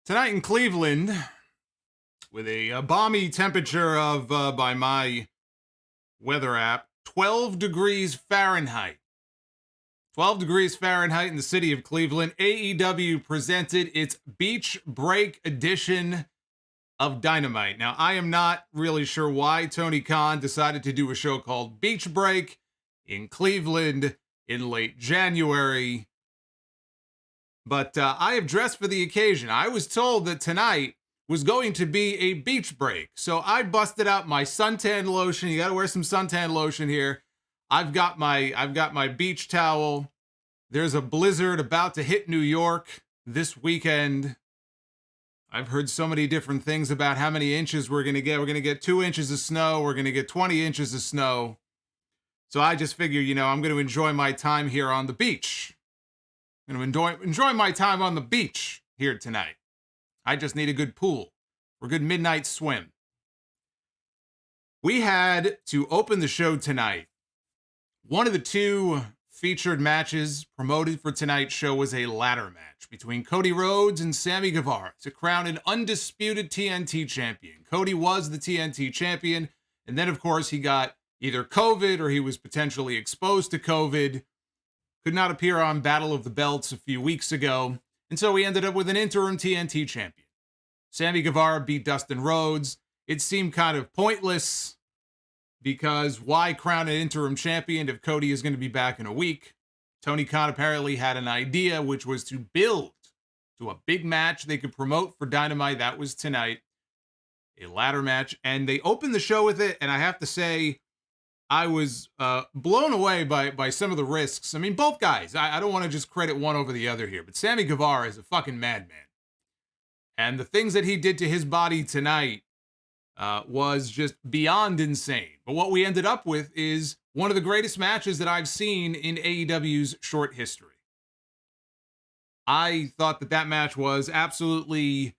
Tonight in Cleveland, with a balmy temperature of, by my weather app, 12 degrees Fahrenheit. 12 degrees Fahrenheit in the city of Cleveland. AEW presented its Beach Break edition of Dynamite. Now, I am not really sure why Tony Khan decided to do a show called Beach Break in Cleveland in late January. But I have dressed for the occasion. I was told that tonight was going to be a beach break. So I busted out my suntan lotion. You got to wear some suntan lotion here. I've got my beach towel. There's a blizzard about to hit New York this weekend. I've heard so many different things about how many inches we're going to get. We're going to get 2 inches of snow. We're going to get 20 inches of snow. So I just figure, I'm going to enjoy my time here on the beach. I'm going to enjoy my time on the beach here tonight. I just need a good pool or a good midnight swim. We had to open the show tonight. One of the two featured matches promoted for tonight's show was a ladder match between Cody Rhodes and Sammy Guevara to crown an undisputed TNT champion. Cody was the TNT champion, and then, of course, he got either COVID or he was potentially exposed to COVID. Could not appear on Battle of the Belts a few weeks ago, and so we ended up with an interim TNT champion. Sammy Guevara beat Dustin Rhodes. It seemed kind of pointless, because why crown an interim champion if Cody is going to be back in a week? Tony Khan apparently had an idea, which was to build to a big match they could promote for Dynamite. That was tonight, a ladder match, and they opened the show with it, and I have to say, I was blown away by some of the risks. I mean, both guys. I don't want to just credit one over the other here, but Sammy Guevara is a fucking madman. And the things that he did to his body tonight was just beyond insane. But what we ended up with is one of the greatest matches that I've seen in AEW's short history. I thought that match was absolutely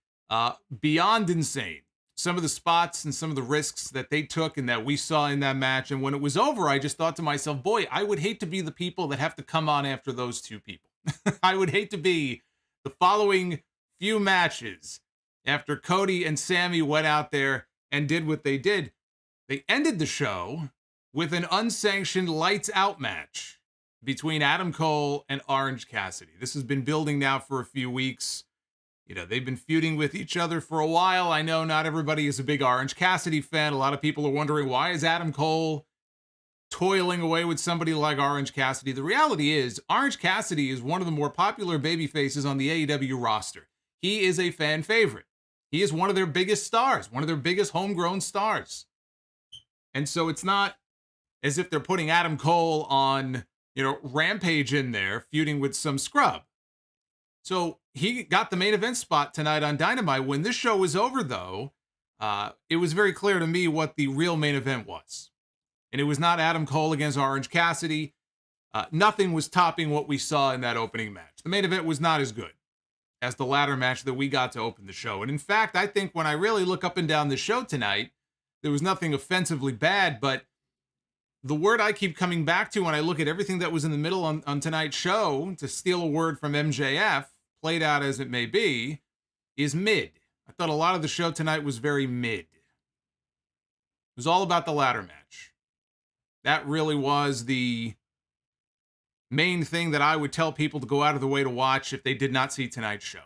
beyond insane. Some of the spots and some of the risks that they took and that we saw in that match. And when it was over, I just thought to myself, boy, I would hate to be the people that have to come on after those two people. I would hate to be the following few matches after Cody and Sammy went out there and did what they did. They ended the show with an unsanctioned lights out match between Adam Cole and Orange Cassidy. This has been building now for a few weeks. They've been feuding with each other for a while. I know not everybody is a big Orange Cassidy fan. A lot of people are wondering, why is Adam Cole toiling away with somebody like Orange Cassidy? The reality is, Orange Cassidy is one of the more popular baby faces on the AEW roster. He is a fan favorite. He is one of their biggest stars, one of their biggest homegrown stars. And so it's not as if they're putting Adam Cole on, Rampage in there, feuding with some scrub. So he got the main event spot tonight on Dynamite. When this show was over, though, it was very clear to me what the real main event was. And it was not Adam Cole against Orange Cassidy. Nothing was topping what we saw in that opening match. The main event was not as good as the ladder match that we got to open the show. And in fact, I think when I really look up and down the show tonight, there was nothing offensively bad, but the word I keep coming back to when I look at everything that was in the middle on tonight's show, to steal a word from MJF, played out as it may be, is mid. I thought a lot of the show tonight was very mid. It was all about the ladder match. That really was the main thing that I would tell people to go out of the way to watch if they did not see tonight's show.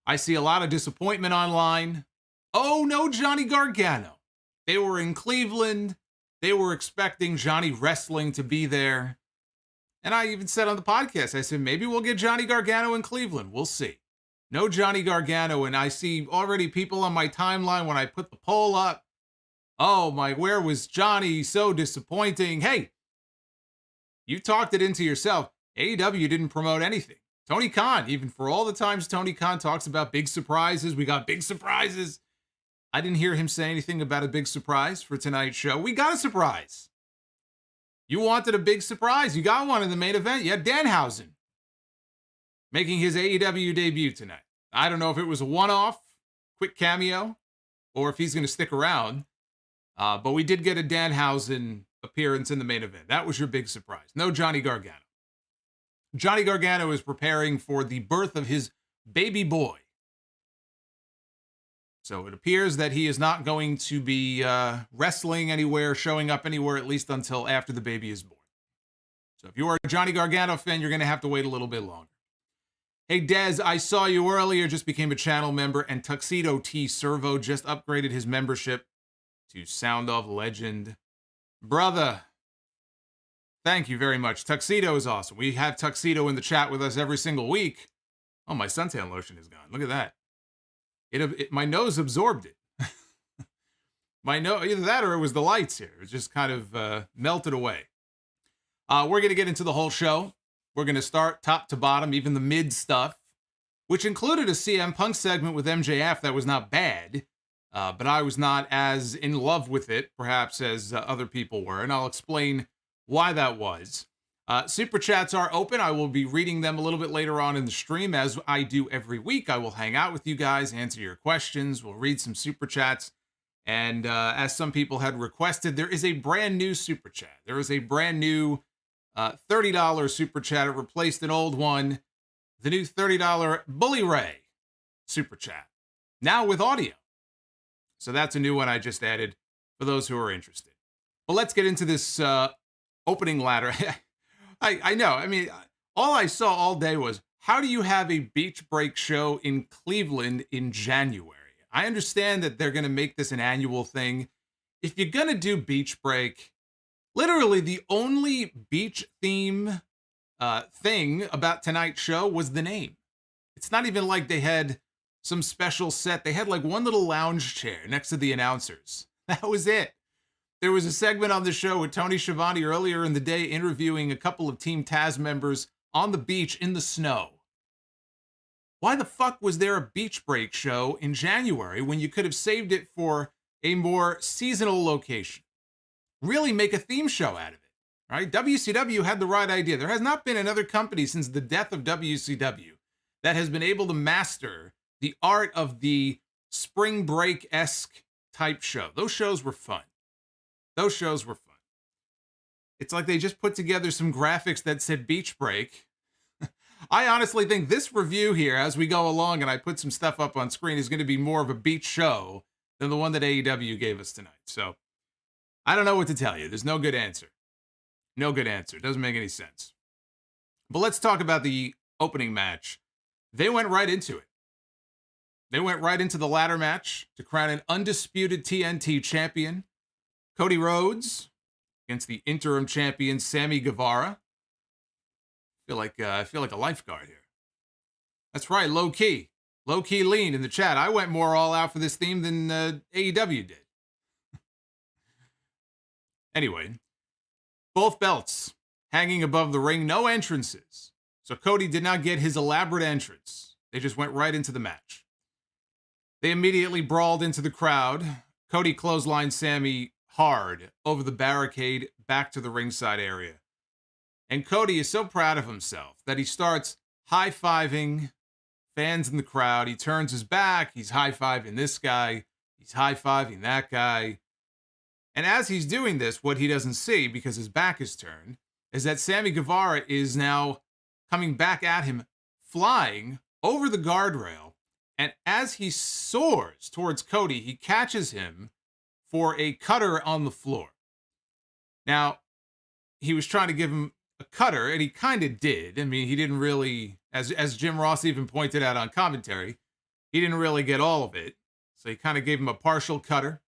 I see a lot of disappointment online. Oh, no Johnny Gargano. They were in Cleveland. They were expecting Johnny Wrestling to be there. And I even said on the podcast, I said, maybe we'll get Johnny Gargano in Cleveland. We'll see. No Johnny Gargano. And I see already people on my timeline when I put the poll up. Oh my, where was Johnny? So disappointing. Hey, you talked it into yourself. AEW didn't promote anything. Tony Khan, even for all the times Tony Khan talks about big surprises, we got big surprises. I didn't hear him say anything about a big surprise for tonight's show. We got a surprise. You wanted a big surprise. You got one in the main event. You had Danhausen making his AEW debut tonight. I don't know if it was a one-off, quick cameo, or if he's going to stick around. But we did get a Danhausen appearance in the main event. That was your big surprise. No Johnny Gargano. Johnny Gargano is preparing for the birth of his baby boy. So it appears that he is not going to be wrestling anywhere, showing up anywhere, at least until after the baby is born. So if you are a Johnny Gargano fan, you're going to have to wait a little bit longer. Hey, Dez, I saw you earlier, just became a channel member, and Tuxedo T Servo just upgraded his membership to Sound Off Legend. Brother, thank you very much. Tuxedo is awesome. We have Tuxedo in the chat with us every single week. Oh, my suntan lotion is gone. Look at that. My nose absorbed it. My nose, either that or it was the lights here. It just kind of melted away. We're going to get into the whole show. We're going to start top to bottom, even the mid stuff, which included a CM Punk segment with MJF that was not bad, but I was not as in love with it, perhaps, as other people were, and I'll explain why that was. Super chats are open. I will be reading them a little bit later on in the stream, as I do every week. I will hang out with you guys, answer your questions. We'll read some super chats. And as some people had requested, there is a brand new super chat. There is a brand new $30 super chat. It replaced an old one. The new $30 Bully Ray super chat. Now with audio. So that's a new one I just added for those who are interested. But let's get into this opening ladder. I know. I mean, all I saw all day was, how do you have a beach break show in Cleveland in January? I understand that they're going to make this an annual thing. If you're going to do beach break, literally the only beach theme thing about tonight's show was the name. It's not even like they had some special set. They had like one little lounge chair next to the announcers. That was it. There was a segment on the show with Tony Schiavone earlier in the day interviewing a couple of Team Taz members on the beach in the snow. Why the fuck was there a beach break show in January when you could have saved it for a more seasonal location? Really make a theme show out of it, right? WCW had the right idea. There has not been another company since the death of WCW that has been able to master the art of the spring break-esque type show. Those shows were fun. Those shows were fun. It's like they just put together some graphics that said beach break. I honestly think this review here, as we go along and I put some stuff up on screen, is going to be more of a beach show than the one that AEW gave us tonight. So I don't know what to tell you. There's no good answer. No good answer. It doesn't make any sense. But let's talk about the opening match. They went right into it. They went right into the ladder match to crown an undisputed TNT champion. Cody Rhodes against the interim champion, Sammy Guevara. I feel like a lifeguard here. That's right, low key. Low key lean in the chat. I went more all out for this theme than AEW did. Anyway, both belts hanging above the ring, no entrances. So Cody did not get his elaborate entrance. They just went right into the match. They immediately brawled into the crowd. Cody clotheslined Sammy hard over the barricade back to the ringside area. And Cody is so proud of himself that he starts high-fiving fans in the crowd. He turns his back. He's high-fiving this guy. He's high-fiving that guy. And as he's doing this, what he doesn't see, because his back is turned, is that Sammy Guevara is now coming back at him, flying over the guardrail. And as he soars towards Cody, he catches him for a cutter on the floor. Now, he was trying to give him a cutter, and he kind of did. I mean, he didn't really, as Jim Ross even pointed out on commentary, he didn't really get all of it. So he kind of gave him a partial cutter.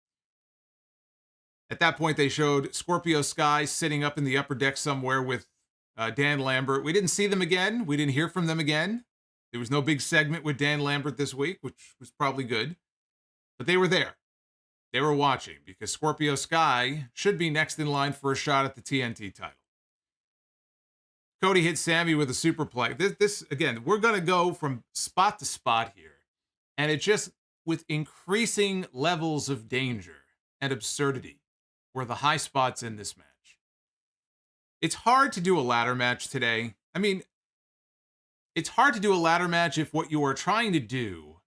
At that point, they showed Scorpio Sky sitting up in the upper deck somewhere with Dan Lambert. We didn't see them again. We didn't hear from them again. There was no big segment with Dan Lambert this week, which was probably good. But they were there. They were watching, because Scorpio Sky should be next in line for a shot at the TNT title. Cody hit Sammy with a superplex. This again, we're going to go from spot to spot here. And it just, with increasing levels of danger and absurdity, were the high spots in this match. It's hard to do a ladder match today. I mean, it's hard to do a ladder match if what you are trying to do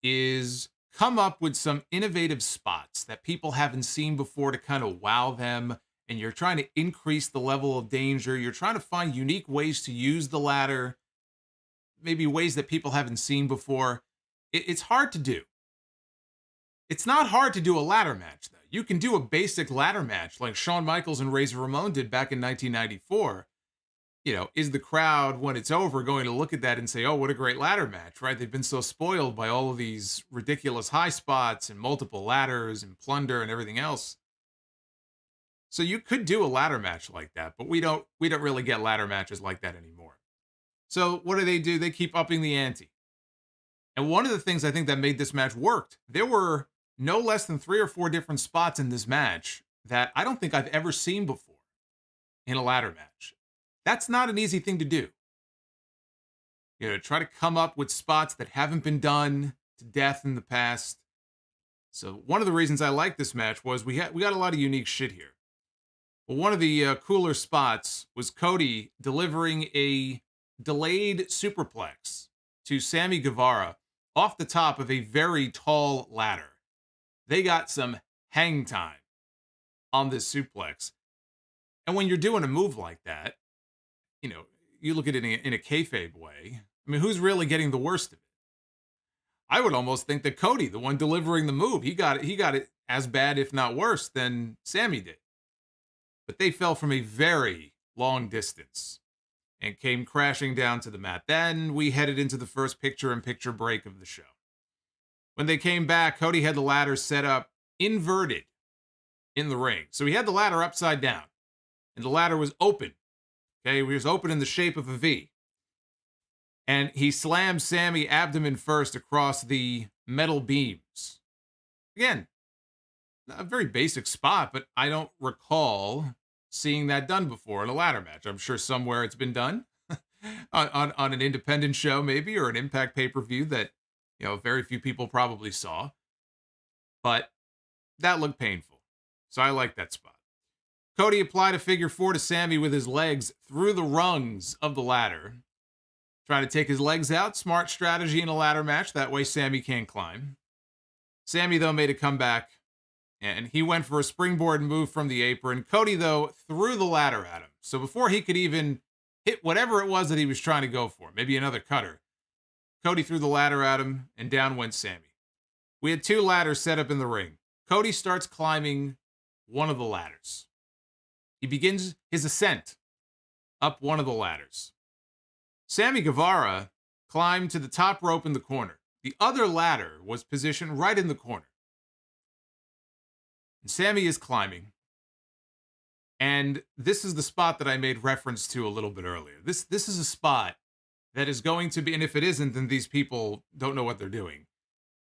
is come up with some innovative spots that people haven't seen before to kind of wow them, and you're trying to increase the level of danger. You're trying to find unique ways to use the ladder, maybe ways that people haven't seen before. It's hard to do. It's not hard to do a ladder match, though. You can do a basic ladder match like Shawn Michaels and Razor Ramon did back in 1994. Is the crowd, when it's over, going to look at that and say, oh, what a great ladder match, right? They've been so spoiled by all of these ridiculous high spots and multiple ladders and plunder and everything else. So you could do a ladder match like that, but we don't really get ladder matches like that anymore. So what do? They keep upping the ante. And one of the things I think that made this match worked, there were no less than 3 or 4 different spots in this match that I don't think I've ever seen before in a ladder match. That's not an easy thing to do. Try to come up with spots that haven't been done to death in the past. So one of the reasons I like this match was we got a lot of unique shit here. Well, one of the cooler spots was Cody delivering a delayed superplex to Sammy Guevara off the top of a very tall ladder. They got some hang time on this suplex. And when you're doing a move like that, you look at it in a kayfabe way. I mean, who's really getting the worst of it? I would almost think that Cody, the one delivering the move, he got it as bad, if not worse, than Sammy did. But they fell from a very long distance and came crashing down to the mat. Then we headed into the first picture-in-picture break of the show. When they came back, Cody had the ladder set up inverted in the ring. So he had the ladder upside down, and the ladder was open. Okay, it was open in the shape of a V. And he slammed Sammy abdomen first across the metal beams. Again, a very basic spot, but I don't recall seeing that done before in a ladder match. I'm sure somewhere it's been done on an independent show maybe, or an Impact pay-per-view that, very few people probably saw. But that looked painful. So I like that spot. Cody applied a figure 4 to Sammy with his legs through the rungs of the ladder. Trying to take his legs out. Smart strategy in a ladder match. That way Sammy can't climb. Sammy, though, made a comeback, and he went for a springboard move from the apron. Cody, though, threw the ladder at him. So before he could even hit whatever it was that he was trying to go for, maybe another cutter, Cody threw the ladder at him, and down went Sammy. We had 2 ladders set up in the ring. Cody starts climbing one of the ladders. He begins his ascent up one of the ladders. Sammy Guevara climbed to the top rope in the corner. The other ladder was positioned right in the corner. And Sammy is climbing. And this is the spot that I made reference to a little bit earlier. This is a spot that is going to be, and if it isn't, then these people don't know what they're doing.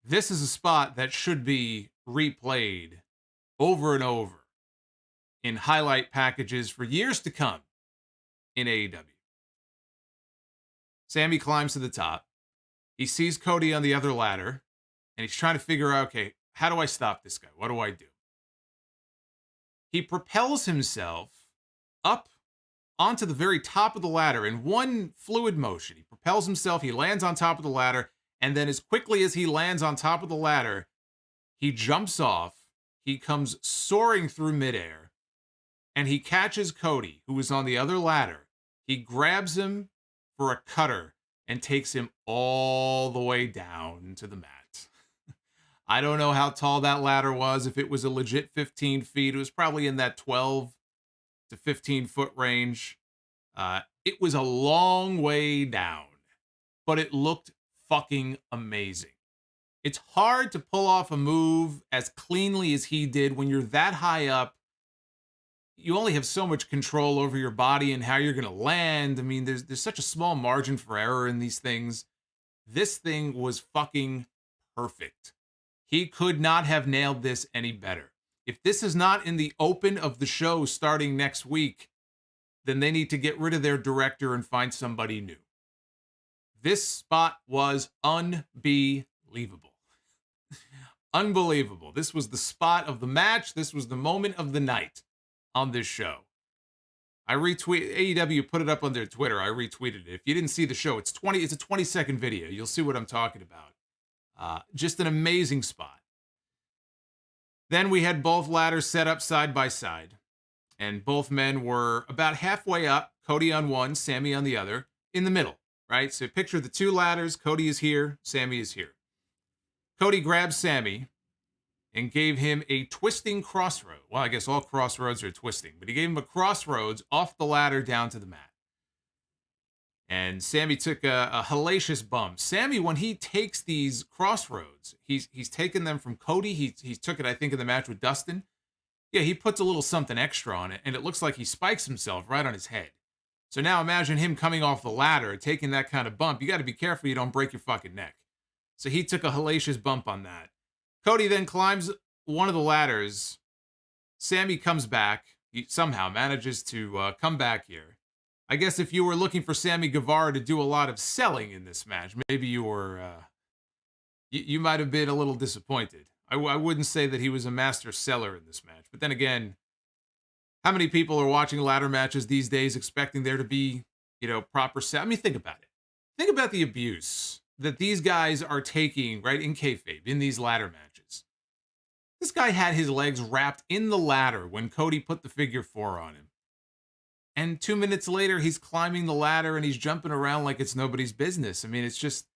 This is a spot that should be replayed over and over in highlight packages for years to come in AEW. Sammy climbs to the top. He sees Cody on the other ladder, and he's trying to figure out, okay, how do I stop this guy? What do I do? He propels himself up onto the very top of the ladder in one fluid motion. He propels himself, he lands on top of the ladder, and then as quickly as he lands on top of the ladder, he jumps off, he comes soaring through midair, and he catches Cody, who is on the other ladder. He grabs him for a cutter and takes him all the way down to the mat. I don't know how tall that ladder was. If it was a legit 15 feet, it was probably in that 12 to 15 foot range. It was a long way down, but it looked fucking amazing. It's hard to pull off a move as cleanly as he did when you're that high up. You only have so much control over your body and how you're going to land. I mean, there's such a small margin for error in these things. This thing was fucking perfect. He could not have nailed this any better. If this is not in the open of the show starting next week, then they need to get rid of their director and find somebody new. This spot was unbelievable. Unbelievable. This was the spot of the match. This was the moment of the night on this show. I AEW put it up on their Twitter. I retweeted it. If you didn't see the show, it's a 20-second video. You'll see what I'm talking about. Just an amazing spot. Then we had both ladders set up side by side, and both men were about halfway up, Cody on one, Sammy on the other, in the middle, right? So picture the 2 ladders. Cody is here, Sammy is here. Cody grabs Sammy, and gave him a twisting crossroad. Well, I guess all crossroads are twisting, but he gave him a crossroads off the ladder down to the mat. And Sammy took a hellacious bump. Sammy, when he takes these crossroads, he's taken them from Cody. He took it, I think, in the match with Dustin. Yeah, he puts a little something extra on it, and it looks like he spikes himself right on his head. So now imagine him coming off the ladder, taking that kind of bump. You got to be careful you don't break your fucking neck. So he took a hellacious bump on that. Cody then climbs one of the ladders. Sammy comes back. He somehow manages to come back here. I guess if you were looking for Sammy Guevara to do a lot of selling in this match, maybe you were, you might have been a little disappointed. I wouldn't say that he was a master seller in this match. But then again, how many people are watching ladder matches these days expecting there to be, proper sell? I mean, think about it. Think about the abuse that these guys are taking, right, in kayfabe, in these ladder matches. This guy had his legs wrapped in the ladder when Cody put the figure 4 on him. And 2 minutes later, he's climbing the ladder and he's jumping around like it's nobody's business. I mean, it's just,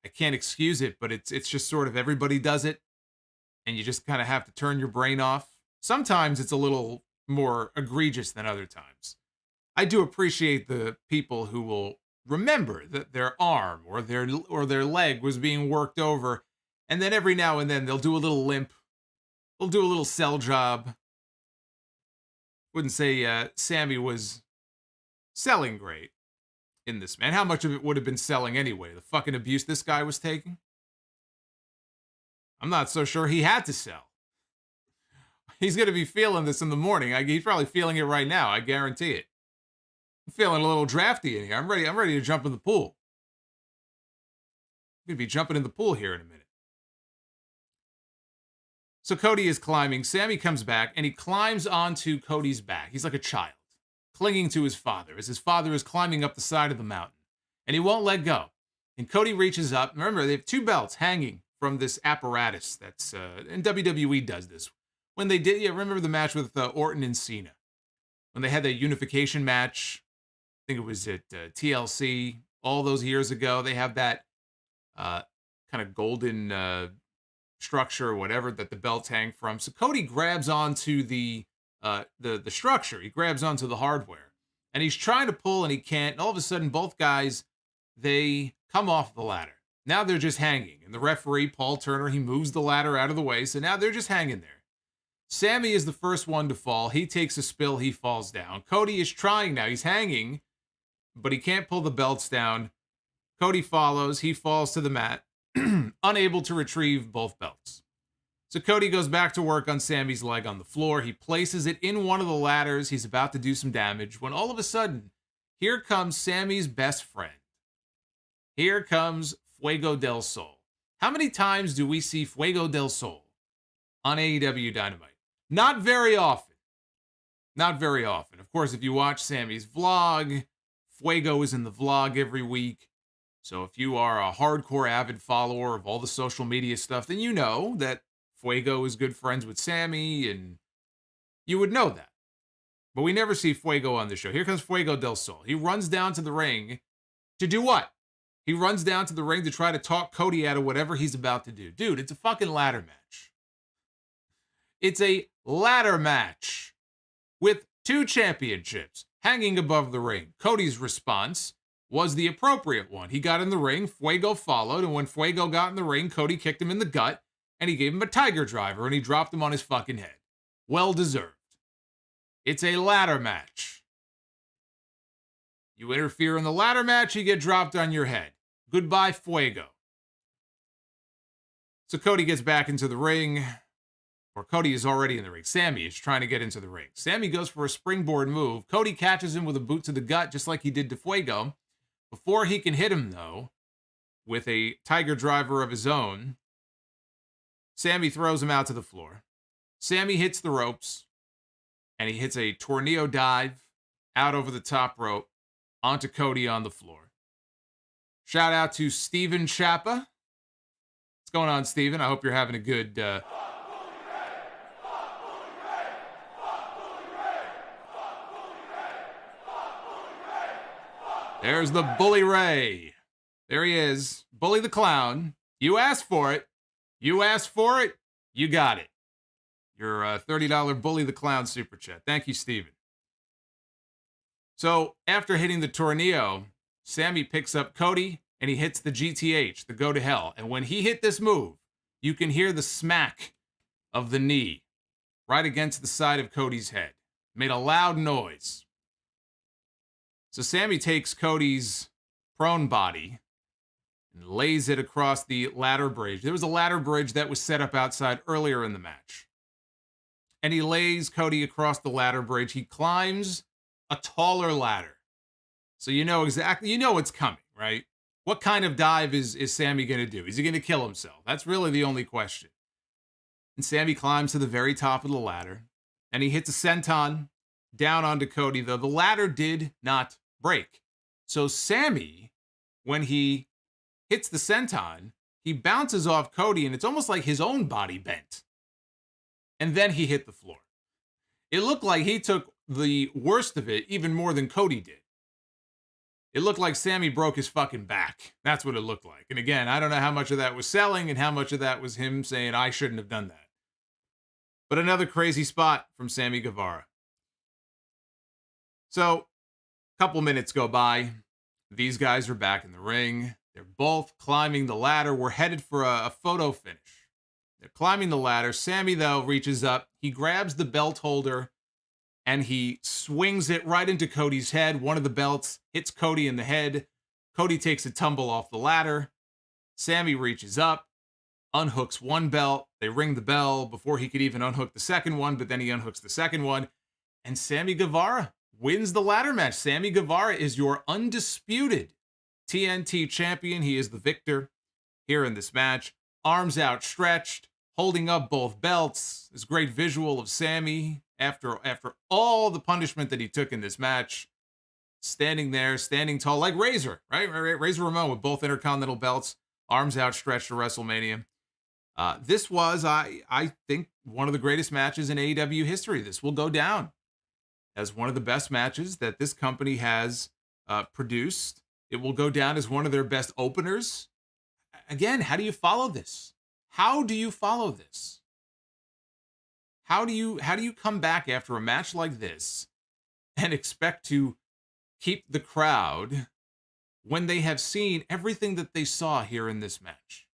I can't excuse it, but it's just sort of everybody does it. And you just kind of have to turn your brain off. Sometimes it's a little more egregious than other times. I do appreciate the people who will remember that their arm or their leg was being worked over. And then every now and then they'll do a little limp. They'll do a little sell job. Wouldn't say Sammy was selling great in this, man. How much of it would have been selling anyway? The fucking abuse this guy was taking? I'm not so sure he had to sell. He's going to be feeling this in the morning. He's probably feeling it right now. I guarantee it. I'm feeling a little drafty in here. I'm ready to jump in the pool. I'm going to be jumping in the pool here in a minute. So Cody is climbing. Sammy comes back, and he climbs onto Cody's back. He's like a child, clinging to his father as his father is climbing up the side of the mountain. And he won't let go. And Cody reaches up. Remember, they have 2 belts hanging from this apparatus that's, and WWE does this. When they did, remember the match with Orton and Cena? When they had that unification match, I think it was at TLC all those years ago. They have that kind of golden structure or whatever that the belts hang from. So Cody grabs onto the structure. He grabs onto the hardware. And he's trying to pull and he can't. And all of a sudden, both guys, they come off the ladder. Now they're just hanging. And the referee, Paul Turner, he moves the ladder out of the way. So now they're just hanging there. Sammy is the first one to fall. He takes a spill. He falls down. Cody is trying now. He's hanging, but he can't pull the belts down. Cody follows. He falls to the mat, unable to retrieve both belts. So Cody goes back to work on Sammy's leg on the floor. He places it in one of the ladders. He's about to do some damage when all of a sudden, here comes Sammy's best friend. Here comes Fuego del Sol. How many times do we see Fuego del Sol on AEW Dynamite? Not very often. Not very often. Of course, if you watch Sammy's vlog, Fuego is in the vlog every week. So if you are a hardcore avid follower of all the social media stuff, then you know that Fuego is good friends with Sammy, and you would know that. But we never see Fuego on the show. Here comes Fuego del Sol. He runs down to the ring to do what? He runs down to the ring to try to talk Cody out of whatever he's about to do. Dude, it's a fucking ladder match. It's a ladder match with 2 championships hanging above the ring. Cody's response was the appropriate one. He got in the ring, Fuego followed, and when Fuego got in the ring, Cody kicked him in the gut, and he gave him a tiger driver, and he dropped him on his fucking head. Well deserved. It's a ladder match. You interfere in the ladder match, you get dropped on your head. Goodbye, Fuego. So Cody gets back into the ring. Or Cody is already in the ring. Sammy is trying to get into the ring. Sammy goes for a springboard move. Cody catches him with a boot to the gut, just like he did to Fuego. Before he can hit him, though, with a tiger driver of his own, Sammy throws him out to the floor. Sammy hits the ropes, and he hits a tornado dive out over the top rope onto Cody on the floor. Shout out to Steven Chappa. What's going on, Steven? I hope you're having a good... There's the Bully Ray. There he is. Bully the Clown. You asked for it. You asked for it. You got it. Your $30 Bully the Clown super chat. Thank you, Steven. So after hitting the tornillo, Sammy picks up Cody and he hits the GTH, the go to hell. And when he hit this move, you can hear the smack of the knee right against the side of Cody's head. Made a loud noise. So Sammy takes Cody's prone body and lays it across the ladder bridge. There was a ladder bridge that was set up outside earlier in the match. And he lays Cody across the ladder bridge. He climbs a taller ladder. So you know what's coming, right? What kind of dive is Sammy going to do? Is he going to kill himself? That's really the only question. And Sammy climbs to the very top of the ladder, and he hits a senton down onto Cody, though the ladder did not break. So Sammy, when he hits the senton, he bounces off Cody, and it's almost like his own body bent. And then he hit the floor. It looked like he took the worst of it even more than Cody did. It looked like Sammy broke his fucking back. That's what it looked like. And again, I don't know how much of that was selling and how much of that was him saying, I shouldn't have done that. But another crazy spot from Sammy Guevara. So, a couple minutes go by. These guys are back in the ring. They're both climbing the ladder. We're headed for a photo finish. They're climbing the ladder. Sammy, though, reaches up. He grabs the belt holder and he swings it right into Cody's head. One of the belts hits Cody in the head. Cody takes a tumble off the ladder. Sammy reaches up, unhooks one belt. They ring the bell before he could even unhook the second one, but then he unhooks the second one. And Sammy Guevara wins the ladder match. Sammy Guevara is your undisputed TNT champion. He is the victor here in this match. Arms outstretched, holding up both belts. This great visual of Sammy after all the punishment that he took in this match, standing there, standing tall like Razor, right? Razor Ramon with both Intercontinental belts, arms outstretched to WrestleMania. This was, I think, one of the greatest matches in AEW history. This will go down as one of the best matches that this company has produced. It will go down as one of their best openers. Again, how do you follow this? How do you follow this? How do you come back after a match like this and expect to keep the crowd when they have seen everything that they saw here in this match?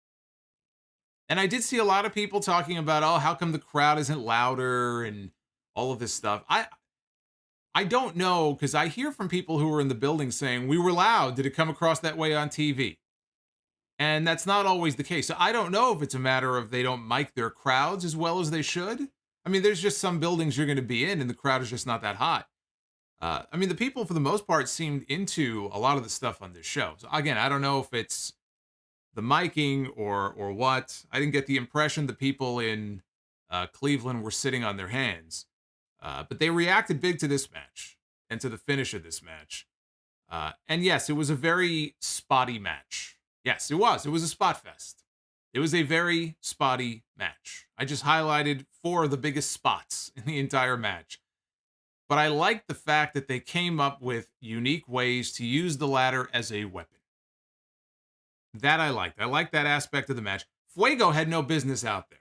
And I did see a lot of people talking about, oh, how come the crowd isn't louder and all of this stuff. I don't know, because I hear from people who were in the building saying, we were loud. Did it come across that way on TV? And that's not always the case. So I don't know if it's a matter of they don't mic their crowds as well as they should. I mean, there's just some buildings you're going to be in and the crowd is just not that hot. I mean, the people, for the most part, seemed into a lot of the stuff on this show. So again, I don't know if it's the miking or what. I didn't get the impression the people in Cleveland were sitting on their hands. But they reacted big to this match and to the finish of this match. And yes, it was a very spotty match. Yes, it was. It was a spot fest. It was a very spotty match. I just highlighted 4 of the biggest spots in the entire match. But I like the fact that they came up with unique ways to use the ladder as a weapon. That I liked. I liked that aspect of the match. Fuego had no business out there.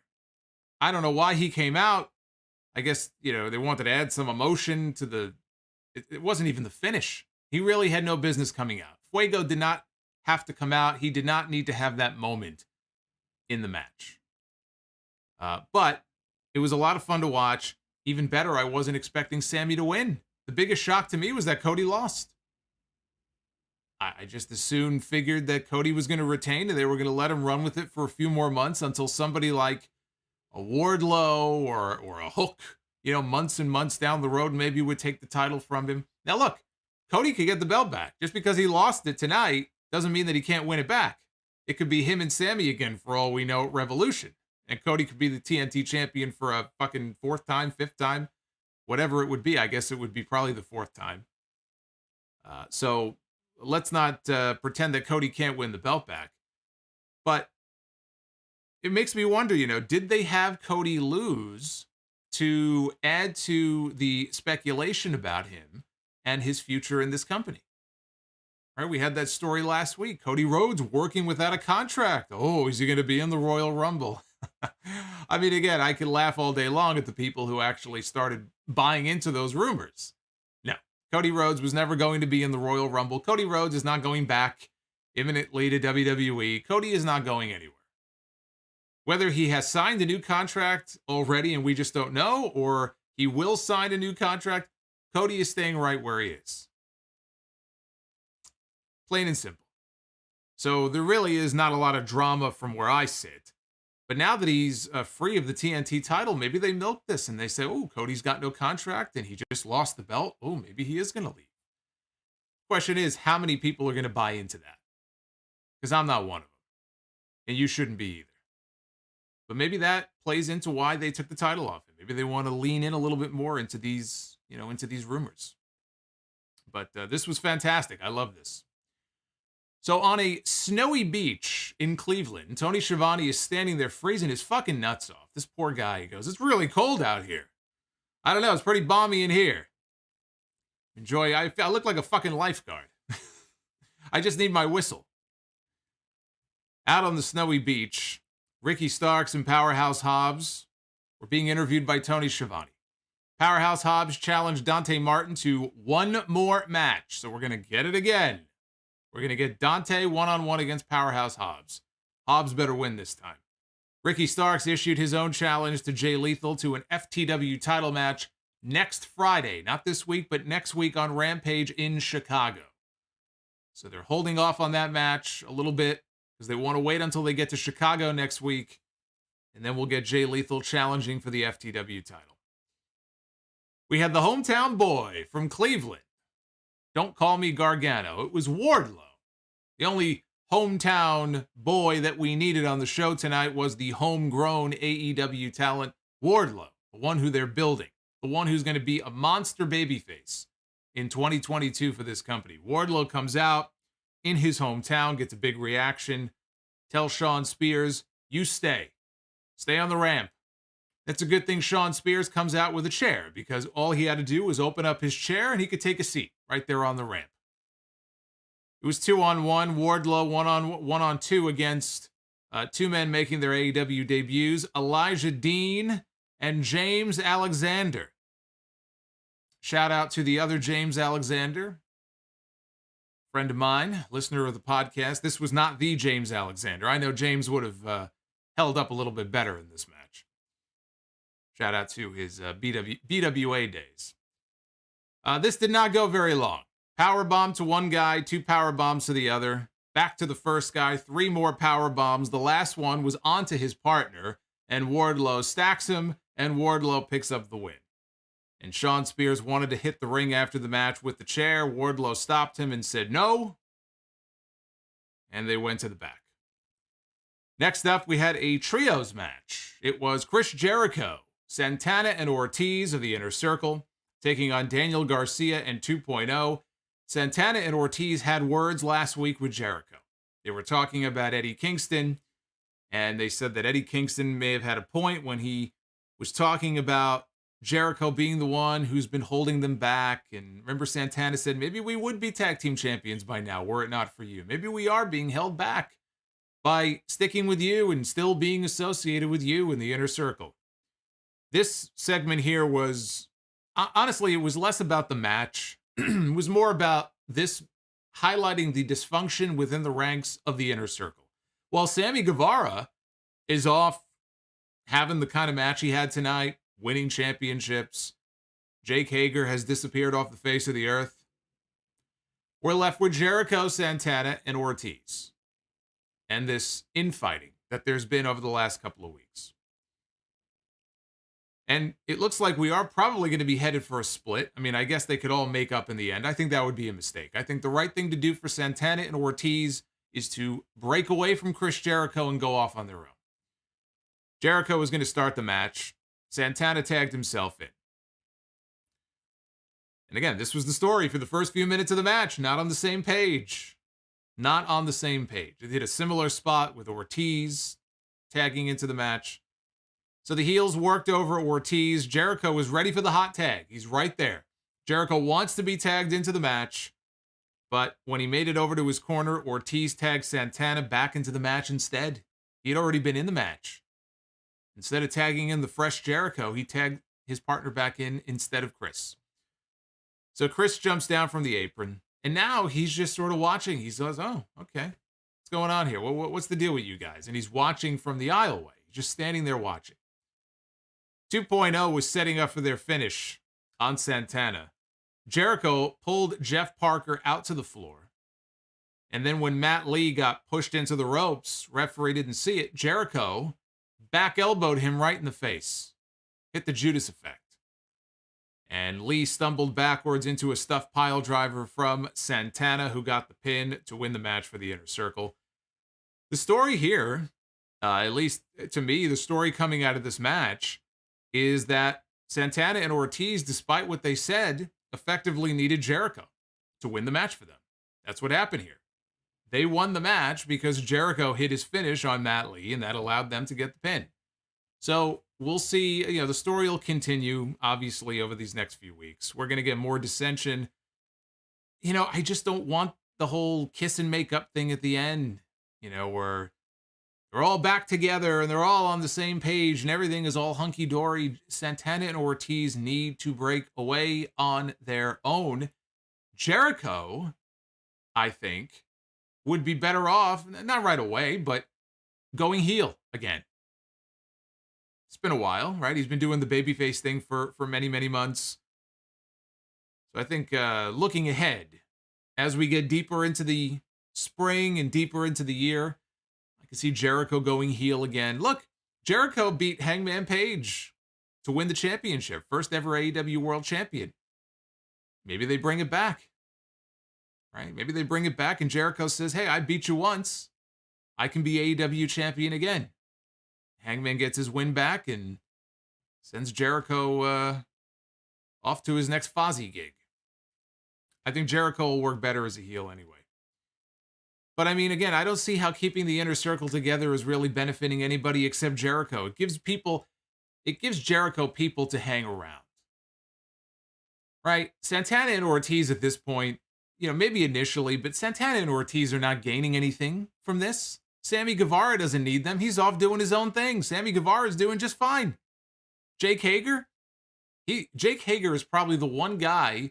I don't know why he came out. I guess, they wanted to add some emotion to the... It wasn't even the finish. He really had no business coming out. Fuego did not have to come out. He did not need to have that moment in the match. But it was a lot of fun to watch. Even better, I wasn't expecting Sammy to win. The biggest shock to me was that Cody lost. I just as soon figured that Cody was going to retain and they were going to let him run with it for a few more months until somebody like a Wardlow or a Hook, months and months down the road, maybe would take the title from him. Now look, Cody could get the belt back. Just because he lost it tonight doesn't mean that he can't win it back. It could be him and Sammy again for all we know at Revolution. And Cody could be the TNT champion for a fucking 4th time, 5th time, whatever it would be. I guess it would be probably the 4th time. So let's not pretend that Cody can't win the belt back. But it makes me wonder, did they have Cody lose to add to the speculation about him and his future in this company? Right, we had that story last week. Cody Rhodes working without a contract. Oh, is he going to be in the Royal Rumble? I mean, again, I could laugh all day long at the people who actually started buying into those rumors. No, Cody Rhodes was never going to be in the Royal Rumble. Cody Rhodes is not going back imminently to WWE. Cody is not going anywhere. Whether he has signed a new contract already and we just don't know, or he will sign a new contract, Cody is staying right where he is. Plain and simple. So there really is not a lot of drama from where I sit. But now that he's free of the TNT title, maybe they milk this and they say, oh, Cody's got no contract and he just lost the belt. Oh, maybe he is going to leave. Question is, how many people are going to buy into that? Because I'm not one of them. And you shouldn't be either. But maybe that plays into why they took the title off him. Maybe they want to lean in a little bit more into these, into these rumors. But this was fantastic. I love this. So on a snowy beach in Cleveland, Tony Schiavone is standing there freezing his fucking nuts off. This poor guy, he goes, it's really cold out here. I don't know, it's pretty balmy in here. Enjoy, I look like a fucking lifeguard. I just need my whistle. Out on the snowy beach, Ricky Starks and Powerhouse Hobbs were being interviewed by Tony Schiavone. Powerhouse Hobbs challenged Dante Martin to one more match. So we're going to get it again. We're going to get Dante one-on-one against Powerhouse Hobbs. Hobbs better win this time. Ricky Starks issued his own challenge to Jay Lethal to an FTW title match next Friday. Not this week, but next week on Rampage in Chicago. So they're holding off on that match a little bit because they want to wait until they get to Chicago next week. And then we'll get Jay Lethal challenging for the FTW title. We had the hometown boy from Cleveland. Don't call me Gargano. It was Wardlow. The only hometown boy that we needed on the show tonight was the homegrown AEW talent, Wardlow, the one who they're building, the one who's going to be a monster babyface in 2022 for this company. Wardlow comes out in his hometown, gets a big reaction, tells Shawn Spears, you stay. Stay on the ramp. It's a good thing Shawn Spears comes out with a chair because all he had to do was open up his chair and he could take a seat right there on the ramp. It was 2-on-1, Wardlow 1-on-2 against two men making their AEW debuts, Elijah Dean and James Alexander. Shout out to the other James Alexander, friend of mine, listener of the podcast. This was not the James Alexander. I know James would have held up a little bit better in this match. Shout out to his BWA days. This did not go very long. Power bomb to one guy, 2 power bombs to the other. Back to the first guy, 3 more power bombs. The last one was onto his partner, and Wardlow stacks him, and Wardlow picks up the win. And Shawn Spears wanted to hit the ring after the match with the chair. Wardlow stopped him and said no. And they went to the back. Next up, we had a trios match. It was Chris Jericho, Santana, and Ortiz of the Inner Circle taking on Daniel Garcia and 2.0. Santana and Ortiz had words last week with Jericho. They were talking about Eddie Kingston, and they said that Eddie Kingston may have had a point when he was talking about Jericho being the one who's been holding them back. And remember, Santana said, maybe we would be tag team champions by now were it not for you. Maybe we are being held back by sticking with you and still being associated with you in the Inner Circle. This segment here was, honestly, it was less about the match. It was more about this highlighting the dysfunction within the ranks of the Inner Circle. While Sammy Guevara is off having the kind of match he had tonight, winning championships, Jake Hager has disappeared off the face of the earth, we're left with Jericho, Santana, and Ortiz. And this infighting that there's been over the last couple of weeks. And it looks like we are probably going to be headed for a split. I mean, I guess they could all make up in the end. I think that would be a mistake. I think the right thing to do for Santana and Ortiz is to break away from Chris Jericho and go off on their own. Jericho was going to start the match. Santana tagged himself in. And again, this was the story for the first few minutes of the match. Not on the same page. Not on the same page. It hit a similar spot with Ortiz tagging into the match. So the heels worked over Ortiz. Jericho was ready for the hot tag. He's right there. Jericho wants to be tagged into the match. But when he made it over to his corner, Ortiz tagged Santana back into the match instead. He had already been in the match. Instead of tagging in the fresh Jericho, he tagged his partner back in instead of Chris. So Chris jumps down from the apron, and now he's just sort of watching. He says, oh, okay. What's going on here? What's the deal with you guys? And he's watching from the aisleway, just standing there watching. 2.0 was setting up for their finish on Santana. Jericho pulled Jeff Parker out to the floor. And then when Matt Lee got pushed into the ropes, referee didn't see it, Jericho back elbowed him right in the face. Hit the Judas effect. And Lee stumbled backwards into a stuffed pile driver from Santana, who got the pin to win the match for the Inner Circle. The story here, at least to me, the story coming out of this match is that Santana and Ortiz, despite what they said, effectively needed Jericho to win the match for them. That's what happened here. They won the match because Jericho hit his finish on Matt Lee, and that allowed them to get the pin. So we'll see, the story will continue, obviously, over these next few weeks. We're going to get more dissension. I just don't want the whole kiss and make up thing at the end, where they're all back together and they're all on the same page and everything is all hunky-dory. Santana and Ortiz need to break away on their own. Jericho, I think, would be better off, not right away, but going heel again. It's been a while, right? He's been doing the babyface thing for many, many months. So I think looking ahead, as we get deeper into the spring and deeper into the year, I can see Jericho going heel again. Look, Jericho beat Hangman Page to win the championship. First ever AEW World Champion. Maybe they bring it back. Right? Maybe they bring it back and Jericho says, hey, I beat you once. I can be AEW champion again. Hangman gets his win back and sends Jericho off to his next Fozzy gig. I think Jericho will work better as a heel anyway. But I mean, again, I don't see how keeping the Inner Circle together is really benefiting anybody except Jericho. It gives Jericho people to hang around. Right? Santana and Ortiz at this point, maybe initially, but Santana and Ortiz are not gaining anything from this. Sammy Guevara doesn't need them. He's off doing his own thing. Sammy Guevara is doing just fine. Jake Hager? Jake Hager is probably the one guy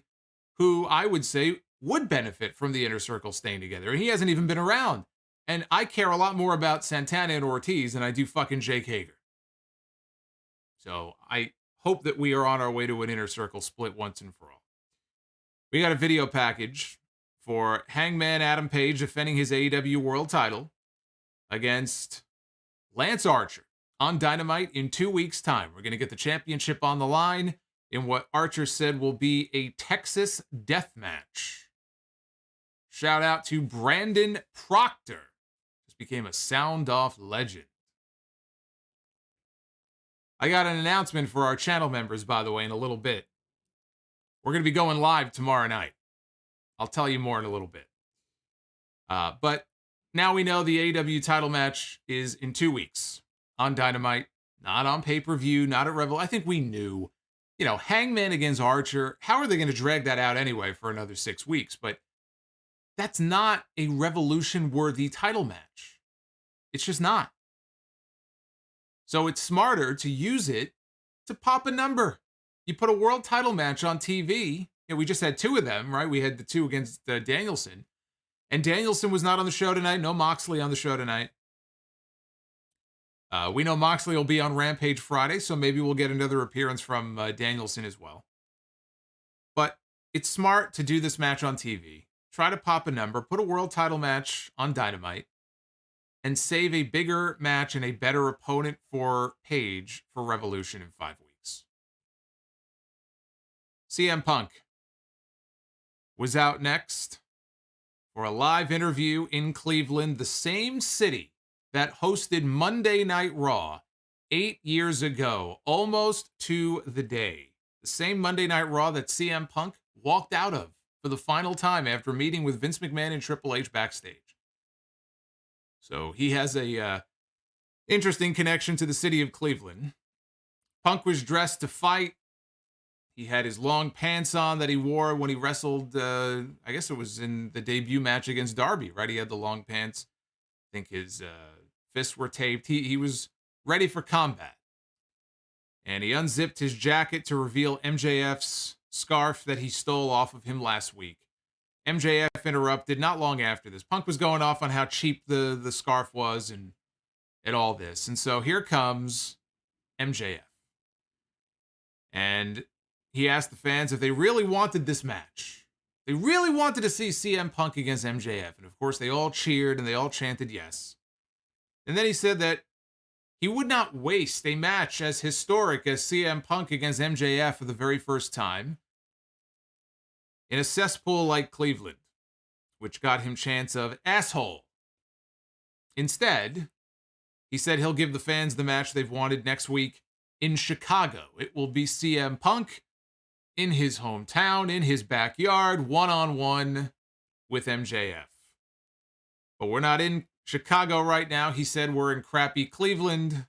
who I would say would benefit from the Inner Circle staying together. And he hasn't even been around. And I care a lot more about Santana and Ortiz than I do fucking Jake Hager. So I hope that we are on our way to an Inner Circle split once and for all. We got a video package for Hangman Adam Page defending his AEW World title against Lance Archer on Dynamite in 2 weeks' time. We're going to get the championship on the line in what Archer said will be a Texas death match. Shout out to Brandon Proctor. Just became a Sound Off legend. I got an announcement for our channel members, by the way, in a little bit. We're going to be going live tomorrow night. I'll tell you more in a little bit. But now we know the AEW title match is in 2 weeks on Dynamite, not on pay-per-view, not at Revel. I think we knew, Hangman against Archer. How are they going to drag that out anyway for another 6 weeks? But that's not a Revolution-worthy title match. It's just not. So it's smarter to use it to pop a number. You put a world title match on TV. We just had 2 of them, right? We had the 2 against Danielson. And Danielson was not on the show tonight. No Moxley on the show tonight. We know Moxley will be on Rampage Friday, so maybe we'll get another appearance from Danielson as well. But it's smart to do this match on TV. Try to pop a number, put a world title match on Dynamite, and save a bigger match and a better opponent for Page for Revolution in 5 weeks. CM Punk was out next for a live interview in Cleveland, the same city that hosted Monday Night Raw 8 years ago, almost to the day. The same Monday Night Raw that CM Punk walked out of for the final time after meeting with Vince McMahon and Triple H backstage. So he has a interesting connection to the city of Cleveland. Punk was dressed to fight. He had his long pants on that he wore when he wrestled, I guess it was in the debut match against Darby, right? He had the long pants. I think his fists were taped. He was ready for combat. And he unzipped his jacket to reveal MJF's scarf that he stole off of him last week. MJF interrupted not long after this. Punk was going off on how cheap the scarf was and all this. And so here comes MJF. And he asked the fans if they really wanted this match. They really wanted to see CM Punk against MJF. And of course, they all cheered and they all chanted yes. And then he said that he would not waste a match as historic as CM Punk against MJF for the very first time in a cesspool like Cleveland, which got him chants of asshole. Instead, he said he'll give the fans the match they've wanted next week in Chicago. It will be CM Punk in his hometown, in his backyard, one-on-one with MJF. But we're not in Chicago right now. He said we're in crappy Cleveland.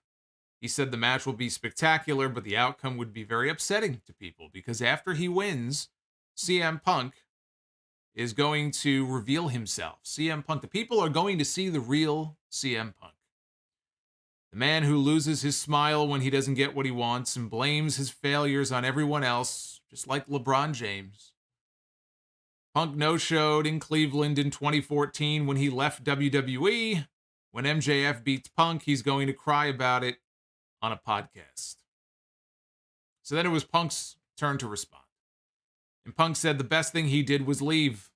He said the match will be spectacular, but the outcome would be very upsetting to people because after he wins, CM Punk is going to reveal himself. CM Punk, the people are going to see the real CM Punk. The man who loses his smile when he doesn't get what he wants and blames his failures on everyone else, just like LeBron James. Punk no-showed in Cleveland in 2014 when he left WWE. When MJF beats Punk, he's going to cry about it on a podcast. So then it was Punk's turn to respond. And Punk said the best thing he did was leave.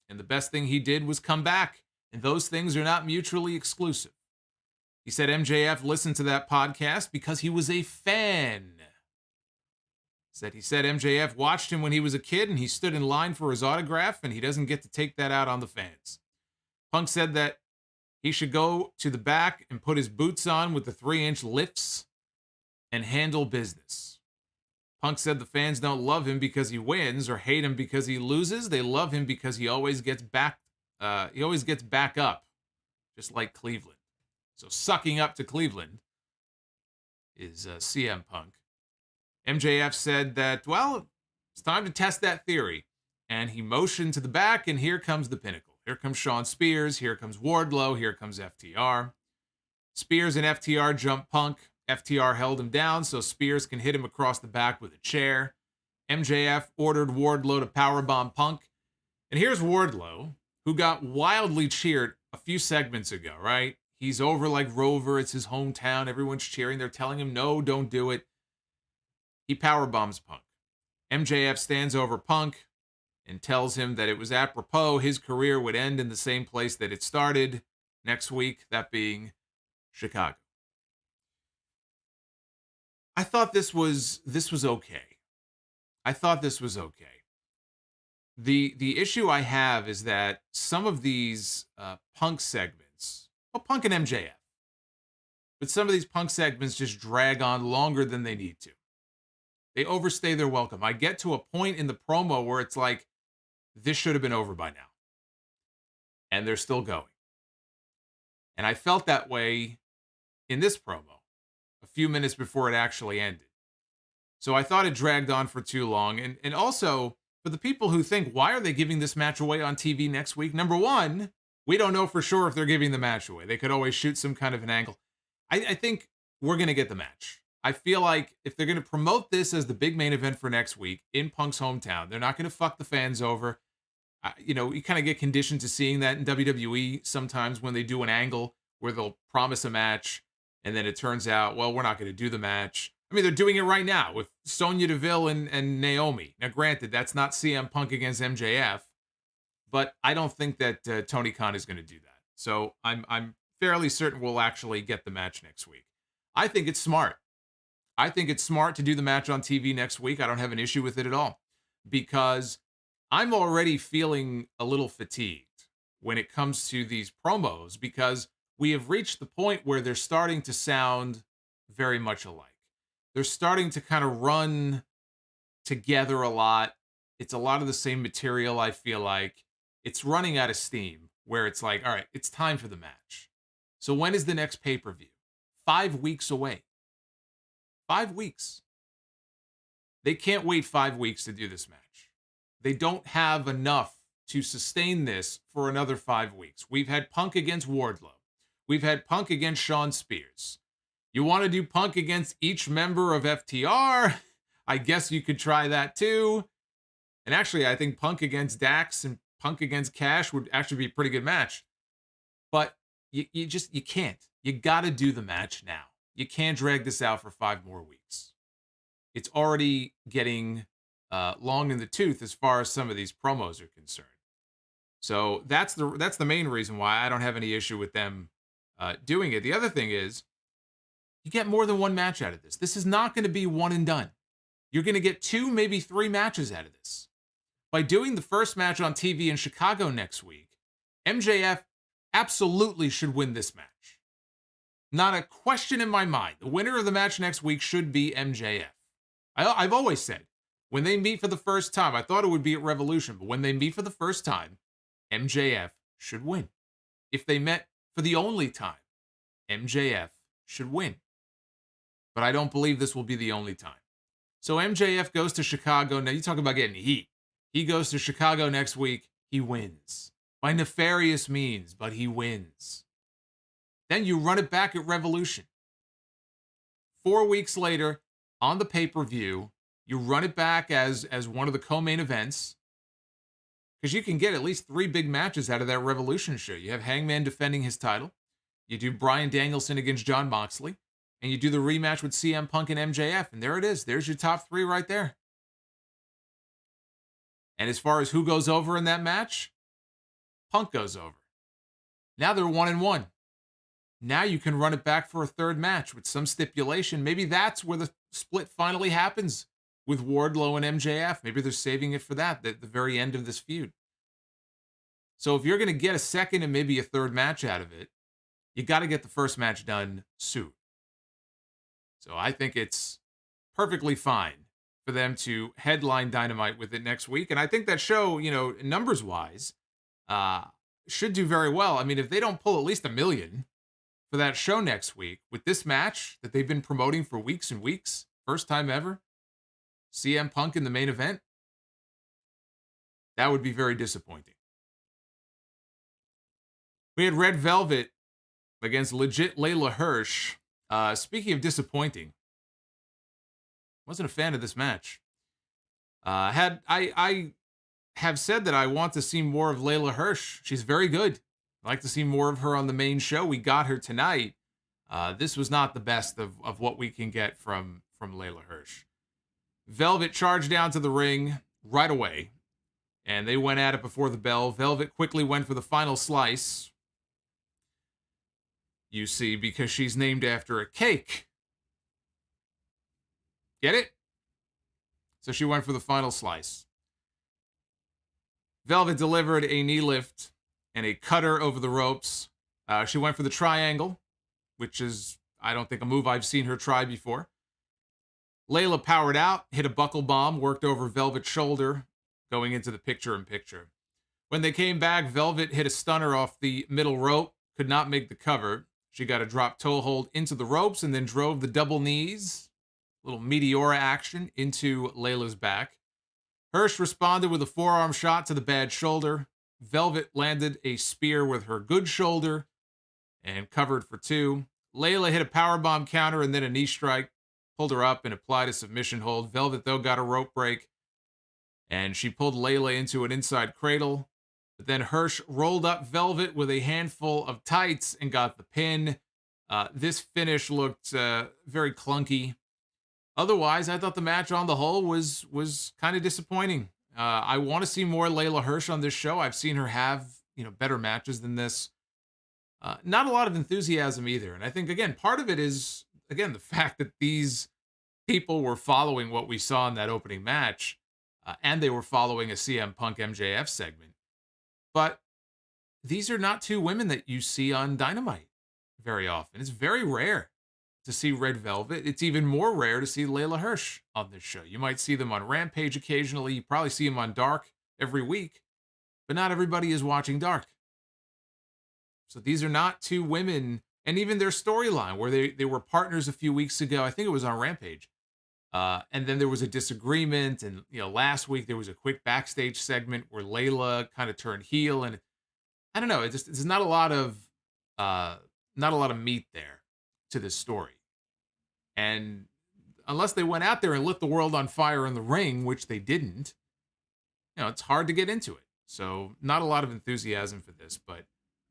And the best thing he did was come back. And those things are not mutually exclusive. He said MJF listened to that podcast because he was a fan. He said MJF watched him when he was a kid and he stood in line for his autograph and he doesn't get to take that out on the fans. Punk said that he should go to the back and put his boots on with the 3-inch lifts and handle business. Punk said the fans don't love him because he wins or hate him because he loses. They love him because he always gets back. He always gets back up, just like Cleveland. So sucking up to Cleveland is CM Punk. MJF said that, well, it's time to test that theory. And he motioned to the back, and here comes the pinnacle. Here comes Shawn Spears. Here comes Wardlow. Here comes FTR. Spears and FTR jumped Punk. FTR held him down so Spears can hit him across the back with a chair. MJF ordered Wardlow to powerbomb Punk. And here's Wardlow, who got wildly cheered a few segments ago, right? He's over like Rover. It's his hometown. Everyone's cheering. They're telling him, no, don't do it. He powerbombs Punk. MJF stands over Punk and tells him that it was apropos his career would end in the same place that it started next week, that being Chicago. I thought this was okay. I thought this was okay. The issue I have is that some of these Punk segments, well, Punk and MJF, but some of these Punk segments just drag on longer than they need to. They overstay their welcome. I get to a point in the promo where it's like, this should have been over by now. And they're still going. And I felt that way in this promo a few minutes before it actually ended. So I thought it dragged on for too long. And also, for the people who think, why are they giving this match away on TV next week? Number one, we don't know for sure if they're giving the match away. They could always shoot some kind of an angle. I think we're going to get the match. I feel like if they're going to promote this as the big main event for next week in Punk's hometown, they're not going to fuck the fans over. You kind of get conditioned to seeing that in WWE sometimes when they do an angle where they'll promise a match and then it turns out, well, we're not going to do the match. I mean, they're doing it right now with Sonya Deville and Naomi. Now, granted, that's not CM Punk against MJF, but I don't think that Tony Khan is going to do that. So I'm fairly certain we'll actually get the match next week. I think it's smart. I think it's smart to do the match on TV next week. I don't have an issue with it at all because I'm already feeling a little fatigued when it comes to these promos because we have reached the point where they're starting to sound very much alike. They're starting to kind of run together a lot. It's a lot of the same material, I feel like. It's running out of steam where it's like, all right, it's time for the match. So when is the next pay-per-view? 5 weeks away. 5 weeks. They can't wait 5 weeks to do this match. They don't have enough to sustain this for another 5 weeks. We've had Punk against Wardlow. We've had Punk against Shawn Spears. You want to do Punk against each member of FTR? I guess you could try that too. And actually, I think Punk against Dax and Punk against Cash would actually be a pretty good match. But you can't. You got to do the match now. You can't drag this out for 5 more weeks. It's already getting long in the tooth as far as some of these promos are concerned. So that's the main reason why I don't have any issue with them doing it. The other thing is, you get more than one match out of this. This is not going to be one and done. You're going to get 2, maybe 3 matches out of this. By doing the first match on TV in Chicago next week, MJF absolutely should win this match. Not a question in my mind. The winner of the match next week should be MJF. I've always said, when they meet for the first time, I thought it would be at Revolution, but when they meet for the first time, MJF should win. If they met for the only time, MJF should win. But I don't believe this will be the only time. So MJF goes to Chicago. Now, you talk about getting heat. He goes to Chicago next week. He wins. By nefarious means, but he wins. Then you run it back at Revolution. 4 weeks later, on the pay-per-view, you run it back as one of the co-main events. Because you can get at least 3 big matches out of that Revolution show. You have Hangman defending his title. You do Bryan Danielson against Jon Moxley. And you do the rematch with CM Punk and MJF. And there it is. There's your top 3 right there. And as far as who goes over in that match, Punk goes over. Now they're 1-1. Now you can run it back for a 3rd match with some stipulation. Maybe that's where the split finally happens with Wardlow and MJF. Maybe they're saving it for that, at the very end of this feud. So if you're going to get a 2nd and maybe a 3rd match out of it, you got to get the first match done soon. So I think it's perfectly fine for them to headline Dynamite with it next week. And I think that show, numbers-wise, should do very well. I mean, if they don't pull at least 1 million for that show next week with this match that they've been promoting for weeks and weeks, first time ever, CM Punk in the main event, that would be very disappointing. We had Red Velvet against legit Leyla Hirsch. Speaking of disappointing, wasn't a fan of this match. I have said that I want to see more of Leyla Hirsch. She's very good. I'd like to see more of her on the main show. We got her tonight. This was not the best of what we can get from Leyla Hirsch. Velvet charged down to the ring right away, and they went at it before the bell. Velvet quickly went for the final slice. You see, because she's named after a cake. Get it? So she went for the final slice. Velvet delivered a knee lift and a cutter over the ropes. She went for the triangle, which is, I don't think, a move I've seen her try before. Leyla powered out, hit a buckle bomb, worked over Velvet's shoulder, going into the picture-in-picture. When they came back, Velvet hit a stunner off the middle rope, could not make the cover. She got a drop toe hold into the ropes and then drove the double knees, little Meteora action, into Layla's back. Hirsch responded with a forearm shot to the bad shoulder. Velvet landed a spear with her good shoulder and covered for 2. Leyla hit a powerbomb counter and then a knee strike, pulled her up and applied a submission hold. Velvet, though, got a rope break, and she pulled Leyla into an inside cradle. But then Hirsch rolled up Velvet with a handful of tights and got the pin. This finish looked very clunky. Otherwise, I thought the match on the whole was kind of disappointing. I want to see more Leyla Hirsch on this show. I've seen her have better matches than this. Not a lot of enthusiasm either. And I think, again, part of it is, again, the fact that these people were following what we saw in that opening match, and they were following a CM Punk MJF segment. But these are not 2 women that you see on Dynamite very often. It's very rare to see Red Velvet. It's even more rare to see Leyla Hirsch on this show. You might see them on Rampage occasionally. You probably see them on Dark every week. But not everybody is watching Dark. So these are not 2 women. And even their storyline, where they were partners a few weeks ago. I think it was on Rampage. And then there was a disagreement, and last week there was a quick backstage segment where Leyla kind of turned heel, and I don't know, it's not a lot of meat there to this story. And unless they went out there and lit the world on fire in the ring, which they didn't, it's hard to get into it. So not a lot of enthusiasm for this, but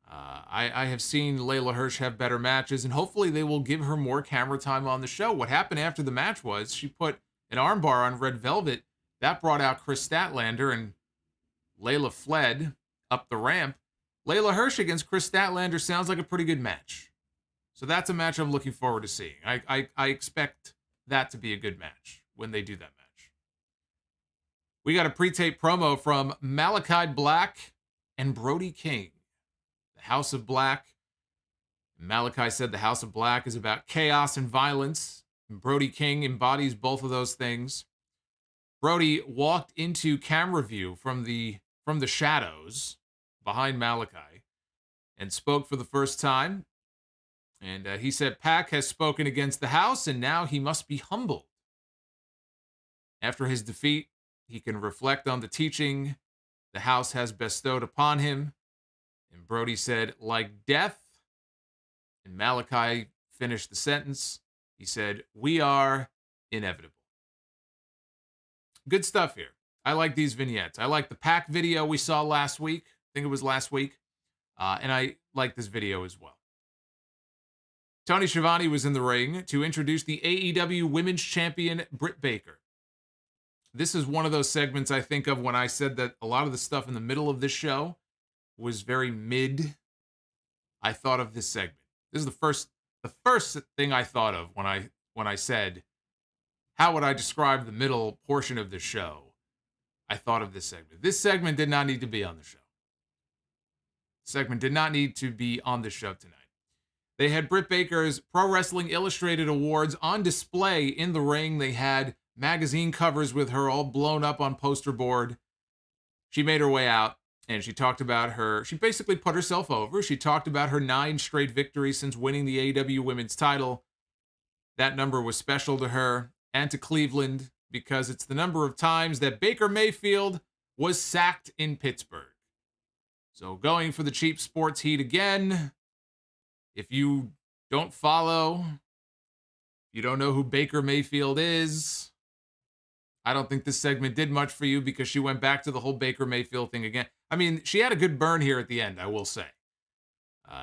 I have seen Leyla Hirsch have better matches, and hopefully they will give her more camera time on the show. What happened after the match was she put an armbar on Red Velvet. That brought out Chris Statlander, and Leyla fled up the ramp. Leyla Hirsch against Chris Statlander sounds like a pretty good match. So that's a match I'm looking forward to seeing. I expect that to be a good match when they do that match. We got a pre-tape promo from Malachi Black and Brody King. The House of Black. Malachi said the House of Black is about chaos and violence. And Brody King embodies both of those things. Brody walked into camera view from the shadows behind Malachi and spoke for the first time. And he said Pac has spoken against the house, and now he must be humbled. After his defeat, he can reflect on the teaching the house has bestowed upon him. And Brody said, like death. And Malachi finished the sentence. He said, we are inevitable. Good stuff here. I like these vignettes. I like the Pac video we saw last week. I think it was last week. And I like this video as well. Tony Schiavone was in the ring to introduce the AEW Women's Champion, Britt Baker. This is one of those segments I think of when I said that a lot of the stuff in the middle of this show was very mid. I thought of this segment. This is the first thing I thought of when I said, how would I describe the middle portion of the show? I thought of this segment. This segment did not need to be on the show. Segment did not need to be on the show tonight. They had Britt Baker's Pro Wrestling Illustrated Awards on display in the ring. They had magazine covers with her all blown up on poster board. She made her way out, and she talked about she basically put herself over. She talked about her 9 straight victories since winning the AEW Women's title. That number was special to her and to Cleveland because it's the number of times that Baker Mayfield was sacked in Pittsburgh. So going for the cheap sports heat again. If you don't follow, you don't know who Baker Mayfield is, I don't think this segment did much for you because she went back to the whole Baker Mayfield thing again. I mean, she had a good burn here at the end, I will say.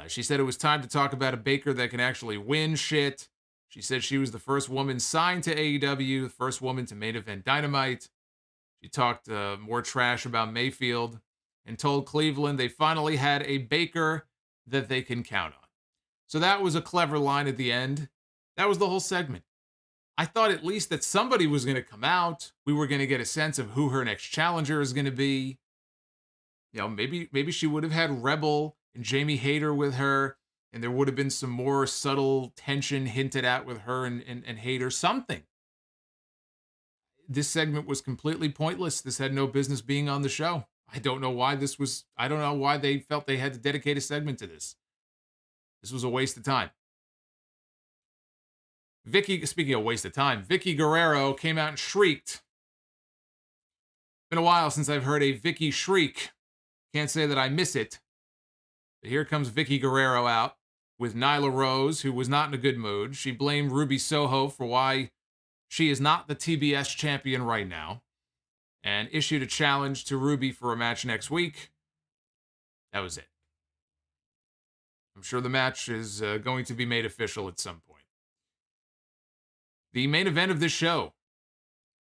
She said it was time to talk about a Baker that can actually win shit. She said she was the first woman signed to AEW, the first woman to main event Dynamite. She talked more trash about Mayfield and told Cleveland they finally had a Baker that they can count on. So that was a clever line at the end. That was the whole segment. I thought at least that somebody was going to come out. We were going to get a sense of who her next challenger is going to be. Maybe she would have had Rebel and Jamie Hayter with her, and there would have been some more subtle tension hinted at with her and Hayter, something. This segment was completely pointless. This had no business being on the show. I don't know why they felt they had to dedicate a segment to this. This was a waste of time. Speaking of waste of time, Vicky Guerrero came out and shrieked. Been a while since I've heard a Vicky shriek. Can't say that I miss it. But here comes Vicky Guerrero out with Nyla Rose, who was not in a good mood. She blamed Ruby Soho for why she is not the TBS champion right now, and issued a challenge to Ruby for a match next week. That was it. I'm sure the match is going to be made official at some point. The main event of this show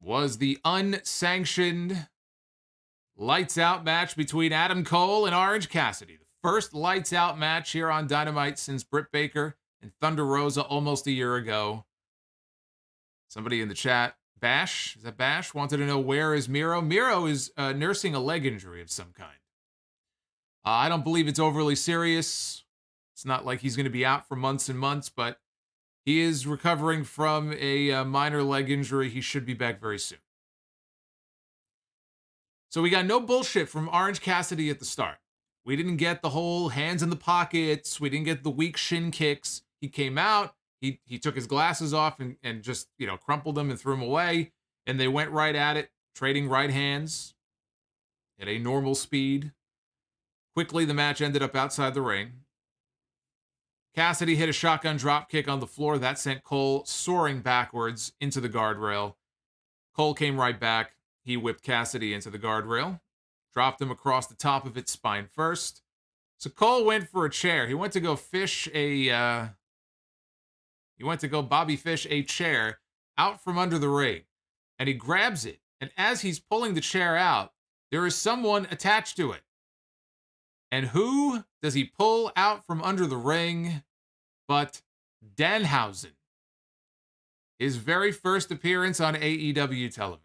was the unsanctioned lights out match between Adam Cole and Orange Cassidy. The first lights out match here on Dynamite since Britt Baker and Thunder Rosa almost a year ago. Somebody in the chat, Bash, is that Bash? Wanted to know where is Miro. Miro is nursing a leg injury of some kind. I don't believe it's overly serious. It's not like he's going to be out for months and months, but he is recovering from a minor leg injury. He should be back very soon. So we got no bullshit from Orange Cassidy at the start. We didn't get the whole hands in the pockets. We didn't get the weak shin kicks. He came out. He took his glasses off and just, crumpled them and threw them away. And they went right at it, trading right hands at a normal speed. Quickly, the match ended up outside the ring. Cassidy hit a shotgun drop kick on the floor. That sent Cole soaring backwards into the guardrail. Cole came right back. He whipped Cassidy into the guardrail, dropped him across the top of its spine first. So Cole went for a chair. He went to go Bobby Fish a chair out from under the ring. And he grabs it. And as he's pulling the chair out, there is someone attached to it. And who does he pull out from under the ring but Danhausen? His very first appearance on AEW television.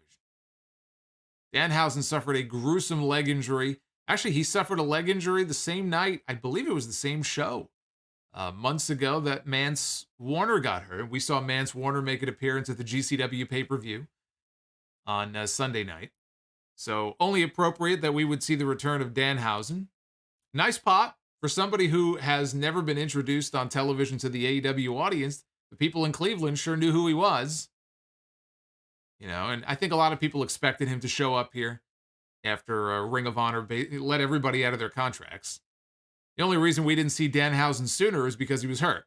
Danhausen suffered a gruesome leg injury. Actually, he suffered a leg injury the same night. I believe it was the same show. Months ago that Mance Warner got hurt. We saw Mance Warner make an appearance at the GCW pay-per-view on Sunday night. So only appropriate that we would see the return of Danhausen. Nice pop for somebody who has never been introduced on television to the AEW audience. The people in Cleveland sure knew who he was. You know, and I think a lot of people expected him to show up here after Ring of Honor let everybody out of their contracts. The only reason we didn't see Danhausen sooner is because he was hurt.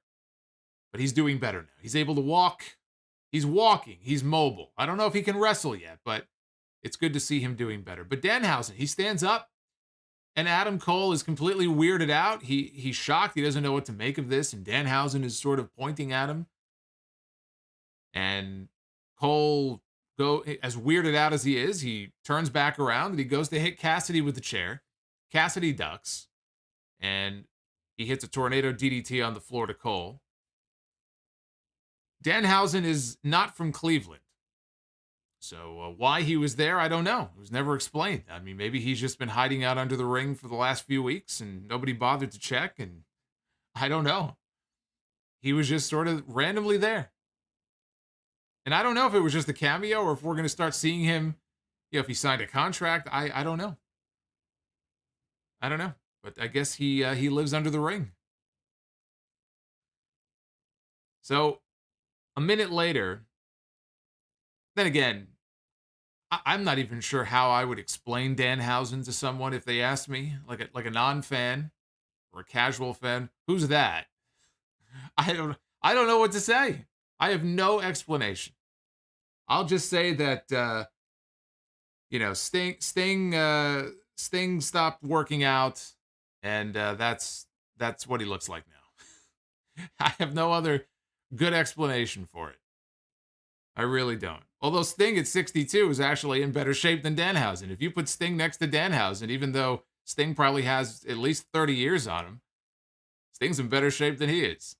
But he's doing better now. He's able to walk. He's walking. He's mobile. I don't know if he can wrestle yet, but it's good to see him doing better. But Danhausen, he stands up, and Adam Cole is completely weirded out. He's shocked. He doesn't know what to make of this, and Danhausen is sort of pointing at him. And Cole, as weirded out as he is, he turns back around, and he goes to hit Cassidy with the chair. Cassidy ducks, and he hits a tornado DDT on the floor to Cole. Danhausen is not from Cleveland. So why he was there, I don't know. It was never explained. I mean, maybe he's just been hiding out under the ring for the last few weeks and nobody bothered to check, and I don't know. He was just sort of randomly there. And I don't know if it was just a cameo or if we're going to start seeing him, you know, if he signed a contract. I don't know. I don't know. But I guess he lives under the ring. So a minute later, then again, I'm not even sure how I would explain Danhausen to someone if they asked me, like a non-fan or a casual fan. Who's that? I don't know what to say. I have no explanation. I'll just say that Sting stopped working out, and that's what he looks like now. I have no other good explanation for it. I really don't. Although Sting at 62 is actually in better shape than Danhausen. If you put Sting next to Danhausen, even though Sting probably has at least 30 years on him, Sting's in better shape than he is.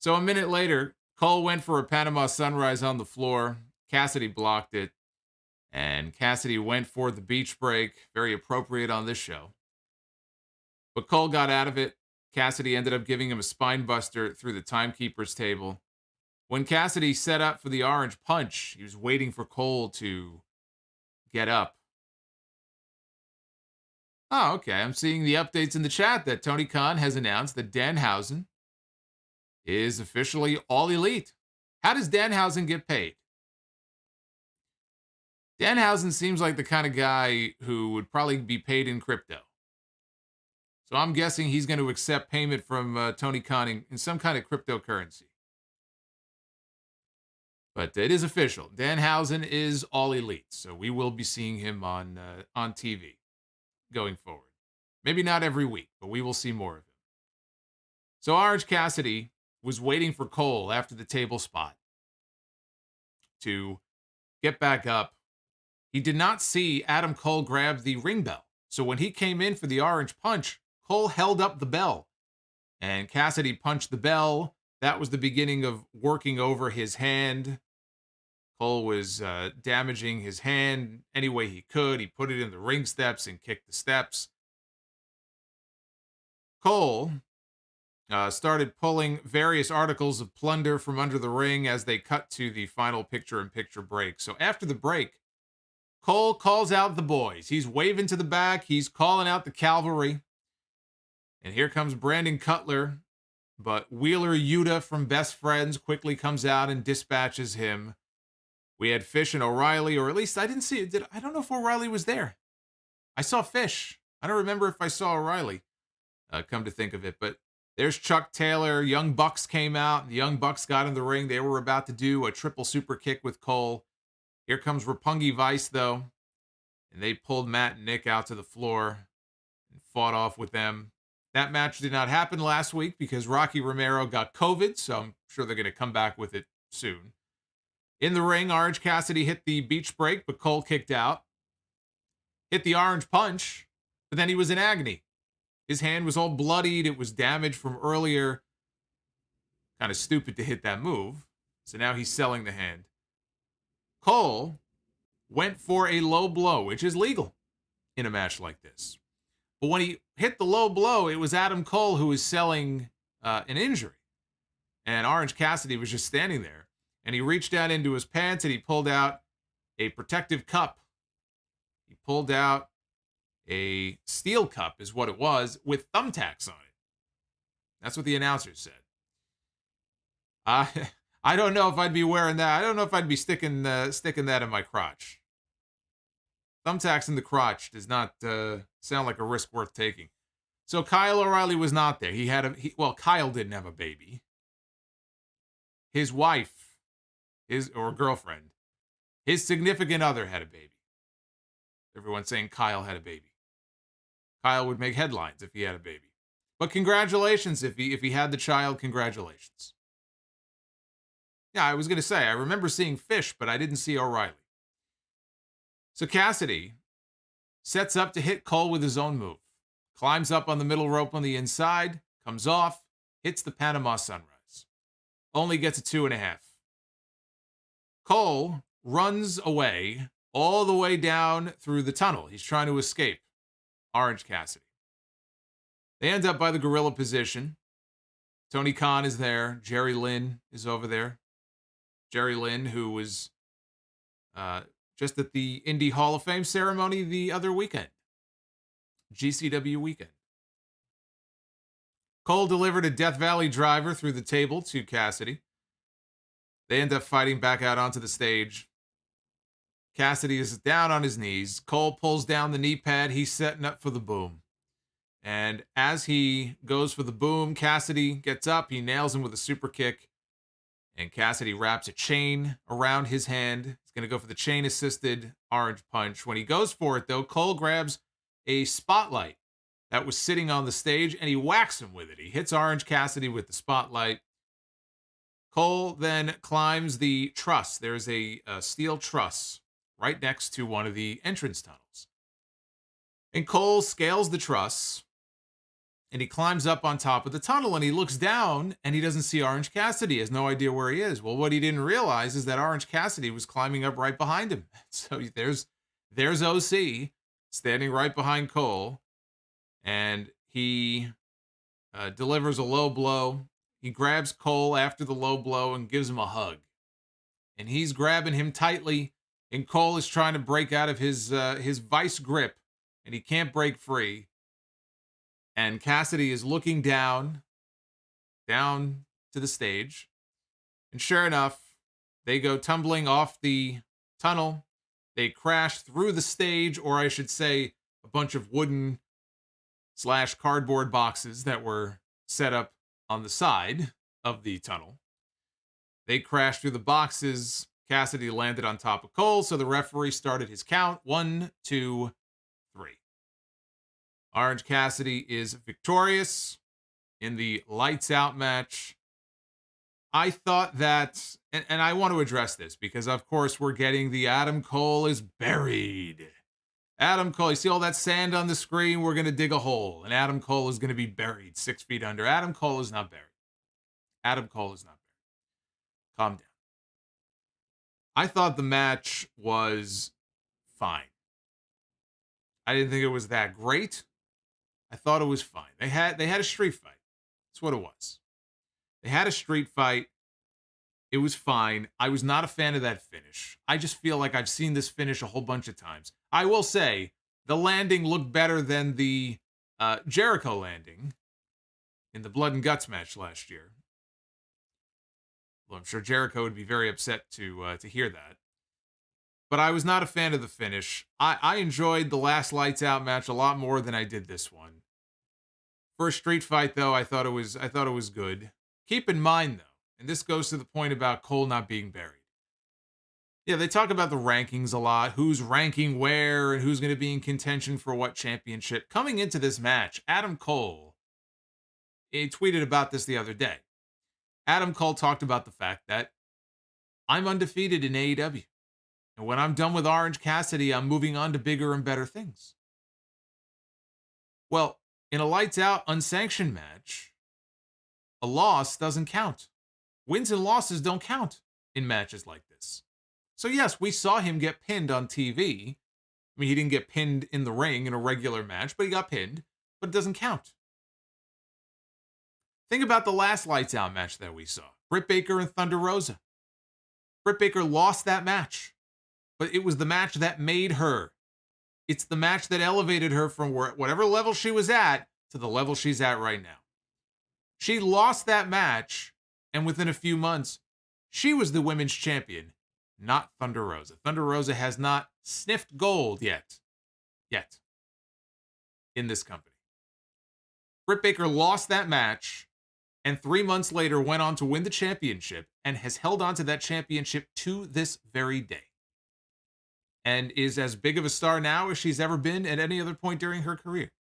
So a minute later, Cole went for a Panama Sunrise on the floor. Cassidy blocked it. And Cassidy went for the beach break. Very appropriate on this show. But Cole got out of it. Cassidy ended up giving him a spine buster through the timekeeper's table. When Cassidy set up for the orange punch, he was waiting for Cole to get up. Oh, okay. I'm seeing the updates in the chat that Tony Khan has announced that Danhausen is officially All Elite. How does Danhausen get paid? Danhausen seems like the kind of guy who would probably be paid in crypto. So I'm guessing he's going to accept payment from Tony Khan in some kind of cryptocurrency. But it is official. Danhausen is All Elite, so we will be seeing him on TV going forward. Maybe not every week, but we will see more of him. So Orange Cassidy was waiting for Cole after the table spot to get back up. He did not see Adam Cole grab the ring bell. So when he came in for the orange punch, Cole held up the bell. And Cassidy punched the bell. That was the beginning of working over his hand. Cole was damaging his hand any way he could. He put it in the ring steps and kicked the steps. Cole started pulling various articles of plunder from under the ring as they cut to the final picture-in-picture break. So after the break, Cole calls out the boys. He's waving to the back. He's calling out the cavalry. And here comes Brandon Cutler. But Wheeler Yuta from Best Friends quickly comes out and dispatches him. We had Fish and O'Reilly, or at least I didn't see it. I don't know if O'Reilly was there. I saw Fish. I don't remember if I saw O'Reilly, come to think of it. But There's Chuck Taylor. Young Bucks came out. The Young Bucks got in the ring. They were about to do a triple super kick with Cole. Here comes Roppongi Vice, though. And they pulled Matt and Nick out to the floor and fought off with them. That match did not happen last week because Rocky Romero got COVID, so I'm sure they're going to come back with it soon. In the ring, Orange Cassidy hit the beach break, but Cole kicked out. Hit the orange punch, but then he was in agony. His hand was all bloodied. It was damaged from earlier. Kind of stupid to hit that move. So now he's selling the hand. Cole went for a low blow, which is legal in a match like this. But when he hit the low blow, it was Adam Cole who was selling an injury. And Orange Cassidy was just standing there. And he reached down into his pants and he pulled out a protective cup. He pulled out a steel cup, is what it was, with thumbtacks on it. That's what the announcer said. I don't know if I'd be wearing that. I don't know if I'd be sticking that in my crotch. Thumbtacks in the crotch does not sound like a risk worth taking. So Kyle O'Reilly was not there. Kyle didn't have a baby. His wife, or girlfriend, his significant other had a baby. Everyone's saying Kyle had a baby. Kyle would make headlines if he had a baby. But congratulations if he had the child. Congratulations. Yeah, I was going to say, I remember seeing Fish, but I didn't see O'Reilly. So Cassidy sets up to hit Cole with his own move. Climbs up on the middle rope on the inside, comes off, hits the Panama Sunrise. Only gets a 2.5. Cole runs away all the way down through the tunnel. He's trying to escape Orange Cassidy. They end up by the gorilla position. Tony Khan is there. Jerry Lynn is over there. Jerry Lynn, who was just at the Indie Hall of Fame ceremony the other weekend. GCW weekend. Cole delivered a Death Valley driver through the table to Cassidy. They end up fighting back out onto the stage. Cassidy is down on his knees. Cole pulls down the knee pad. He's setting up for the boom. And as he goes for the boom, Cassidy gets up. He nails him with a super kick. And Cassidy wraps a chain around his hand. He's going to go for the chain-assisted orange punch. When he goes for it, though, Cole grabs a spotlight that was sitting on the stage, and he whacks him with it. He hits Orange Cassidy with the spotlight. Cole then climbs the truss. There's a steel truss right next to one of the entrance tunnels. And Cole scales the truss, and he climbs up on top of the tunnel, and he looks down, and he doesn't see Orange Cassidy. He has no idea where he is. Well, what he didn't realize is that Orange Cassidy was climbing up right behind him. So there's OC standing right behind Cole, and he delivers a low blow. He grabs Cole after the low blow and gives him a hug. And he's grabbing him tightly, and Cole is trying to break out of his vice grip, and he can't break free. And Cassidy is looking down to the stage. And sure enough, they go tumbling off the tunnel. They crash through the stage, or I should say, a bunch of wooden / cardboard boxes that were set up on the side of the tunnel. They crashed through the boxes. Cassidy landed on top of Cole, so the referee started his count. 1, 2, 3. Orange Cassidy is victorious in the Lights Out match. I thought that, and I want to address this because, of course, we're getting the Adam Cole is buried. Adam Cole, you see all that sand on the screen? We're going to dig a hole, and Adam Cole is going to be buried 6 feet under. Adam Cole is not buried. Adam Cole is not buried. Calm down. I thought the match was fine. I didn't think it was that great. I thought it was fine. They had a street fight. That's what it was. They had a street fight. It was fine. I was not a fan of that finish. I just feel like I've seen this finish a whole bunch of times. I will say, the landing looked better than the Jericho landing in the Blood and Guts match last year. Well, I'm sure Jericho would be very upset to hear that. But I was not a fan of the finish. I enjoyed the last Lights Out match a lot more than I did this one. For a street fight, though, I thought it was good. Keep in mind, though, and this goes to the point about Cole not being buried. Yeah, they talk about the rankings a lot, who's ranking where and who's going to be in contention for what championship. Coming into this match, Adam Cole, he tweeted about this the other day. Adam Cole talked about the fact that I'm undefeated in AEW. And when I'm done with Orange Cassidy, I'm moving on to bigger and better things. Well, in a lights out, unsanctioned match, a loss doesn't count. Wins and losses don't count in matches like this. So yes, we saw him get pinned on TV. I mean, he didn't get pinned in the ring in a regular match, but he got pinned, but it doesn't count. Think about the last lights out match that we saw. Britt Baker and Thunder Rosa. Britt Baker lost that match, but it was the match that made her. It's the match that elevated her from whatever level she was at to the level she's at right now. She lost that match, and within a few months, she was the women's champion, not Thunder Rosa. Thunder Rosa has not sniffed gold yet. In this company. Britt Baker lost that match, and 3 months later went on to win the championship and has held on to that championship to this very day. And is as big of a star now as she's ever been at any other point during her career.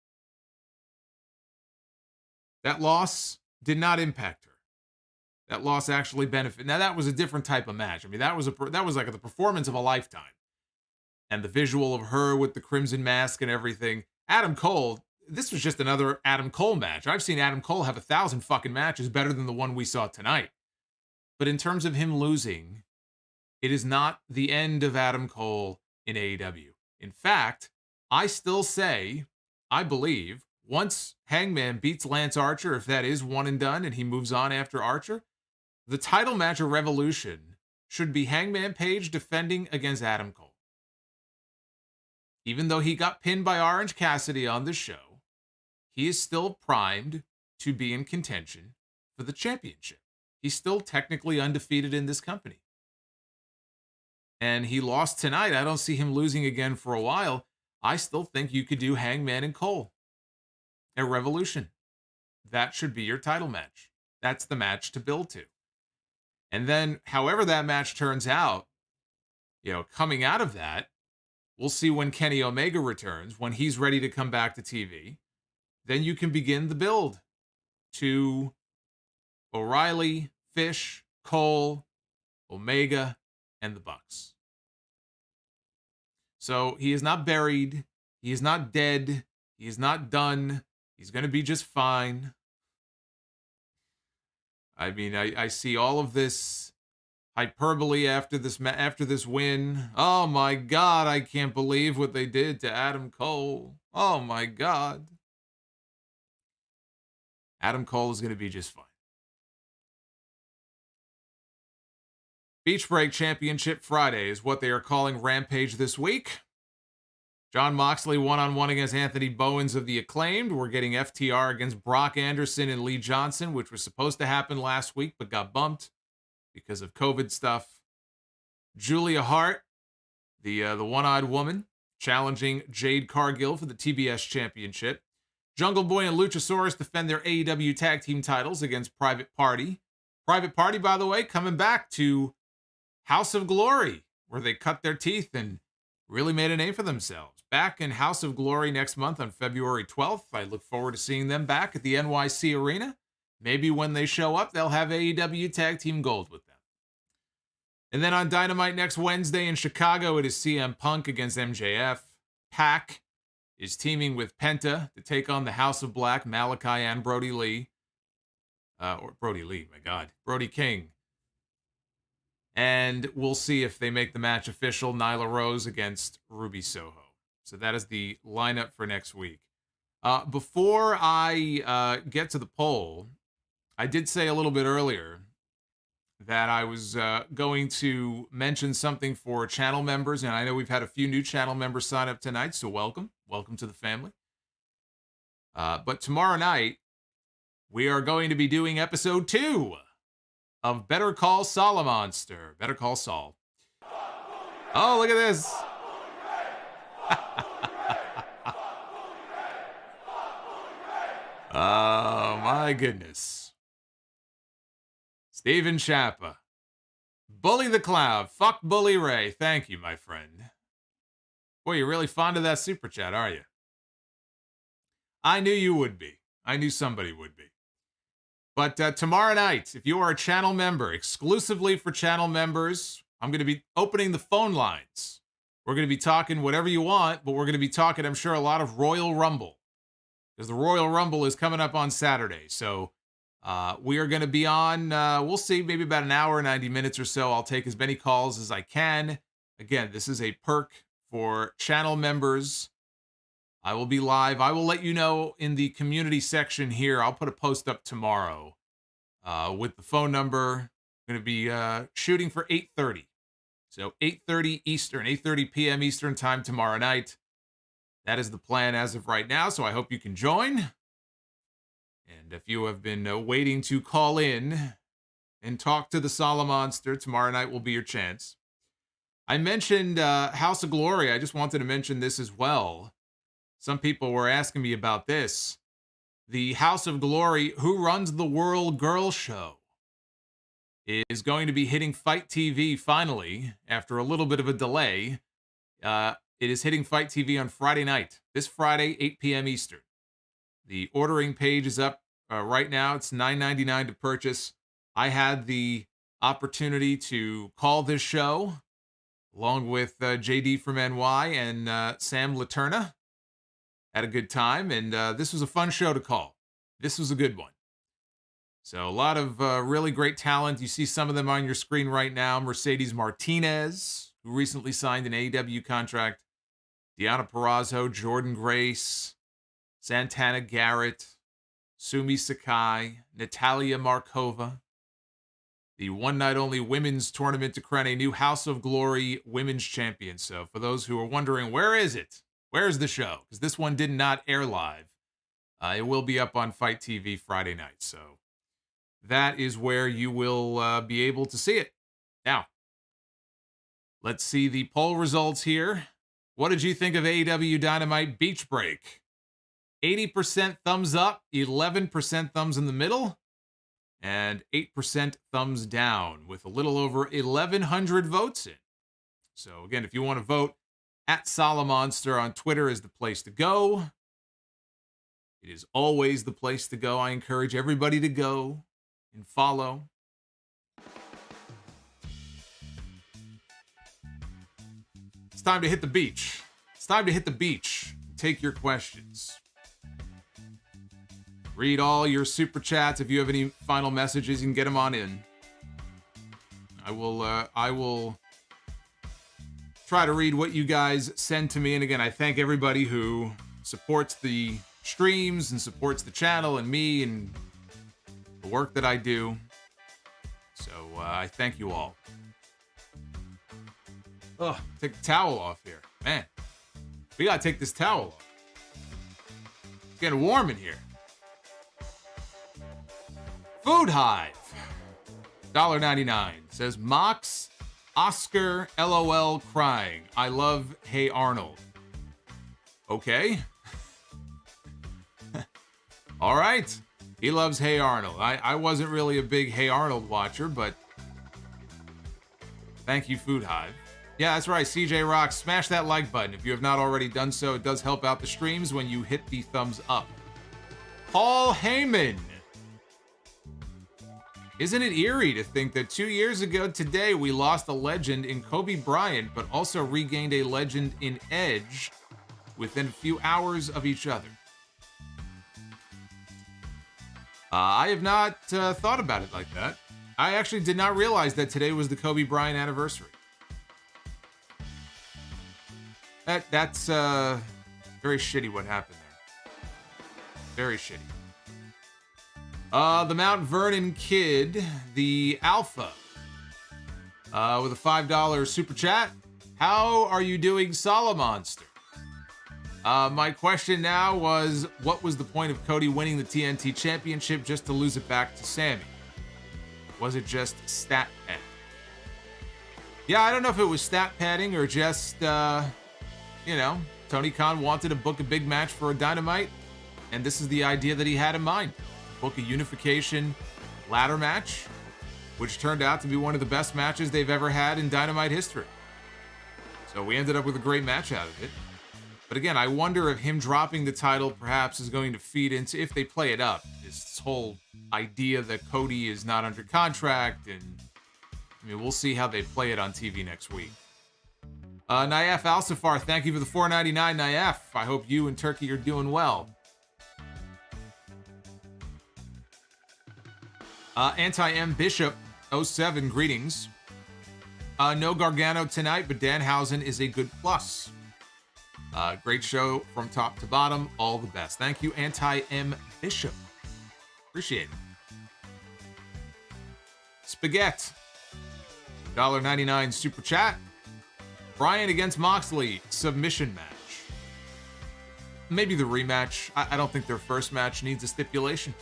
That loss did not impact her. That loss actually benefited. Now, that was a different type of match. I mean, that was like the performance of a lifetime. And the visual of her with the crimson mask and everything. Adam Cole, this was just another Adam Cole match. I've seen Adam Cole have 1,000 fucking matches better than the one we saw tonight. But in terms of him losing, it is not the end of Adam Cole in AEW. In fact, I still say, I believe, once Hangman beats Lance Archer, if that is one and done and he moves on after Archer, the title match of Revolution should be Hangman Page defending against Adam Cole. Even though he got pinned by Orange Cassidy on the show, he is still primed to be in contention for the championship. He's still technically undefeated in this company. And he lost tonight. I don't see him losing again for a while. I still think you could do Hangman and Cole at Revolution. That should be your title match. That's the match to build to. And then, however that match turns out, coming out of that, we'll see when Kenny Omega returns, when he's ready to come back to TV. Then you can begin the build to O'Reilly, Fish, Cole, Omega, and the Bucks. So he is not buried. He is not dead. He is not done. He's going to be just fine. I mean, I see all of this hyperbole after this win. Oh my God, I can't believe what they did to Adam Cole. Oh my God. Adam Cole is going to be just fine. Beach Break Championship Friday is what they are calling Rampage this week. Jon Moxley one-on-one against Anthony Bowens of the Acclaimed. We're getting FTR against Brock Anderson and Lee Johnson, which was supposed to happen last week but got bumped because of COVID stuff. Julia Hart, the one-eyed woman, challenging Jade Cargill for the TBS Championship. Jungle Boy and Luchasaurus defend their AEW Tag Team titles against Private Party. Private Party, by the way, coming back to House of Glory, where they cut their teeth and really made a name for themselves. Back in House of Glory next month on February 12th. I look forward to seeing them back at the NYC Arena. Maybe when they show up, they'll have AEW Tag Team Gold with them. And then on Dynamite next Wednesday in Chicago, it is CM Punk against MJF. Pac is teaming with Penta to take on the House of Black, Malachi and Brody Lee. Brody King. And we'll see if they make the match official. Nyla Rose against Ruby Soho. So that is the lineup for next week. Before I get to the poll, I did say a little bit earlier that I was going to mention something for channel members. And I know we've had a few new channel members sign up tonight. So welcome. Welcome to the family. But tomorrow night, we are going to be doing episode 2 of Better Call Solomonster. Better Call Saul. Oh, look at this. Oh, my goodness. Steven Chappa. Bully the Cloud. Fuck Bully Ray. Thank you, my friend. Boy, you're really fond of that super chat, are you? I knew you would be. I knew somebody would be. But tomorrow night, if you are a channel member, exclusively for channel members, I'm going to be opening the phone lines. We're going to be talking whatever you want, but we're going to be talking, I'm sure, a lot of Royal Rumble. Because the Royal Rumble is coming up on Saturday. So we are going to be on, we'll see, maybe about an hour, 90 minutes or so. I'll take as many calls as I can. Again, this is a perk for channel members. I will be live. I will let you know in the community section here. I'll put a post up tomorrow with the phone number. I'm going to be shooting for 8:30. So 8:30 Eastern, 8:30 p.m. Eastern time tomorrow night. That is the plan as of right now, so I hope you can join. And if you have been waiting to call in and talk to the Solomonster, tomorrow night will be your chance. I mentioned House of Glory. I just wanted to mention this as well. Some people were asking me about this. The House of Glory, Who Runs the World Girl Show, is going to be hitting Fight TV finally, after a little bit of a delay. It is hitting Fight TV on Friday night, this Friday, 8 p.m. Eastern. The ordering page is up right now. It's $9.99 to purchase. I had the opportunity to call this show, along with JD from NY and Sam Laterna. Had a good time, and this was a fun show to call. This was a good one. So a lot of really great talent. You see some of them on your screen right now. Mercedes Martinez, who recently signed an AEW contract. Deonna Purrazzo, Jordan Grace, Santana Garrett, Sumi Sakai, Natalia Markova. The one-night-only women's tournament to crown a new House of Glory women's champion. So for those who are wondering, where is it? Where's the show? Because this one did not air live. It will be up on Fight TV Friday night. So that is where you will be able to see it. Now, let's see the poll results here. What did you think of AEW Dynamite Beach Break? 80% thumbs up, 11% thumbs in the middle, and 8% thumbs down, with a little over 1,100 votes in. So again, if you want to vote, at Solomonster on Twitter is the place to go. It is always the place to go. I encourage everybody to go and follow. It's time to hit the beach. It's time to hit the beach. Take your questions. Read all your super chats. If you have any final messages, you can get them on in. I will try to read what you guys send to me. And again, I thank everybody who supports the streams and supports the channel and me and the work that I do. So I thank you all. Oh, take the towel off here. Man, we gotta take this towel off. It's getting warm in here. Food Hive, $1.99, says Mox Oscar LOL crying. I love Hey Arnold. Okay. All right. He loves Hey Arnold. I wasn't really a big Hey Arnold watcher, but thank you, Food Hive. Yeah, that's right. CJ Rock, smash that like button. If you have not already done so, it does help out the streams when you hit the thumbs up. Paul Heyman. Isn't it eerie to think that 2 years ago today we lost a legend in Kobe Bryant, but also regained a legend in Edge within a few hours of each other? I have not thought about it like that. I actually did not realize that today was the Kobe Bryant anniversary. That's very shitty what happened there. Very shitty. The Mount Vernon Kid, the Alpha, with a $5 super chat. How are you doing, Solomonster? My question now was, what was the point of Cody winning the TNT Championship just to lose it back to Sammy? Was it just stat pad? Yeah, I don't know if it was stat padding or just, Tony Khan wanted to book a big match for a Dynamite. And this is the idea that he had in mind. Book a unification ladder match, which turned out to be one of the best matches they've ever had in Dynamite history. So we ended up with a great match out of it. But again, I wonder if him dropping the title perhaps is going to feed into, if they play it up, this whole idea that Cody is not under contract. And I mean, we'll see how they play it on TV next week. Naif Alsafar, thank you for the $4.99, Naif. I hope you and Turkey are doing well. Anti-M Bishop 07, greetings. No Gargano tonight, but Danhausen is a good plus. Great show from top to bottom. All the best. Thank you, Anti-M Bishop. Appreciate it. Spaghetti. $1.99 super chat. Bryan against Moxley, submission match. Maybe the rematch. I don't think their first match needs a stipulation.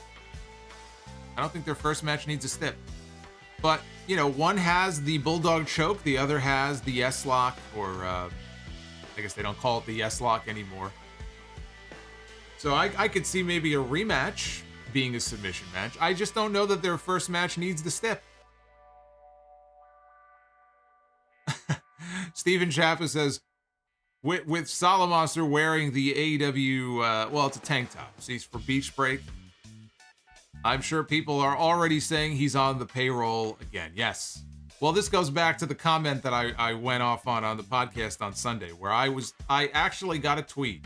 But, you know, one has the Bulldog choke, the other has the S-lock, or I guess they don't call it the S-lock anymore. So I could see maybe a rematch being a submission match. I just don't know that their first match needs the stip. Steven Chappa says, with Solomonster wearing the AEW, well, it's a tank top. So he's for beach break. I'm sure people are already saying he's on the payroll again. Yes. Well, this goes back to the comment that I went off on the podcast on Sunday, where I actually got a tweet.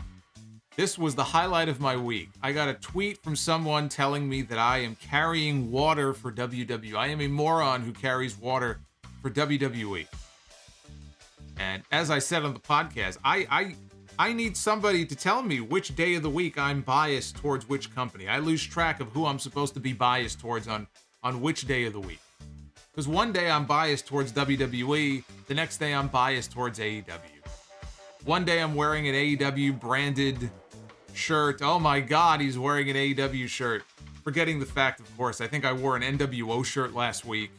This was the highlight of my week. I got a tweet from someone telling me that I am carrying water for WWE. I am a moron who carries water for WWE. And as I said on the podcast, I need somebody to tell me which day of the week I'm biased towards which company. I lose track of who I'm supposed to be biased towards on which day of the week. Because one day I'm biased towards WWE, the next day I'm biased towards AEW. One day I'm wearing an AEW branded shirt. Oh my God, he's wearing an AEW shirt. Forgetting the fact, of course, I think I wore an NWO shirt last week.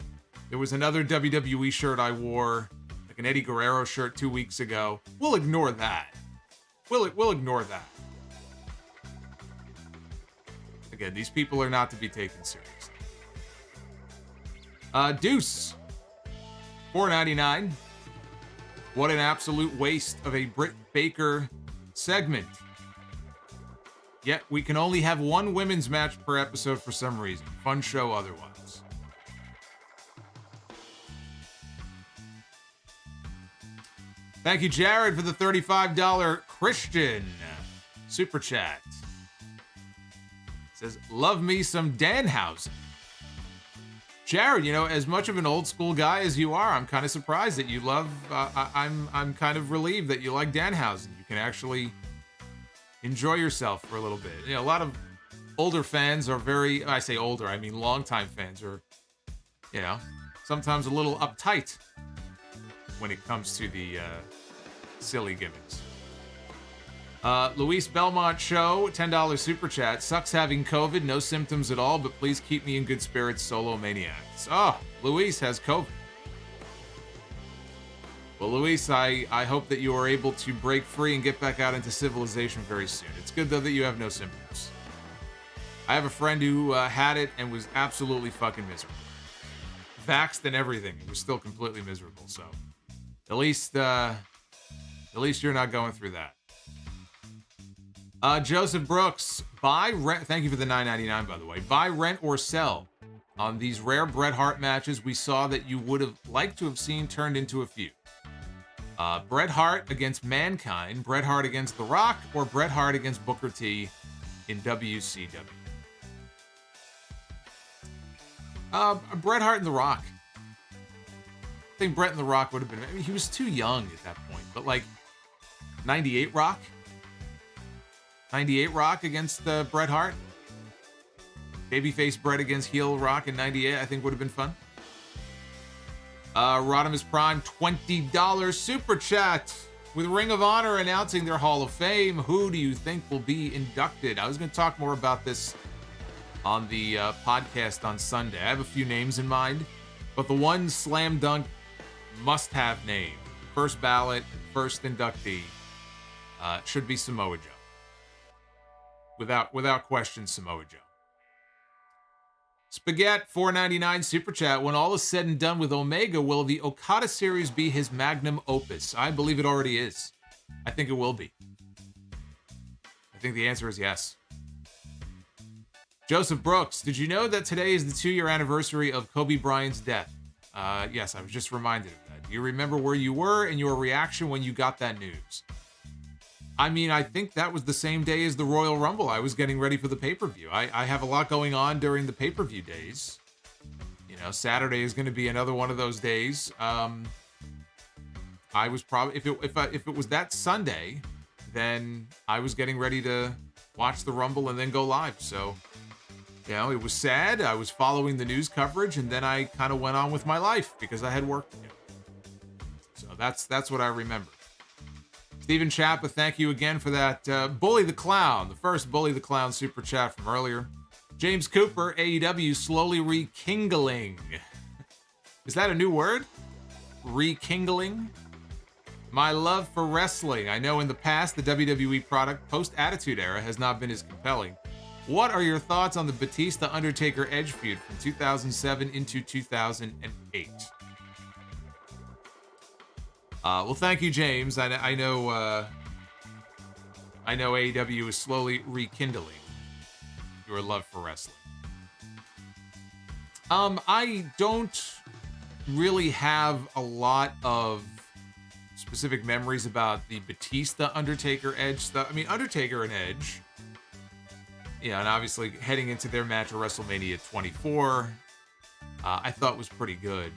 There was another WWE shirt I wore, like an Eddie Guerrero shirt 2 weeks ago. We'll ignore that. We'll ignore that. Again, these people are not to be taken seriously. Deuce, $4.99. What an absolute waste of a Britt Baker segment. Yet we can only have one women's match per episode for some reason. Fun show otherwise. Thank you, Jared, for the $35 Christian super chat. Says, love me some Danhausen. Jared, you know, as much of an old school guy as you are, I'm kind of surprised that you love, I'm kind of relieved that you like Danhausen. You can actually enjoy yourself for a little bit. You know, a lot of older fans are very, I say older, I mean longtime fans are, you know, sometimes a little uptight when it comes to the silly gimmicks. Luis Belmont Show, $10 super chat. Sucks having COVID, no symptoms at all, but please keep me in good spirits, Solo Maniacs. Oh, Luis has COVID. Well, Luis, I hope that you are able to break free and get back out into civilization very soon. It's good, though, that you have no symptoms. I have a friend who had it and was absolutely fucking miserable. Vaxxed and everything. He was still completely miserable, so at least you're not going through that. Joseph Brooks, buy, rent, thank you for the $9.99, by the way. Buy, rent, or sell. On these rare Bret Hart matches, we saw that you would have liked to have seen turned into a feud. Bret Hart against Mankind, Bret Hart against The Rock, or Bret Hart against Booker T in WCW. Bret Hart and The Rock. I think Bret and The Rock would have been, I mean, he was too young at that point, but like 98 Rock? 98 Rock against Bret Hart? Babyface Bret against heel Rock in 98, I think would have been fun. Rodimus Prime, $20 super chat. With Ring of Honor announcing their Hall of Fame, who do you think will be inducted? I was going to talk more about this on the podcast on Sunday. I have a few names in mind, but the one slam dunk must-have name, first ballot, first inductee, should be Samoa Joe. without question, Samoa Joe. Spaghetti 499 Super Chat. When all is said and done with Omega, will the Okada series be his magnum opus? I believe it already is. I think it will be. I think the answer is yes. Joseph Brooks, did you know that today is the 2-year anniversary of Kobe Bryant's death? Yes, I was just reminded of that. Do you remember where you were and your reaction when you got that news? I mean, I think that was the same day as the Royal Rumble. I was getting ready for the pay-per-view. I have a lot going on during the pay-per-view days. You know, Saturday is going to be another one of those days. I was probably, if it was that Sunday, then I was getting ready to watch the Rumble and then go live. So, you know, it was sad. I was following the news coverage, and then I kind of went on with my life because I had work to do. So that's what I remember. Stephen Chappa, thank you again for that Bully the Clown, the first Bully the Clown super chat from earlier. James Cooper, AEW slowly rekindling. Is that a new word? Rekindling? My love for wrestling. I know in the past the WWE product post-Attitude Era has not been as compelling. What are your thoughts on the Batista-Undertaker Edge feud from 2007 into 2008? Well, thank you, James. I know AEW is slowly rekindling your love for wrestling. I don't really have a lot of specific memories about the Batista-Undertaker Edge stuff. I mean, Undertaker and Edge, yeah, and obviously heading into their match at WrestleMania 24, I thought was pretty good.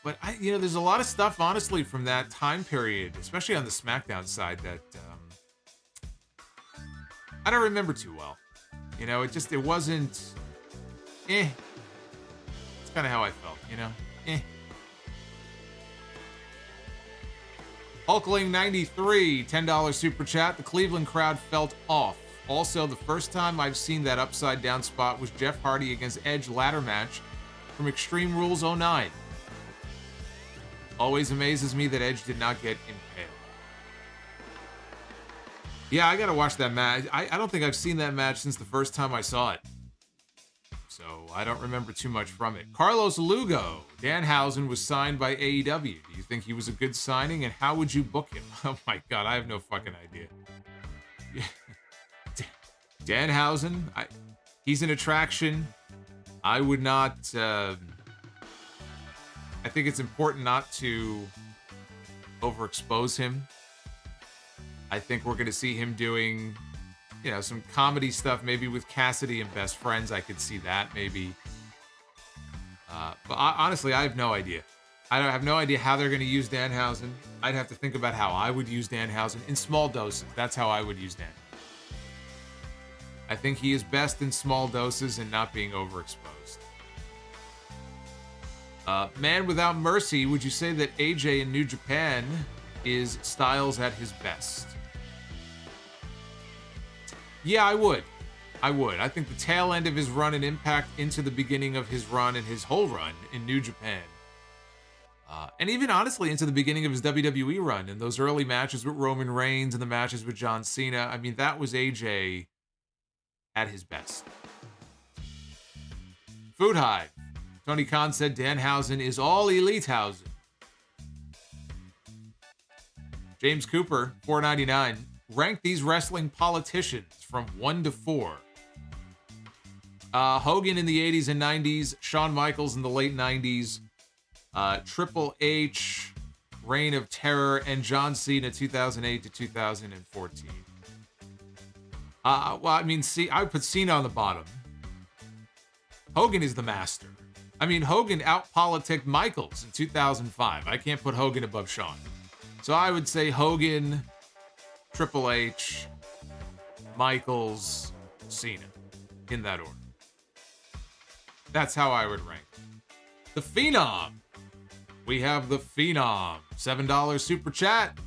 But there's a lot of stuff, honestly, from that time period, especially on the SmackDown side, that I don't remember too well. You know, it wasn't. It's kind of how I felt. You know, Hulkling 93, $10 super chat. The Cleveland crowd felt off. Also, the first time I've seen that upside down spot was Jeff Hardy against Edge ladder match from Extreme Rules 09. Always amazes me that Edge did not get impaled. Yeah, I gotta watch that match. I don't think I've seen that match since the first time I saw it. So I don't remember too much from it. Carlos Lugo. Danhausen was signed by AEW. Do you think he was a good signing, and how would you book him? Oh my god, I have no fucking idea. Danhausen, he's an attraction. I would not... I think it's important not to overexpose him. I think we're going to see him doing, some comedy stuff, maybe with Cassidy and Best Friends. I could see that, maybe. But honestly, I have no idea. I have no idea how they're going to use Danhausen. I'd have to think about how I would use Danhausen in small doses. That's how I would use Danhausen. I think he is best in small doses and not being overexposed. Man Without Mercy, would you say that AJ in New Japan is Styles at his best? Yeah, I would. I think the tail end of his run in Impact into the beginning of his run and his whole run in New Japan. And even honestly into the beginning of his WWE run and those early matches with Roman Reigns and the matches with John Cena. I mean, that was AJ at his best. Food Hive. Tony Khan said Danhausen is all Elitehausen. James Cooper, $4.99. Rank these wrestling politicians from 1 to 4. Hogan in the 80s and 90s. Shawn Michaels in the late 90s. Triple H, Reign of Terror, and John Cena 2008 to 2014. Well, I mean, I would put Cena on the bottom. Hogan is the master. I mean, Hogan out-politicked Michaels in 2005. I can't put Hogan above Shawn. So I would say Hogan, Triple H, Michaels, Cena, in that order. That's how I would rank. The Phenom. We have the Phenom. $7 super chat.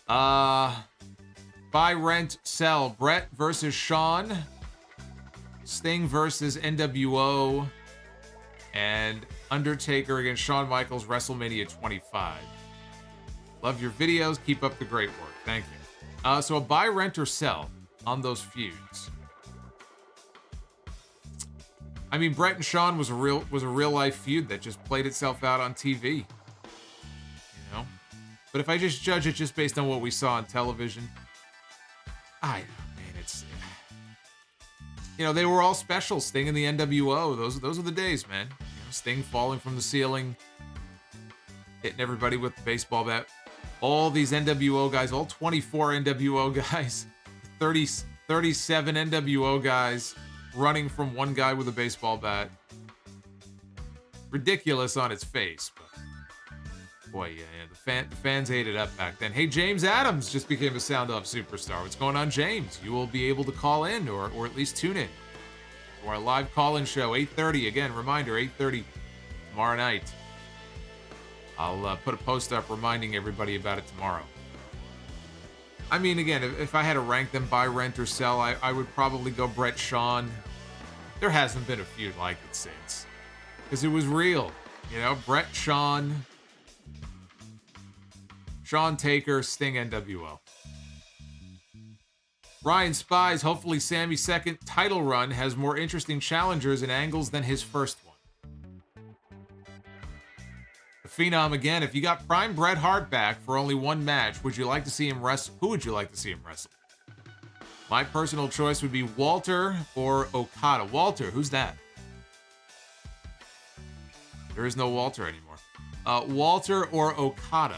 Buy, rent, sell. Brett versus Shawn. Sting versus NWO. And Undertaker against Shawn Michaels, WrestleMania 25. Love your videos. Keep up the great work. Thank you. So a buy, rent, or sell. on those feuds. I mean, Brett and Shawn was a real life feud that just played itself out on TV. You know? But if I just judge it just based on what we saw on television, they were all special. Sting and the NWO. Those are the days, man. Sting falling from the ceiling, hitting everybody with the baseball bat. All these NWO guys, all 24 NWO guys, 37 NWO guys running from one guy with a baseball bat. Ridiculous on its face, but boy, yeah, the fans ate it up back then. Hey, James Adams just became a Sound Off superstar. What's going on, James? You will be able to call in or at least tune in to our live call-in show, 8:30. Again, reminder, 8:30 tomorrow night. I'll put a post up reminding everybody about it tomorrow. I mean, again, if I had to rank them by rent or sell, I would probably go Brett Shawn. There hasn't been a feud like it since. Because it was real. Brett Shawn, Shawn Taker, Sting, NWO. Ryan Spies, hopefully Sammy's second title run has more interesting challengers and angles than his first one. The Phenom again, if you got Prime Bret Hart back for only one match, would you like to see him wrestle? Who would you like to see him wrestle? My personal choice would be Walter or Okada. Walter, who's that? There is no Walter anymore. Walter or Okada.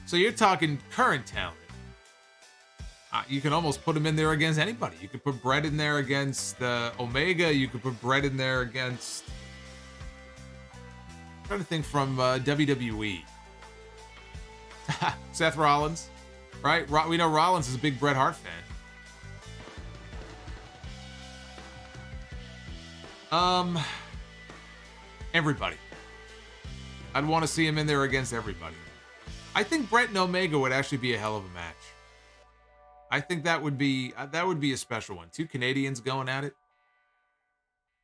So you're talking current talent. You can almost put him in there against anybody. You could put Bret in there against Omega. You could put Bret in there against... I'm trying to think from WWE. Seth Rollins, right? We know Rollins is a big Bret Hart fan. Everybody. I'd want to see him in there against everybody. I think Bret and Omega would actually be a hell of a match. I think that would be a special one. Two Canadians going at it.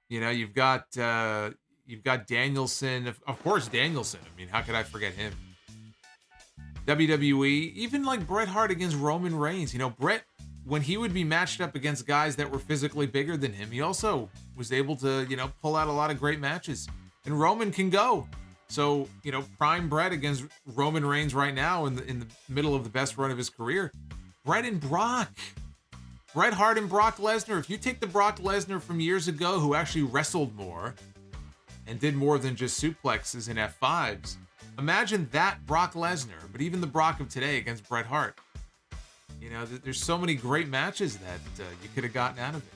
You've got Danielson, of course Danielson. I mean, how could I forget him? WWE, even like Bret Hart against Roman Reigns. Bret, when he would be matched up against guys that were physically bigger than him, he also was able to, pull out a lot of great matches. And Roman can go. So, prime Bret against Roman Reigns right now in the middle of the best run of his career. Bret and Brock. Bret Hart and Brock Lesnar. If you take the Brock Lesnar from years ago who actually wrestled more and did more than just suplexes and F5s, imagine that Brock Lesnar, but even the Brock of today against Bret Hart. There's so many great matches that you could have gotten out of it.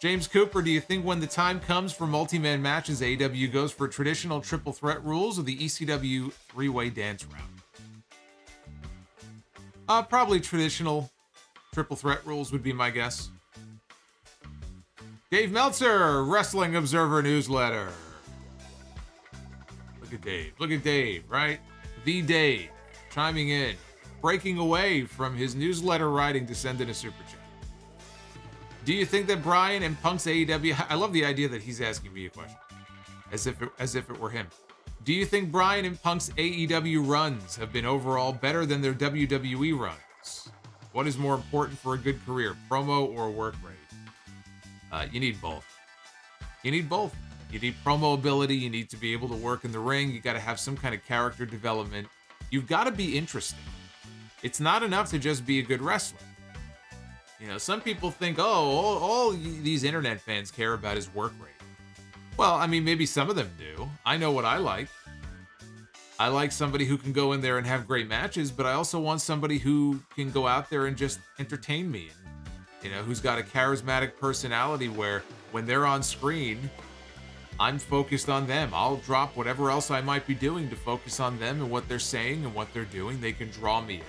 James Cooper, do you think when the time comes for multi-man matches, AEW goes for traditional triple threat rules or the ECW three-way dance route? Probably traditional triple threat rules would be my guess. Dave Meltzer, Wrestling Observer Newsletter. Look at Dave, right? The Dave, chiming in, breaking away from his newsletter writing to send in a super chat. Do you think that Bryan and Punk's AEW... I love the idea that he's asking me a question, as if it were him. Do you think Bryan and Punk's AEW runs have been overall better than their WWE runs? What is more important for a good career, promo or work rate? You need both. You need promo ability. You need to be able to work in the ring. You got to have some kind of character development. You've got to be interesting. It's not enough to just be a good wrestler. Some people think, all these internet fans care about is work rate. Well, I mean, maybe some of them do. I know what I like. I like somebody who can go in there and have great matches, but I also want somebody who can go out there and just entertain me. And, who's got a charismatic personality where when they're on screen, I'm focused on them. I'll drop whatever else I might be doing to focus on them and what they're saying and what they're doing. They can draw me in.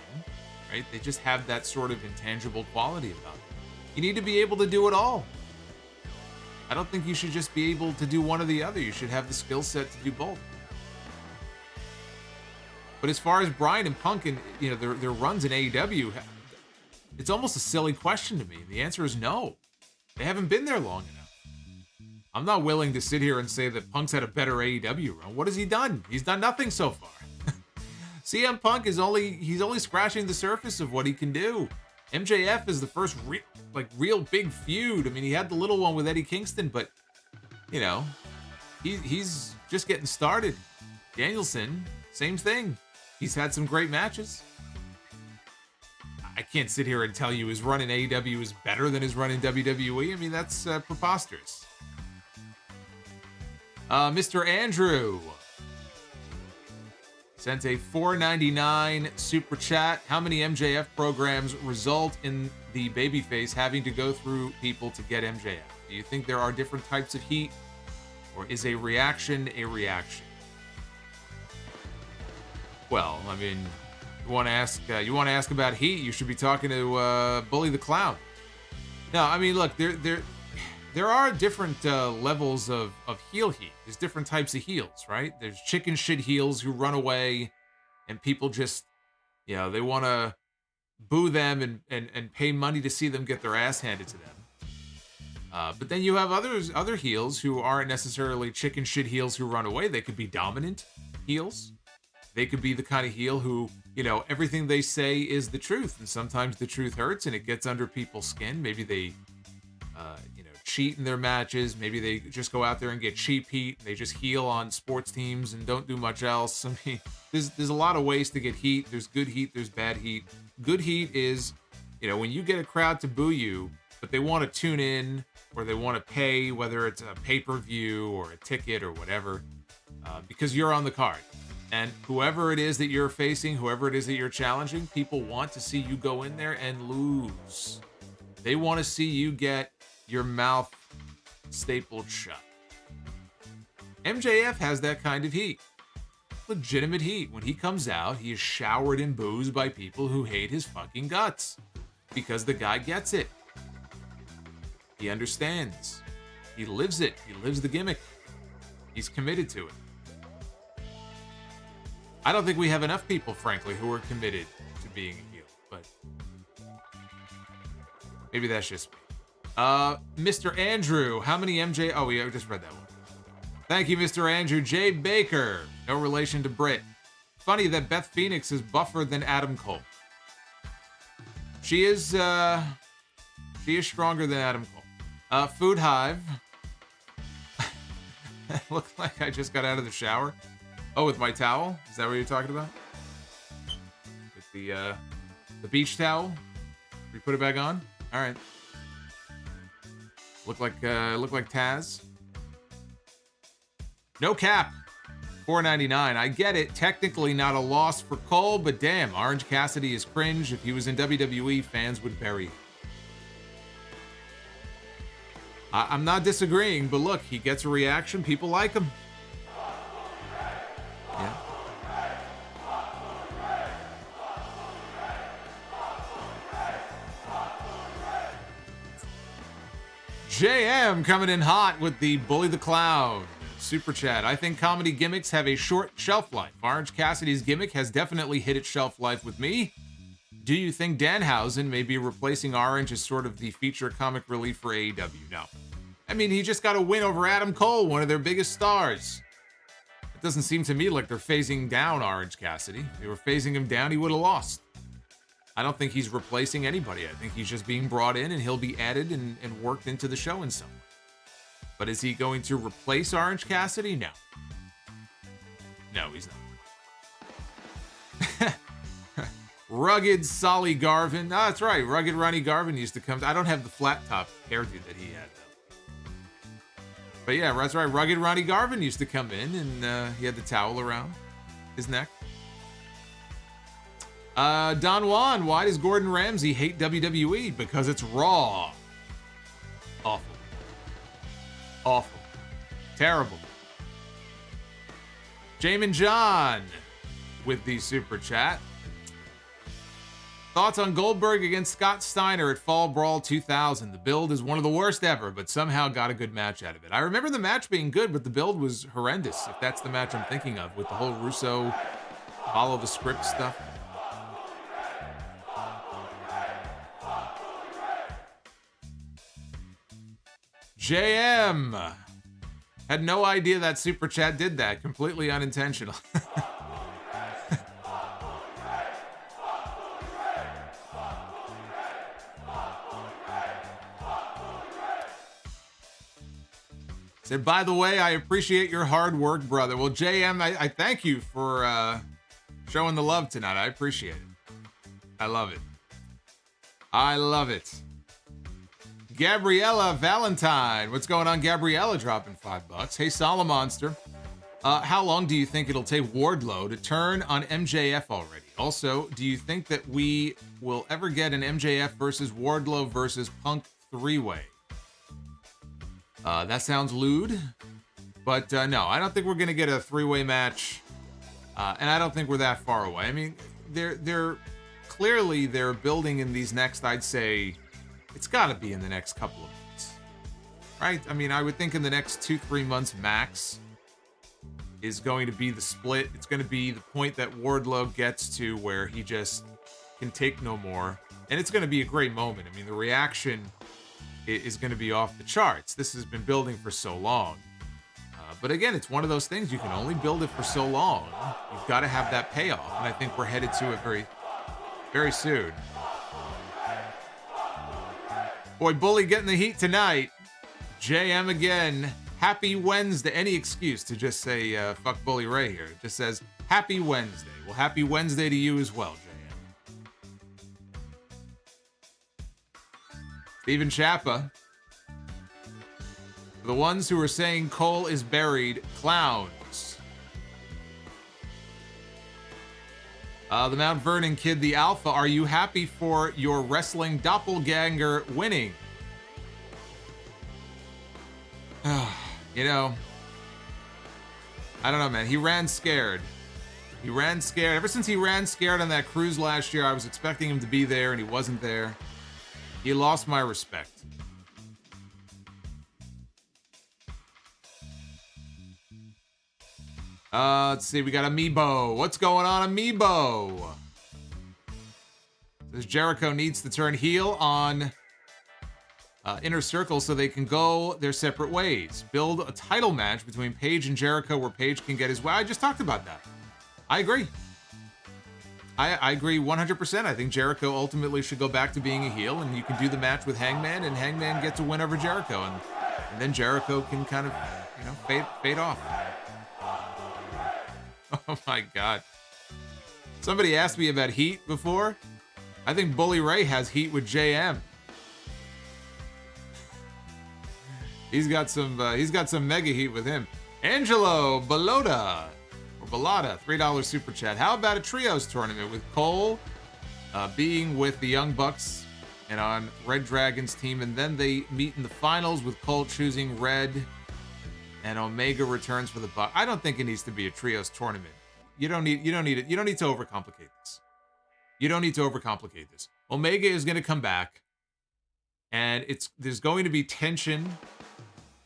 Right? They just have that sort of intangible quality about them. You need to be able to do it all. I don't think you should just be able to do one or the other. You should have the skill set to do both. But as far as Bryan and Punk and their runs in AEW, it's almost a silly question to me. The answer is no. They haven't been there long enough. I'm not willing to sit here and say that Punk's had a better AEW run. What has he done? He's done nothing so far. CM Punk he's only scratching the surface of what he can do. MJF is the first real big feud. I mean, he had the little one with Eddie Kingston, but he's just getting started. Danielson, same thing. He's had some great matches. I can't sit here and tell you his run in AEW is better than his run in WWE. I mean, that's preposterous. Mr. Andrew sent a $4.99 super chat. How many MJF programs result in the babyface having to go through people to get MJF? Do you think there are different types of heat, or is a reaction a reaction? Well, I mean, you want to ask about heat, you should be talking to Bully the Clown. No, I mean, look, there are different levels of heel heat. There's different types of heels, right? There's chicken shit heels who run away and people just, they want to boo them and pay money to see them get their ass handed to them. But then you have other heels who aren't necessarily chicken shit heels who run away. They could be dominant heels. They could be the kind of heel who, everything they say is the truth. And sometimes the truth hurts and it gets under people's skin. Maybe they, cheat in their matches. Maybe they just go out there and get cheap heat. And they just heel on sports teams and don't do much else. I mean, there's a lot of ways to get heat. There's good heat. There's bad heat. Good heat is, when you get a crowd to boo you, but they want to tune in or they want to pay, whether it's a pay-per-view or a ticket or whatever, because you're on the card. And whoever it is that you're facing, whoever it is that you're challenging, people want to see you go in there and lose. They want to see you get your mouth stapled shut. MJF has that kind of heat. Legitimate heat. When he comes out, he is showered in boos by people who hate his fucking guts. Because the guy gets it. He understands. He lives it. He lives the gimmick. He's committed to it. I don't think we have enough people, frankly, who are committed to being a heel, but maybe that's just me. Mr. Andrew, how many MJ... Oh, we just read that one. Thank you, Mr. Andrew. J. Baker, no relation to Britt. Funny that Beth Phoenix is buffer than Adam Cole. She is stronger than Adam Cole. Food Hive. Looks like I just got out of the shower. Oh, with my towel? Is that what you're talking about? With the beach towel? We put it back on? All right. Look like Taz. No cap. $4.99. I get it. Technically not a loss for Cole, but damn, Orange Cassidy is cringe. If he was in WWE, fans would bury him. I'm not disagreeing, but look, he gets a reaction. People like him. Yeah. JM coming in hot with the Bully the Clown super chat. I think comedy gimmicks have a short shelf life. Orange Cassidy's gimmick has definitely hit its shelf life with me. Do you think Danhausen may be replacing Orange as sort of the feature comic relief for AEW? No. I mean, he just got a win over Adam Cole, one of their biggest stars. It doesn't seem to me like they're phasing down Orange Cassidy. If they were phasing him down, he would have lost. I don't think he's replacing anybody. I think he's just being brought in and he'll be added and worked into the show in some way. But is he going to replace Orange Cassidy? No. No, he's not. Rugged Solly Garvin. No, that's right. Rugged Ronnie Garvin used to come. I don't have the flat top hairdo that he had, though. But yeah, that's right. Rugged Ronnie Garvin used to come in and he had the towel around his neck. Don Juan, why does Gordon Ramsay hate WWE? Because it's raw. Awful. Awful. Terrible. Jamin John with the super chat. Thoughts on Goldberg against Scott Steiner at Fall Brawl 2000. The build is one of the worst ever, but somehow got a good match out of it. I remember the match being good, but the build was horrendous, if that's the match I'm thinking of, with the whole Russo follow the script stuff. JM had no idea that super chat did that. Completely unintentional. Said, by the way, I appreciate your hard work, brother. Well, JM, I thank you for showing the love tonight. I appreciate it. I love it. I love it. Gabriella Valentine. What's going on, Gabriella? Dropping $5. Hey, Solomonster. How long do you think it'll take Wardlow to turn on MJF already? Also, do you think that we will ever get an MJF versus Wardlow versus Punk 3-way? That sounds lewd, but no, I don't think we're going to get a 3-way match, and I don't think we're that far away. I mean, they're clearly building in these next, I'd say, it's got to be in the next couple of months, right? I mean, I would think in the next 2-3 months max is going to be the split. It's going to be the point that Wardlow gets to where he just can take no more, and it's going to be a great moment. I mean, the reaction is going to be off the charts. This has been building for so long. But again, it's one of those things, you can only build it for so long. You've got to have that payoff, and I think we're headed to it very, very soon. Boy, Bully getting the heat tonight. JM again. Happy Wednesday. Any excuse to just say fuck Bully Ray here. It just says happy Wednesday. Well, happy Wednesday to you as well, JM. Steven Chappa. For the ones who are saying Cole is buried, clowns. The Mount Vernon kid, the Alpha, are you happy for your wrestling doppelganger winning? You know, I don't know, man. He ran scared. He ran scared. Ever since he ran scared on that cruise last year, I was expecting him to be there, and he wasn't there. He lost my respect. Let's see. We got Amiibo. What's going on, Amiibo? Says Jericho needs to turn heel on Inner Circle so they can go their separate ways. Build a title match between Paige and Jericho where Paige can get his way. I just talked about that. I agree. I agree 100%. I think Jericho ultimately should go back to being a heel, and you can do the match with Hangman, and Hangman gets a win over Jericho, and then Jericho can kind of, you know, fade off. Oh my God. Somebody asked me about heat before. I think Bully Ray has heat with JM. He's got some mega heat with him. Angelo Bellotta. Bellata, $3 super chat. How about a trios tournament with Cole being with the Young Bucks and on Red Dragon's team, and then they meet in the finals with Cole choosing Red and Omega returns for the Bucks? I don't think it needs to be a trios tournament. You don't need it. You don't need to overcomplicate this. You don't need to overcomplicate this. Omega is going to come back, and there's going to be tension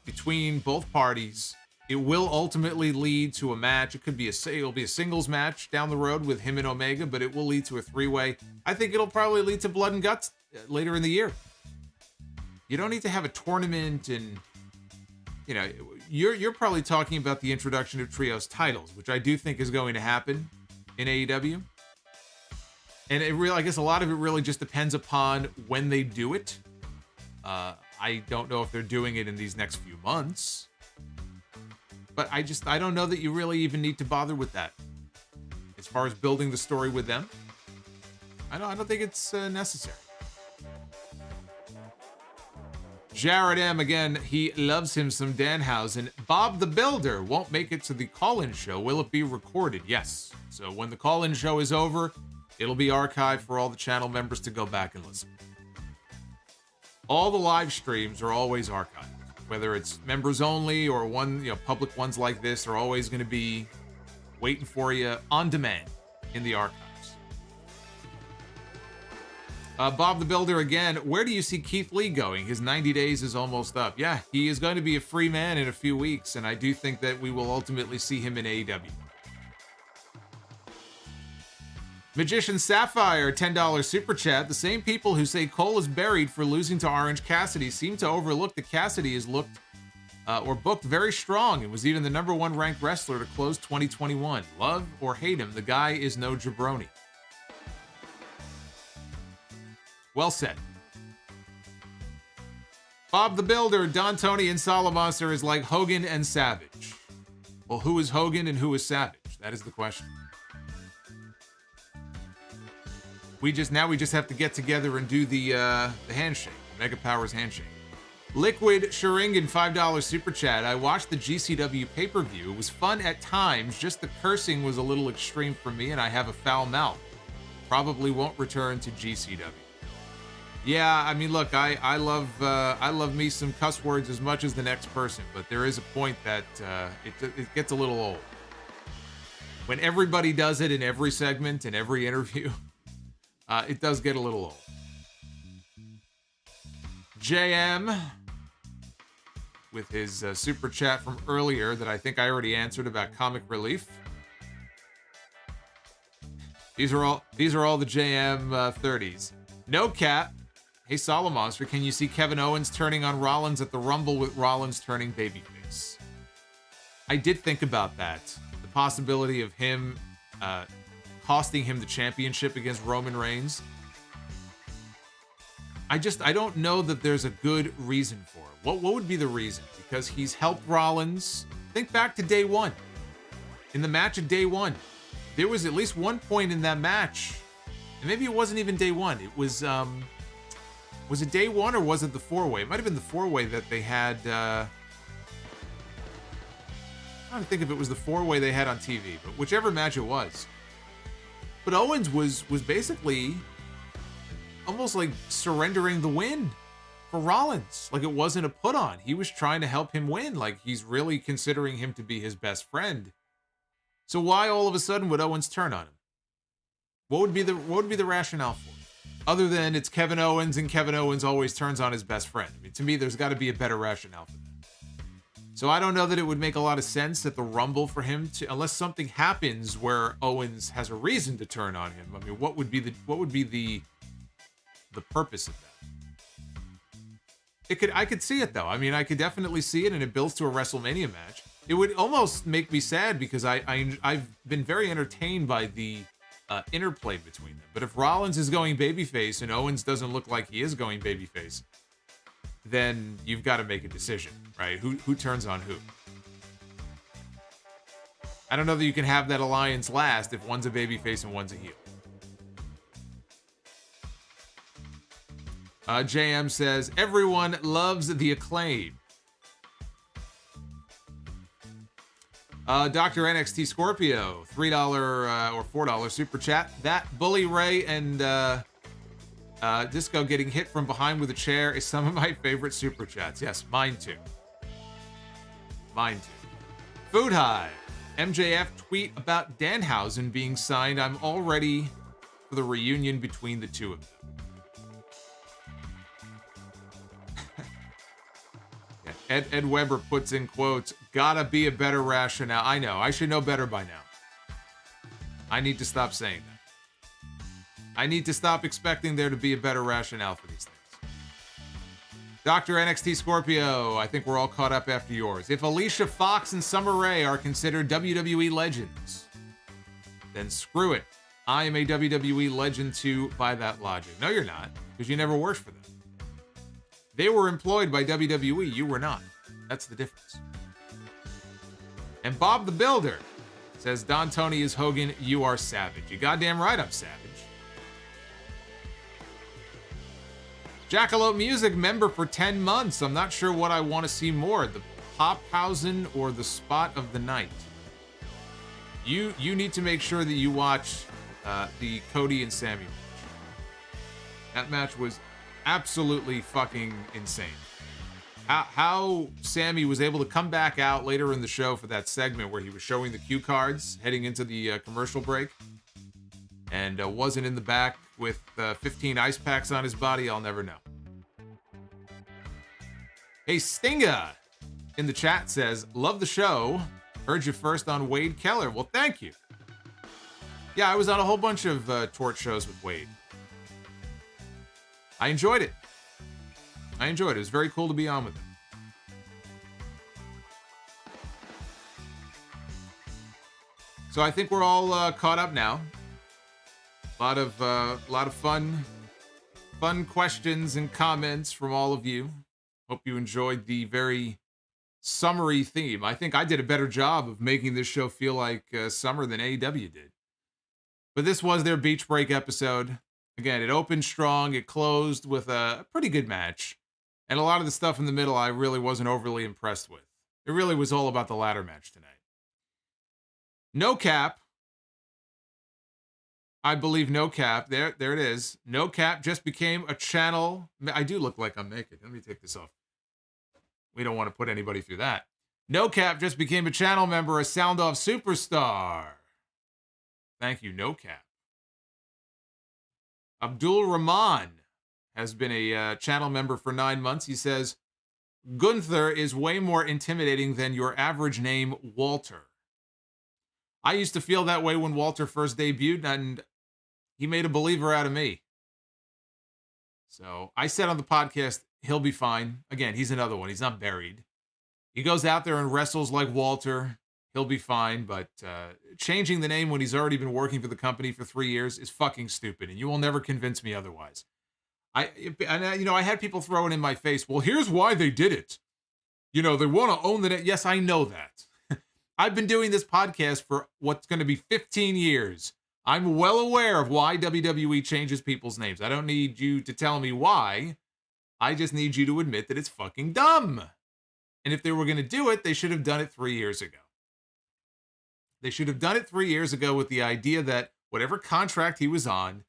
between both parties. It will ultimately lead to a match. It'll be a singles match down the road with him and Omega, but it will lead to a 3-way. I think it'll probably lead to blood and guts later in the year. You don't need to have a tournament, and you know, you're probably talking about the introduction of trios titles, which I do think is going to happen in AEW. And I guess a lot of it really just depends upon when they do it. I don't know if they're doing it in these next few months. But I don't know that you really even need to bother with that. As far as building the story with them, I don't think it's necessary. Jared M, again, he loves him some Danhausen. Bob the Builder won't make it to the call-in show. Will it be recorded? Yes. So when the call-in show is over, it'll be archived for all the channel members to go back and listen. All the live streams are always archived. Whether it's members only or public ones like this are always going to be waiting for you on demand in the archives. Bob the Builder again, where do you see Keith Lee going? His 90 days is almost up. Yeah, he is going to be a free man in a few weeks, and I do think that we will ultimately see him in AEW. Magician Sapphire, $10 super chat. The same people who say Cole is buried for losing to Orange Cassidy seem to overlook that Cassidy is booked very strong and was even the #1 ranked wrestler to close 2021. Love or hate him, the guy is no jabroni. Well said. Bob the Builder, Don Tony and Solomonster is like Hogan and Savage. Well, who is Hogan and who is Savage? That is the question. We just have to get together and do the handshake, Mega Powers handshake. Liquid Sharingan, $5 super chat. I watched the GCW pay-per-view. It was fun at times. Just the cursing was a little extreme for me, and I have a foul mouth. Probably won't return to GCW. Yeah, I mean, look, I love me some cuss words as much as the next person, but there is a point that it gets a little old. When everybody does it in every segment, in every interview, it does get a little old. JM, with his super chat from earlier that I think I already answered about comic relief. These are all the JM 30s. No cap. Hey, Solomonster, can you see Kevin Owens turning on Rollins at the Rumble with Rollins turning babyface? I did think about that. The possibility of him costing him the championship against Roman Reigns. I don't know that there's a good reason for it. What would be the reason? Because he's helped Rollins. Think back to day one. In the match of day one, there was at least one point in that match, and maybe it wasn't even day one. It was it day one or was it the four-way? It might have been the four-way that they had. I'm trying to think if it was the four-way they had on TV, but whichever match it was. But Owens was basically almost like surrendering the win for Rollins. Like it wasn't a put on. He was trying to help him win. Like he's really considering him to be his best friend. So why all of a sudden would Owens turn on him? What would be the rationale for it? Other than it's Kevin Owens and Kevin Owens always turns on his best friend. I mean, to me, there's got to be a better rationale for that. So I don't know that it would make a lot of sense at the Rumble for him to, unless something happens where Owens has a reason to turn on him. I mean, what would be the purpose of that? I could see it though. I mean, I could definitely see it, and it builds to a WrestleMania match. It would almost make me sad because I've been very entertained by the interplay between them. But if Rollins is going babyface and Owens doesn't look like he is going babyface, then you've got to make a decision, right? Who turns on who? I don't know that you can have that alliance last if one's a babyface and one's a heel. JM says, everyone loves the Acclaim. Dr. NXT Scorpio, $3 or $4 super chat. That Bully Ray and Disco getting hit from behind with a chair is some of my favorite super chats. Yes, mine too. Mine too. Food Hive. MJF tweet about Danhausen being signed. I'm all ready for the reunion between the two of them. Ed Weber puts in quotes, gotta be a better rationale. I know. I should know better by now. I need to stop saying that. I need to stop expecting there to be a better rationale for these things. Dr. NXT Scorpio, I think we're all caught up after yours. If Alicia Fox and Summer Rae are considered WWE legends, then screw it. I am a WWE legend too by that logic. No, you're not, because you never worked for them. They were employed by WWE. You were not. That's the difference. And Bob the Builder says, Don Tony is Hogan. You are Savage. You goddamn right I'm Savage. Jackalope Music member for 10 months. I'm not sure what I want to see more. The Pophausen or the Spot of the Night. You need to make sure that you watch the Cody and Sammy match. That match was absolutely fucking insane. How Sammy was able to come back out later in the show for that segment where he was showing the cue cards heading into the commercial break and wasn't in the back with 15 ice packs on his body, I'll never know. Hey, Stinga in the chat says, love the show. Heard you first on Wade Keller. Well, thank you. Yeah, I was on a whole bunch of Torch shows with Wade. I enjoyed it. It was very cool to be on with him. So I think we're all caught up now. A lot of fun questions and comments from all of you. Hope you enjoyed the very summery theme. I think I did a better job of making this show feel like summer than AEW did. But this was their beach break episode. Again, it opened strong. It closed with a pretty good match. And a lot of the stuff in the middle I really wasn't overly impressed with. It really was all about the ladder match tonight. No Cap. I believe No Cap. There it is. No Cap just became a channel. I do look like I'm naked. Let me take this off. We don't want to put anybody through that. No Cap just became a channel member, a Sound Off superstar. Thank you, No Cap. Abdul Rahman has been a channel member for 9 months. He says, Gunther is way more intimidating than your average name, Walter. I used to feel that way when Walter first debuted, and he made a believer out of me. So I said on the podcast, he'll be fine. Again, he's another one. He's not buried. He goes out there and wrestles like Walter. He'll be fine. But changing the name when he's already been working for the company for 3 years is fucking stupid. And you will never convince me otherwise. I had people throwing in my face, well, here's why they did it. They want to own the name. Yes, I know that. I've been doing this podcast for what's going to be 15 years. I'm well aware of why WWE changes people's names. I don't need you to tell me why. I just need you to admit that it's fucking dumb. And if they were going to do it, they should have done it 3 years ago. They should have done it 3 years ago with the idea that whatever contract he was on,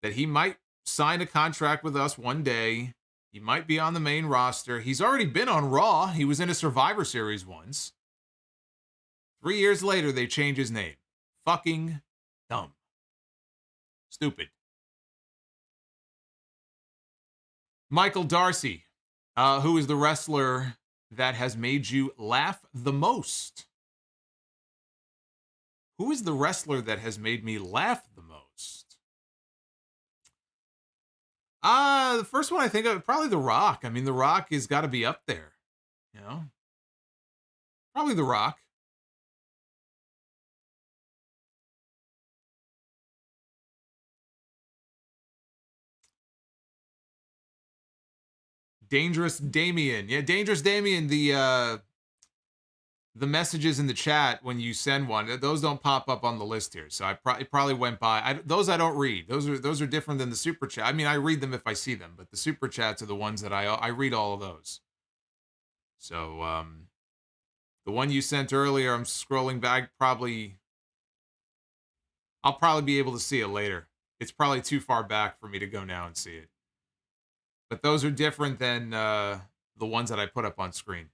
that he might sign a contract with us one day. He might be on the main roster. He's already been on Raw. He was in a Survivor Series once. 3 years later, they change his name. Fucking dumb. Stupid. Michael Darcy, who is the wrestler that has made you laugh the most? Who is the wrestler that has made me laugh the most? The first one I think of, probably The Rock. I mean, The Rock has got to be up there. Probably The Rock. Dangerous Damien. Yeah, Dangerous Damien, the messages in the chat when you send one, those don't pop up on the list here. So it probably went by. Those I don't read. Those are different than the super chat. I mean, I read them if I see them, but the super chats are the ones that I read all of those. So the one you sent earlier, I'm scrolling back. I'll probably be able to see it later. It's probably too far back for me to go now and see it. But those are different than the ones that I put up on screen.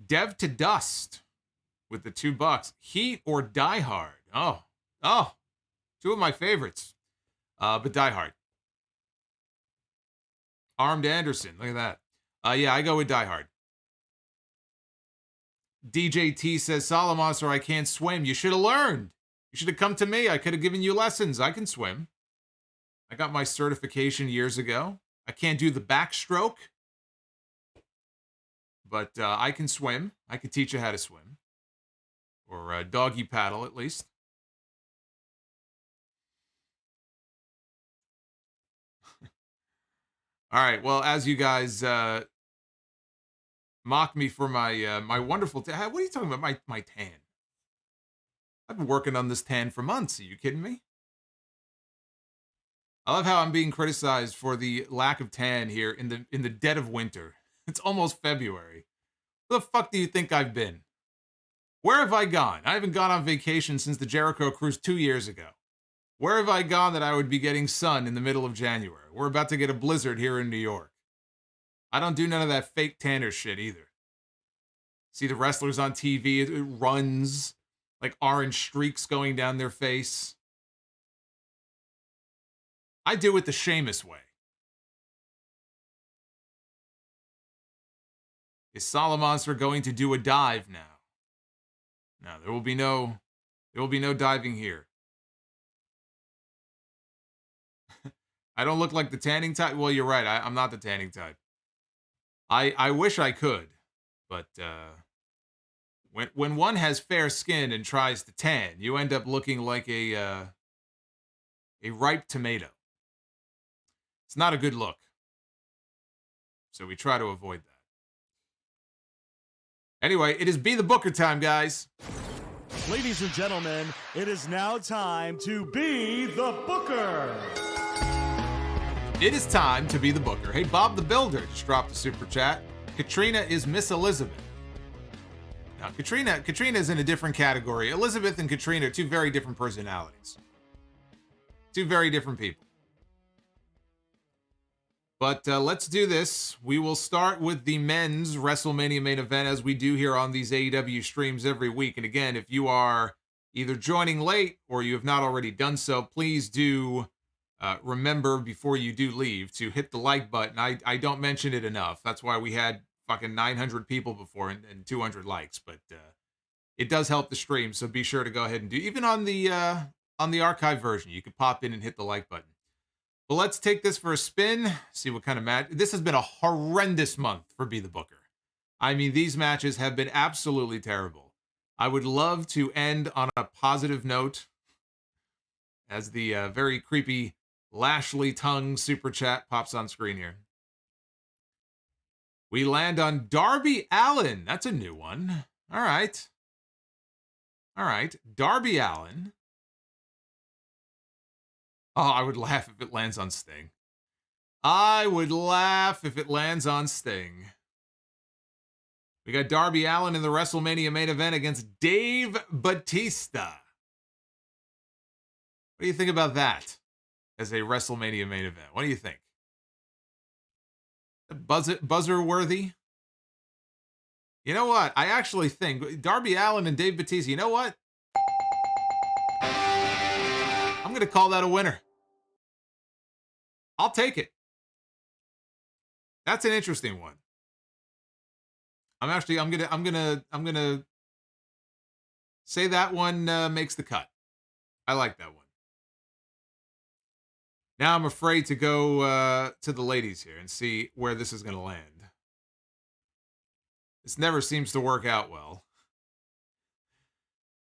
Dev to Dust with the $2. Heat or Die Hard? Oh, two of my favorites. But Die Hard. Armed Anderson, look at that. Yeah, I go with Die Hard. DJT says, Solomonster, I can't swim. You should have learned. You should have come to me. I could have given you lessons. I can swim. I got my certification years ago. I can't do the backstroke, but I can swim. I can teach you how to swim. Or doggy paddle, at least. All right, well, as you guys mock me for my my wonderful tan. What are you talking about? My tan. I've been working on this tan for months. Are you kidding me? I love how I'm being criticized for the lack of tan here in the dead of winter. It's almost February. Where the fuck do you think I've been? Where have I gone? I haven't gone on vacation since the Jericho cruise 2 years ago. Where have I gone that I would be getting sun in the middle of January? We're about to get a blizzard here in New York. I don't do none of that fake tanner shit either. See the wrestlers on TV, it runs like orange streaks going down their face. I do it the Sheamus way. Is Solomonster going to do a dive now? No, there will be no diving here. I don't look like the tanning type. Well, you're right. I'm not the tanning type. I wish I could, but when one has fair skin and tries to tan, you end up looking like a ripe tomato. It's not a good look. So we try to avoid that. Anyway, it is Be the Booker time, guys. Ladies and gentlemen, it is now time to be the Booker. It is time to be the Booker. Hey, Bob the Builder just dropped a super chat. Katrina is Miss Elizabeth. Now, Katrina is in a different category. Elizabeth and Katrina are two very different personalities. Two very different people. But let's do this. We will start with the men's WrestleMania main event, as we do here on these AEW streams every week. And again, if you are either joining late or you have not already done so, please do remember before you do leave to hit the like button. I don't mention it enough. That's why we had fucking 900 people before and 200 likes. But it does help the stream, so be sure to go ahead and do. Even on the archive version, you could pop in and hit the like button. But let's take this for a spin, see what kind of match. This has been a horrendous month for Be the Booker. I mean, these matches have been absolutely terrible. I would love to end on a positive note, as the very creepy Lashley tongue super chat pops on screen here. We land on Darby Allin. That's a new one. All right. Darby Allin. Oh, I would laugh if it lands on Sting. I would laugh if it lands on Sting. We got Darby Allin in the WrestleMania main event against Dave Bautista. What do you think about that as a WrestleMania main event? What do you think? Buzzer worthy? You know what? I actually think Darby Allin and Dave Bautista, you know what? I'm going to call that a winner. I'll take it. That's an interesting one. I'm gonna say that one makes the cut. I like that one. Now I'm afraid to go to the ladies here and see where this is going to land. This never seems to work out well.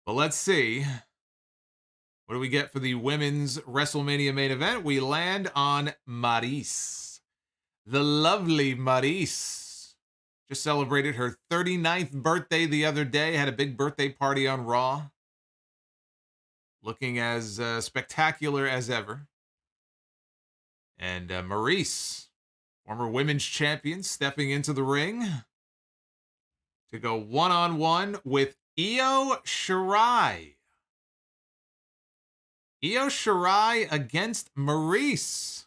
But let's see. What do we get for the women's WrestleMania main event? We land on Maryse. The lovely Maryse. Just celebrated her 39th birthday the other day. Had a big birthday party on Raw. Looking as spectacular as ever. And Maryse, former women's champion, stepping into the ring to go one-on-one with Io Shirai. Io Shirai against Maryse.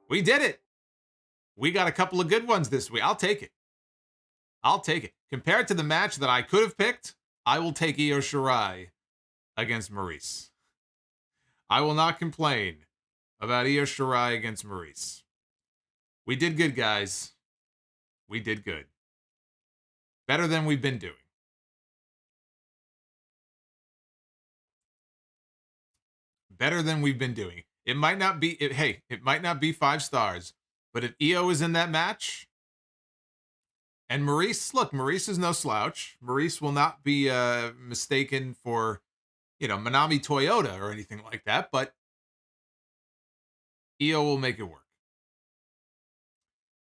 We did it. We got a couple of good ones this week. I'll take it. Compared to the match that I could have picked, I will take Io Shirai against Maryse. I will not complain about Io Shirai against Maryse. We did good, guys. We did good. Better than we've been doing. Better than we've been doing. It might not be, it might not be 5 stars, but if Io is in that match, and Maryse, look, Maryse is no slouch. Maryse will not be mistaken for, Manami Toyota or anything like that, but Io will make it work.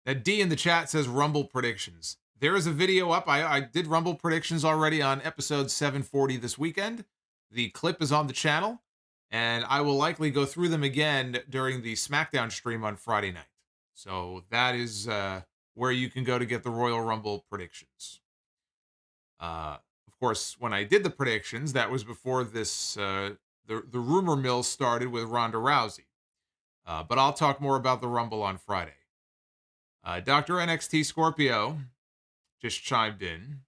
Now, D in the chat says Rumble predictions. There is a video up. I did Rumble predictions already on episode 740 this weekend. The clip is on the channel. And I will likely go through them again during the SmackDown stream on Friday night. So that is where you can go to get the Royal Rumble predictions. Of course, when I did the predictions, that was before this the rumor mill started with Ronda Rousey. But I'll talk more about the Rumble on Friday. Dr. NXT Scorpio just chimed in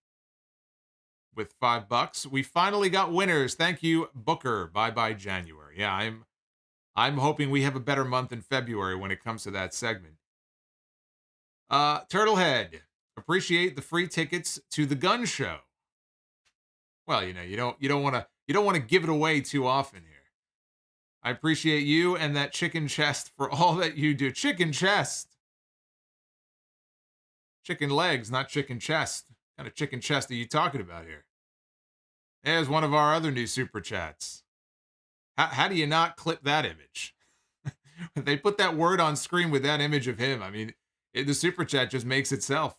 with $5. We finally got winners. Thank you, Booker. Bye-bye January. Yeah, I'm hoping we have a better month in February when it comes to that segment. Turtlehead, appreciate the free tickets to the gun show. Well, you don't want to give it away too often here. I appreciate you and that chicken chest for all that you do. Chicken chest. Chicken legs, not chicken chest. What kind of chicken chest are you talking about here? There's one of our other new super chats. How do you not clip that image? They put that word on screen with that image of him. I mean, the super chat just makes itself.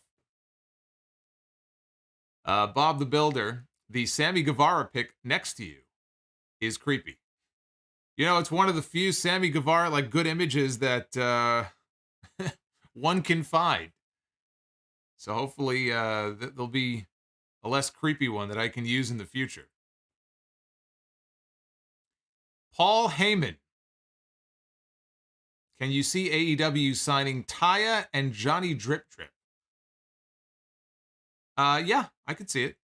Bob the Builder, the Sammy Guevara pic next to you is creepy. You know, it's one of the few Sammy Guevara, like, good images that one can find. So hopefully there'll be a less creepy one that I can use in the future. Paul Heyman. Can you see AEW signing Taya and Johnny Drip Drip? Yeah, I could see it.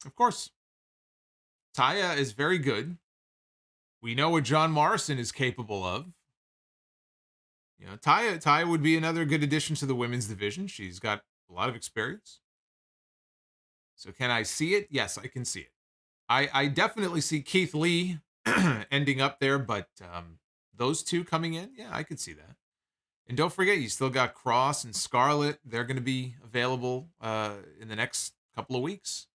Of course. Taya is very good. We know what John Morrison is capable of. You know, Taya would be another good addition to the women's division. She's got a lot of experience. So can I see it? Yes, I can see it. I definitely see Keith Lee ending up there, but those two coming in, yeah, I could see that. And don't forget, you still got Cross and Scarlett. They're going to be available in the next couple of weeks.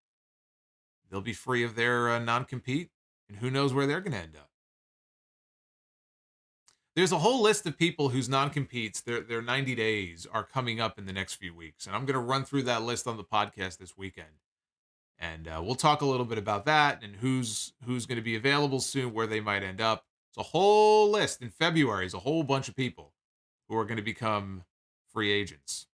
They'll be free of their non-compete, and who knows where they're going to end up. There's a whole list of people whose non-competes, their 90 days, are coming up in the next few weeks. And I'm going to run through that list on the podcast this weekend. And we'll talk a little bit about that and who's going to be available soon, where they might end up. It's a whole list in February. Is a whole bunch of people who are going to become free agents.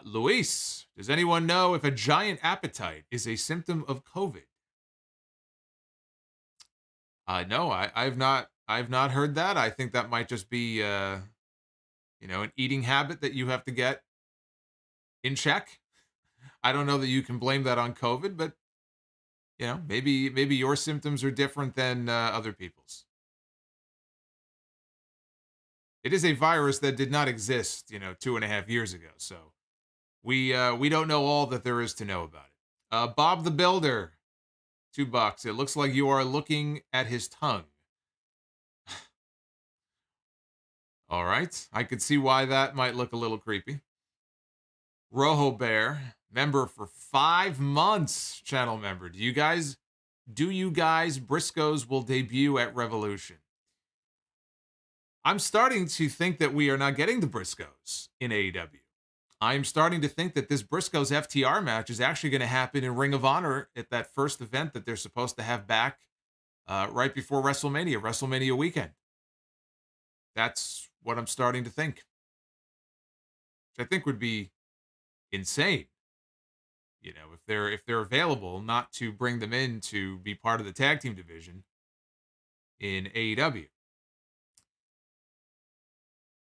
Luis, does anyone know if a giant appetite is a symptom of COVID? No, I've not heard that. I think that might just be, an eating habit that you have to get in check. I don't know that you can blame that on COVID, but maybe your symptoms are different than other people's. It is a virus that did not exist, 2.5 years ago. So we don't know all that there is to know about it. Bob the Builder, $2. It looks like you are looking at his tongue. All right. I could see why that might look a little creepy. Rojo Bear, member for 5 months, channel member. Do you guys, Briscoes will debut at Revolution? I'm starting to think that we are not getting the Briscoes in AEW. I'm starting to think that this Briscoes FTR match is actually going to happen in Ring of Honor at that first event that they're supposed to have back right before WrestleMania weekend. That's what I'm starting to think. Which I think would be insane. If they're available, not to bring them in to be part of the tag team division in AEW.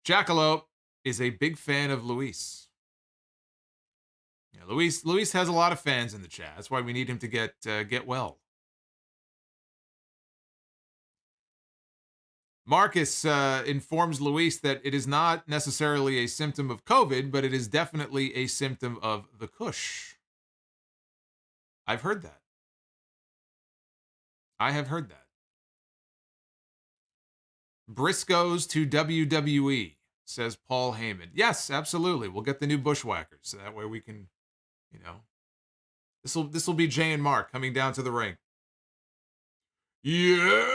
Jackalope is a big fan of Luis. Yeah, Luis has a lot of fans in the chat. That's why we need him to get well. Marcus informs Luis that it is not necessarily a symptom of COVID, but it is definitely a symptom of the Kush. I've heard that. I have heard that. Briscoes to WWE, says Paul Heyman. Yes, absolutely. We'll get the new Bushwhackers, so that way we can, this will be Jay and Mark coming down to the ring. Yeah.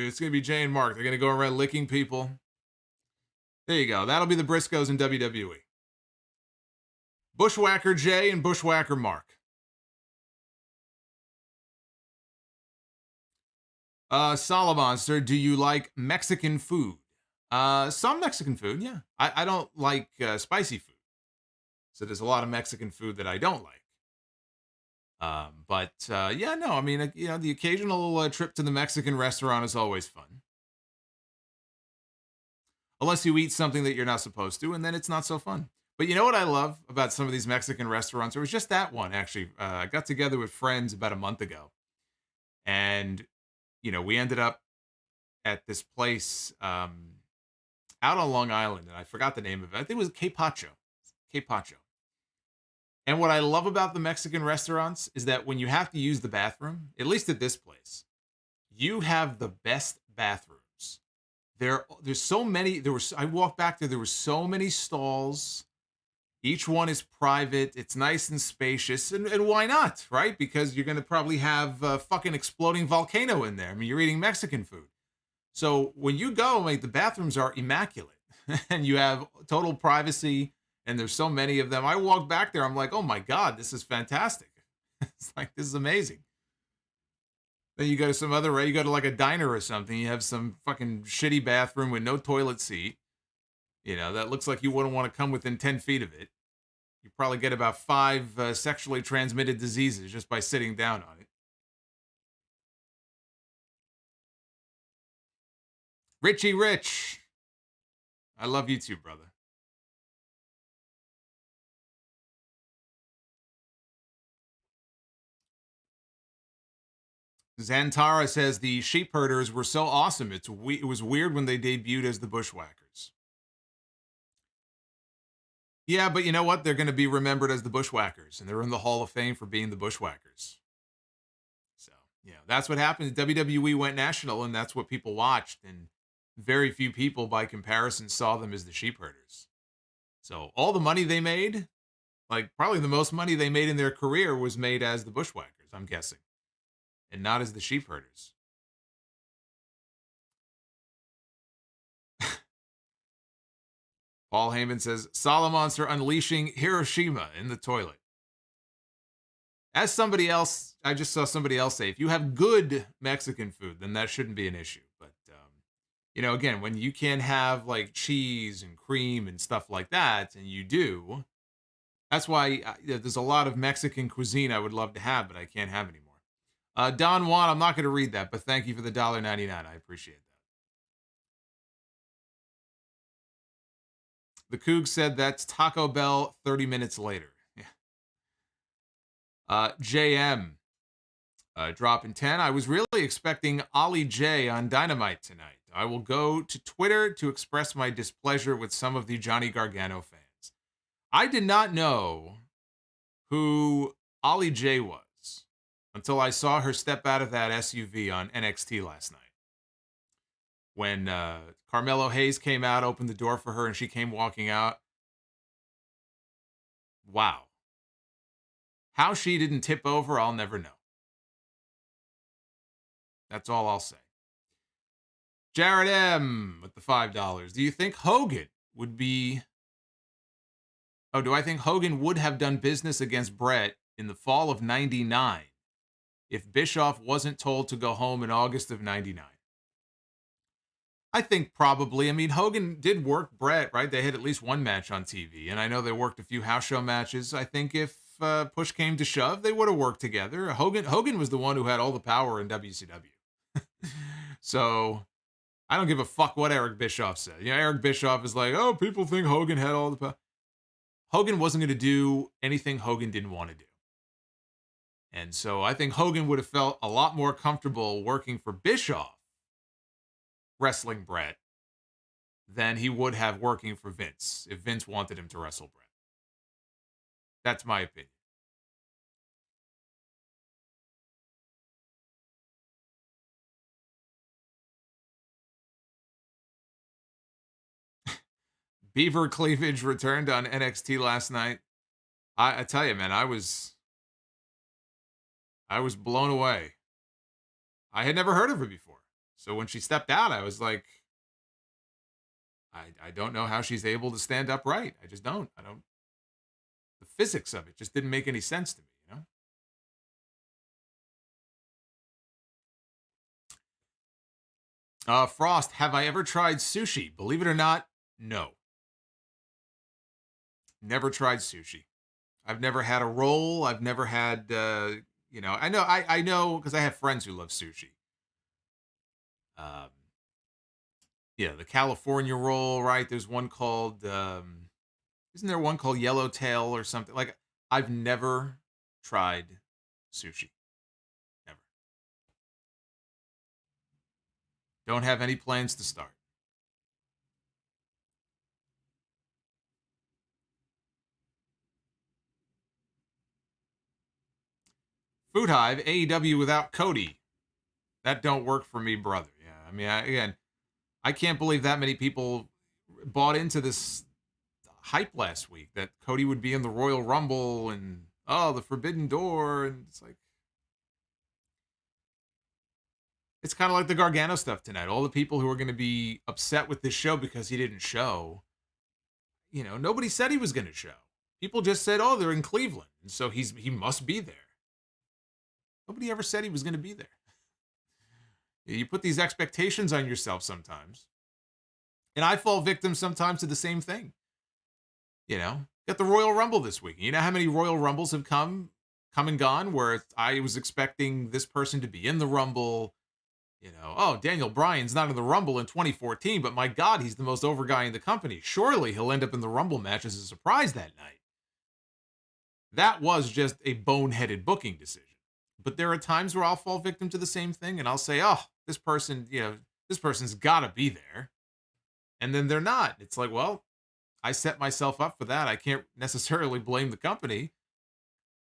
It's going to be Jay and Mark. They're going to go around licking people. There you go. That'll be the Briscoes in WWE. Bushwhacker Jay and Bushwhacker Mark. Solomonster, do you like Mexican food? Some Mexican food, yeah. I don't like spicy food. So there's a lot of Mexican food that I don't like. The occasional trip to the Mexican restaurant is always fun. Unless you eat something that you're not supposed to, and then it's not so fun. But you know what I love about some of these Mexican restaurants? It was just that one, actually. I got together with friends about a month ago. And, we ended up at this place out on Long Island, and I forgot the name of it. I think it was Capacho. And what I love about the Mexican restaurants is that when you have to use the bathroom, at least at this place, you have the best bathrooms. There's so many. I walked back there. There were so many stalls. Each one is private. It's nice and spacious. And why not, right? Because you're going to probably have a fucking exploding volcano in there. I mean, you're eating Mexican food. So when you go, like, the bathrooms are immaculate. And you have total privacy. And there's so many of them. I walk back there. I'm like, oh my God, this is fantastic. It's like, this is amazing. Then you go to some other, you go to like a diner or something. You have some fucking shitty bathroom with no toilet seat. You know, that looks like you wouldn't want to come within 10 feet of it. You probably get about 5 sexually transmitted diseases just by sitting down on it. Richie Rich. I love you too, brother. Zantara says the sheep herders were so awesome. It was weird when they debuted as the Bushwhackers. Yeah, but you know what? They're going to be remembered as the Bushwhackers, and they're in the Hall of Fame for being the Bushwhackers. So, yeah, that's what happened. WWE went national, and that's what people watched, and very few people, by comparison, saw them as the sheep herders. So all the money they made, like probably the most money they made in their career, was made as the Bushwhackers, I'm guessing, and not as the sheep herders. Paul Heyman says, Solomonster unleashing Hiroshima in the toilet. As somebody else, I just saw somebody else say, if you have good Mexican food, then that shouldn't be an issue. But, you know, again, when you can have like cheese and cream and stuff like that, and you do, that's why there's a lot of Mexican cuisine I would love to have, but I can't have anymore. Don Juan, I'm not going to read that, but thank you for the $1.99. I appreciate that. The Coug said that's Taco Bell 30 minutes later. Yeah. JM dropping 10. I was really expecting Ollie J on Dynamite tonight. I will go to Twitter to express my displeasure with some of the Johnny Gargano fans. I did not know who Ollie J was until I saw her step out of that SUV on NXT last night. When Carmelo Hayes came out, opened the door for her, and she came walking out. Wow. How she didn't tip over, I'll never know. That's all I'll say. Jared M. with the $5. Do you think Hogan would be... Oh, do I think Hogan would have done business against Brett in the fall of 99 if Bischoff wasn't told to go home in August of 99? I think probably. I mean, Hogan did work Brett, right? They had at least one match on TV, and I know they worked a few house show matches. I think if push came to shove, they would have worked together. Hogan was the one who had all the power in WCW. So I don't give a fuck what Eric Bischoff said. You know, Eric Bischoff is like, oh, people think Hogan had all the power. Hogan wasn't going to do anything Hogan didn't want to do. And so I think Hogan would have felt a lot more comfortable working for Bischoff, wrestling Brett, than he would have working for Vince if Vince wanted him to wrestle Brett. That's my opinion. Beaver Cleavage returned on NXT last night. I tell you, man, I was blown away. I had never heard of her before. So when she stepped out, I was like, I don't know how she's able to stand upright. I just don't. The physics of it just didn't make any sense to me, you know? Frost, have I ever tried sushi? Believe it or not, no. Never tried sushi. I've never had a roll. I've never had, you know, I know because I have friends who love sushi. Yeah, the California roll, right? There's one called, isn't there one called Yellowtail or something? Like, I've never tried sushi. Never. Don't have any plans to start. Food Hive, AEW without Cody. That don't work for me, brother. Yeah, I mean, again, I can't believe that many people bought into this hype last week that Cody would be in the Royal Rumble and, oh, the Forbidden Door. And it's like, it's kind of like the Gargano stuff tonight. All the people who are going to be upset with this show because he didn't show, you know, nobody said he was going to show. People just said, oh, they're in Cleveland, and so he must be there. Nobody ever said he was going to be there. You put these expectations on yourself sometimes. And I fall victim sometimes to the same thing. You know, got the Royal Rumble this week. You know how many Royal Rumbles have come and gone where I was expecting this person to be in the Rumble. You know, oh, Daniel Bryan's not in the Rumble in 2014, but my God, he's the most over guy in the company. Surely he'll end up in the Rumble match as a surprise that night. That was just a boneheaded booking decision. But there are times where I'll fall victim to the same thing and I'll say, oh, this person, you know, this person's got to be there. And then they're not. It's like, well, I set myself up for that. I can't necessarily blame the company.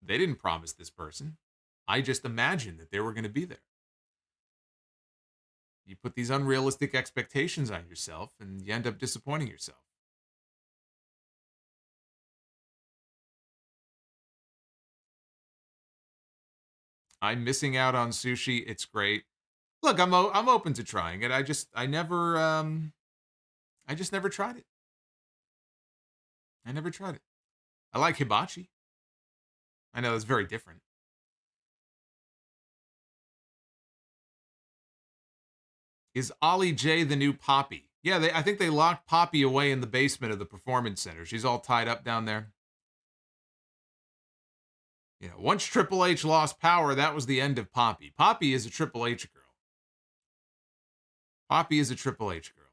They didn't promise this person. I just imagined that they were going to be there. You put these unrealistic expectations on yourself and you end up disappointing yourself. I'm missing out on sushi. It's great. Look, I'm open to trying it. I just never tried it. I never tried it. I like hibachi. I know it's very different. Is Ollie J the new Poppy? Yeah, I think they locked Poppy away in the basement of the Performance Center. She's all tied up down there. You know, once Triple H lost power, that was the end of Poppy. Poppy is a Triple H girl. Poppy is a Triple H girl.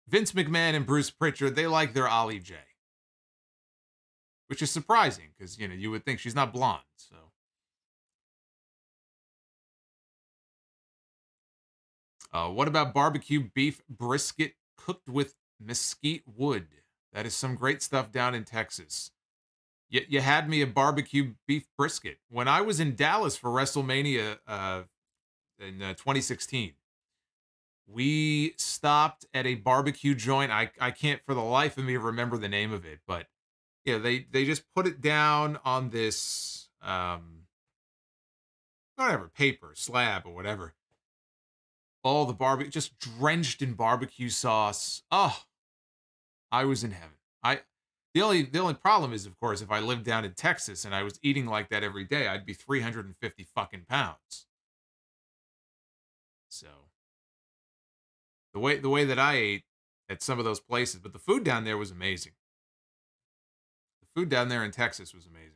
Vince McMahon and Bruce Pritchard, they like their Ollie J. Which is surprising, because, you know, you would think she's not blonde, so. What about barbecue beef brisket cooked with mesquite wood? That is some great stuff down in Texas. You had me a barbecue beef brisket. When I was in Dallas for WrestleMania in 2016, we stopped at a barbecue joint. I can't for the life of me remember the name of it, but yeah, they just put it down on this whatever, paper, slab or whatever. All the barbecue just drenched in barbecue sauce. Oh, I was in heaven. The only problem is, of course, if I lived down in Texas and I was eating like that every day, I'd be 350 fucking pounds. So the way that I ate at some of those places, but the food down there was amazing. The food down there in Texas was amazing.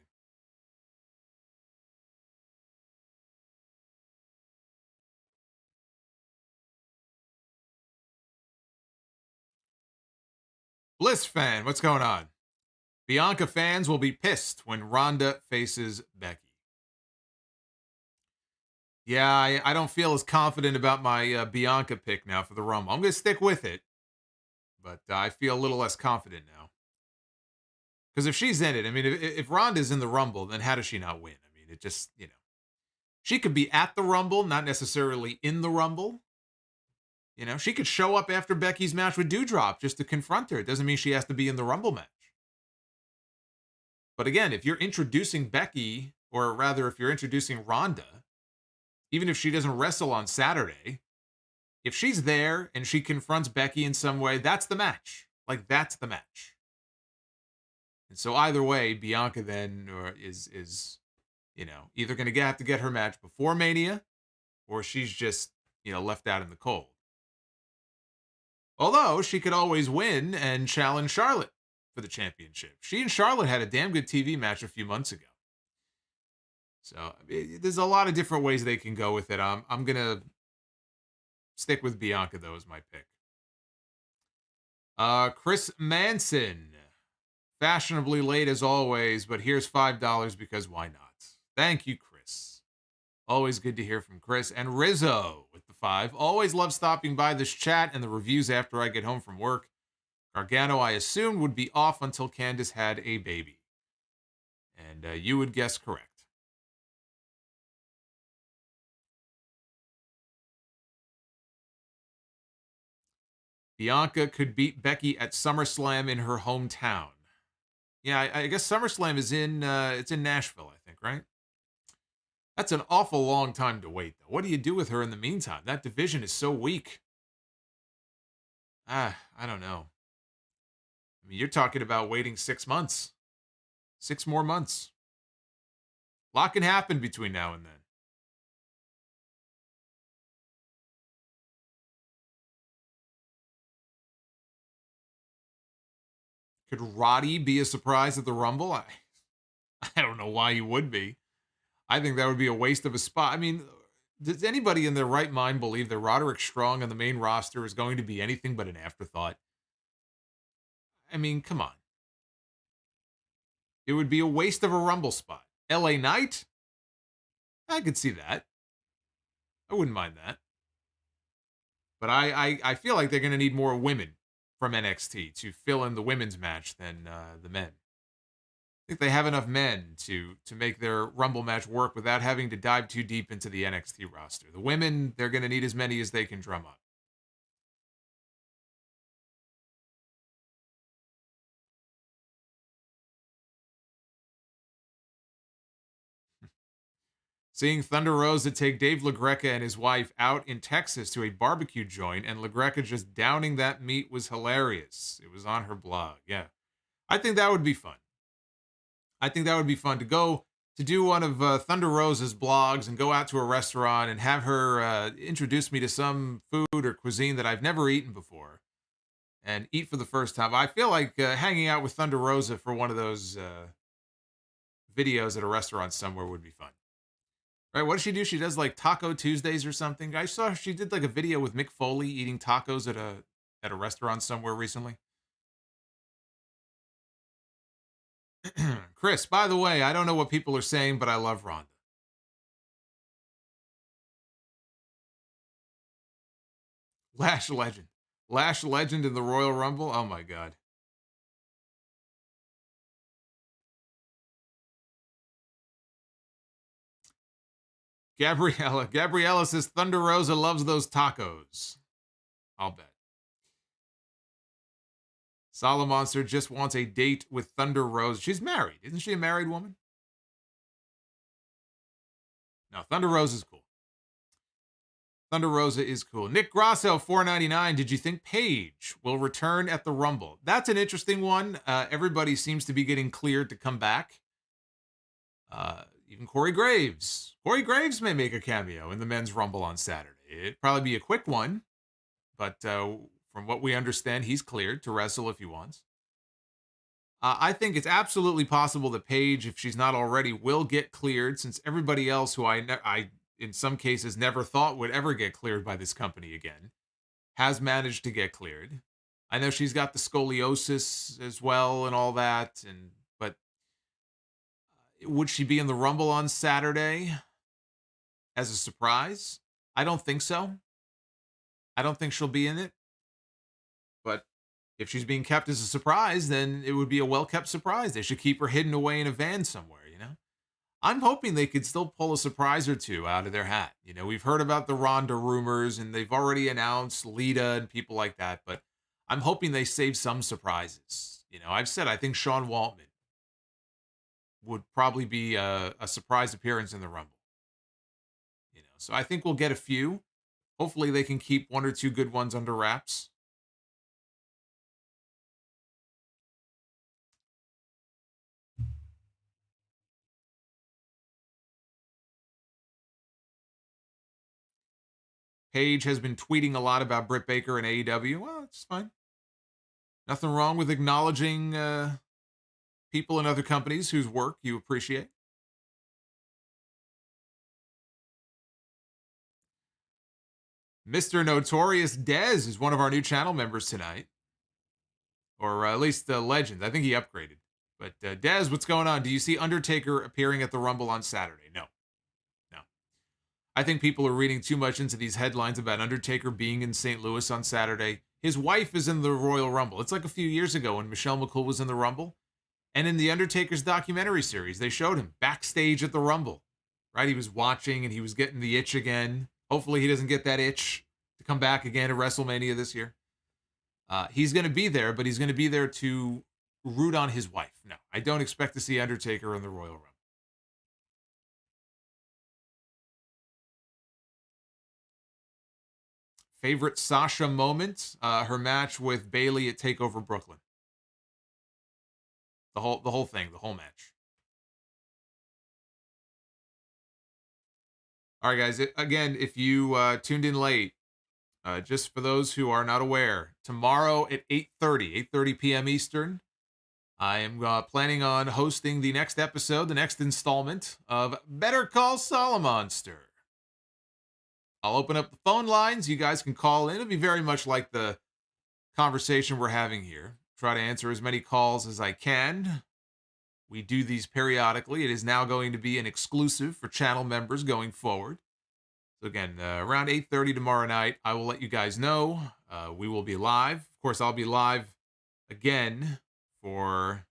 Bliss fan, what's going on? Bianca fans will be pissed when Ronda faces Becky. Yeah, I don't feel as confident about my Bianca pick now for the Rumble. I'm going to stick with it, but I feel a little less confident now. Because if she's in it, I mean, if Ronda's in the Rumble, then how does she not win? I mean, it just, you know. She could be at the Rumble, not necessarily in the Rumble. You know, she could show up after Becky's match with Doudrop just to confront her. It doesn't mean she has to be in the Rumble match. But again, if you're introducing Becky, or rather if you're introducing Ronda, even if she doesn't wrestle on Saturday, if she's there and she confronts Becky in some way, that's the match. Like, that's the match. And so either way, Bianca then is you know, either going to have to get her match before Mania, or she's just, you know, left out in the cold. Although she could always win and challenge Charlotte for the championship. She and Charlotte had a damn good TV match a few months ago. So there's a lot of different ways they can go with it. I'm going to stick with Bianca, though, as my pick. Chris Manson. Fashionably late as always, but here's $5 because why not? Thank you, Chris. Always good to hear from Chris. And Rizzo with the 5. Always love stopping by this chat and the reviews after I get home from work. Gargano, I assumed, would be off until Candice had a baby. And you would guess correct. Bianca could beat Becky at SummerSlam in her hometown. Yeah, I guess SummerSlam is it's in Nashville, I think, right? That's an awful long time to wait, though. What do you do with her in the meantime? That division is so weak. I don't know. I mean, you're talking about waiting 6 months. 6 more months. A lot can happen between now and then. Could Roddy be a surprise at the Rumble? I don't know why he would be. I think that would be a waste of a spot. I mean, does anybody in their right mind believe that Roderick Strong on the main roster is going to be anything but an afterthought? I mean, come on. It would be a waste of a Rumble spot. LA Knight? I could see that. I wouldn't mind that. But I feel like they're going to need more women from NXT to fill in the women's match than the men. I think they have enough men to make their Rumble match work without having to dive too deep into the NXT roster. The women, they're going to need as many as they can drum up. Seeing Thunder Rosa take Dave LaGreca and his wife out in Texas to a barbecue joint, and LaGreca just downing that meat was hilarious. It was on her blog. Yeah. I think that would be fun. I think that would be fun to go to do one of Thunder Rosa's blogs and go out to a restaurant and have her introduce me to some food or cuisine that I've never eaten before and eat for the first time. I feel like hanging out with Thunder Rosa for one of those videos at a restaurant somewhere would be fun. Right, what does she do? She does like Taco Tuesdays or something. I saw she did like a video with Mick Foley eating tacos at a restaurant somewhere recently. Chris, by the way, I don't know what people are saying, but I love Ronda. Lash Legend. Lash Legend in the Royal Rumble? Oh my God. Gabriella says Thunder Rosa loves those tacos. I'll bet. Solomonster just wants a date with Thunder Rosa. She's married. Isn't she a married woman? No, Thunder Rosa is cool. Thunder Rosa is cool. Nick Grasso, $4.99. Did you think Paige will return at the Rumble? That's an interesting one. Everybody seems to be getting cleared to come back. Even Corey Graves. Corey Graves may make a cameo in the men's Rumble on Saturday. It'd probably be a quick one, but from what we understand, he's cleared to wrestle if he wants. I think it's absolutely possible that Paige, if she's not already, will get cleared, since everybody else who I in some cases never thought would ever get cleared by this company again has managed to get cleared. I know she's got the scoliosis as well and all that, but would she be in the Rumble on Saturday as a surprise? I don't think so. I don't think she'll be in it. But if she's being kept as a surprise, then it would be a well-kept surprise. They should keep her hidden away in a van somewhere, you know? I'm hoping they could still pull a surprise or two out of their hat. You know, we've heard about the Ronda rumors, and they've already announced Lita and people like that, but I'm hoping they save some surprises. You know, I've said I think Sean Waltman would probably be a surprise appearance in the Rumble. You know, so I think we'll get a few. Hopefully they can keep one or two good ones under wraps. Paige has been tweeting a lot about Britt Baker and AEW. Well, it's fine. Nothing wrong with acknowledging people in other companies whose work you appreciate. Mr. Notorious Dez is one of our new channel members tonight. Or at least the legend. I think he upgraded. But Dez, what's going on? Do you see Undertaker appearing at the Rumble on Saturday? No. I think people are reading too much into these headlines about Undertaker being in St. Louis on Saturday. His wife is in the Royal Rumble. It's like a few years ago when Michelle McCool was in the Rumble. And in the Undertaker's documentary series, they showed him backstage at the Rumble. Right? He was watching and he was getting the itch again. Hopefully he doesn't get that itch to come back again to WrestleMania this year. He's going to be there, but he's going to be there to root on his wife. No, I don't expect to see Undertaker in the Royal Rumble. Favorite Sasha moment? Her match with Bayley at TakeOver Brooklyn. The whole thing, the whole match. All right, guys. Again, if you tuned in late, just for those who are not aware, tomorrow at 8:30 p.m. Eastern, I am planning on hosting the next episode, the next installment of Better Call Solomonster. I'll open up the phone lines. You guys can call in. It'll be very much like the conversation we're having here. Try to answer as many calls as I can. We do these periodically. It is now going to be an exclusive for channel members going forward. So again, around 8:30 tomorrow night, I will let you guys know. We will be live. Of course, I'll be live again for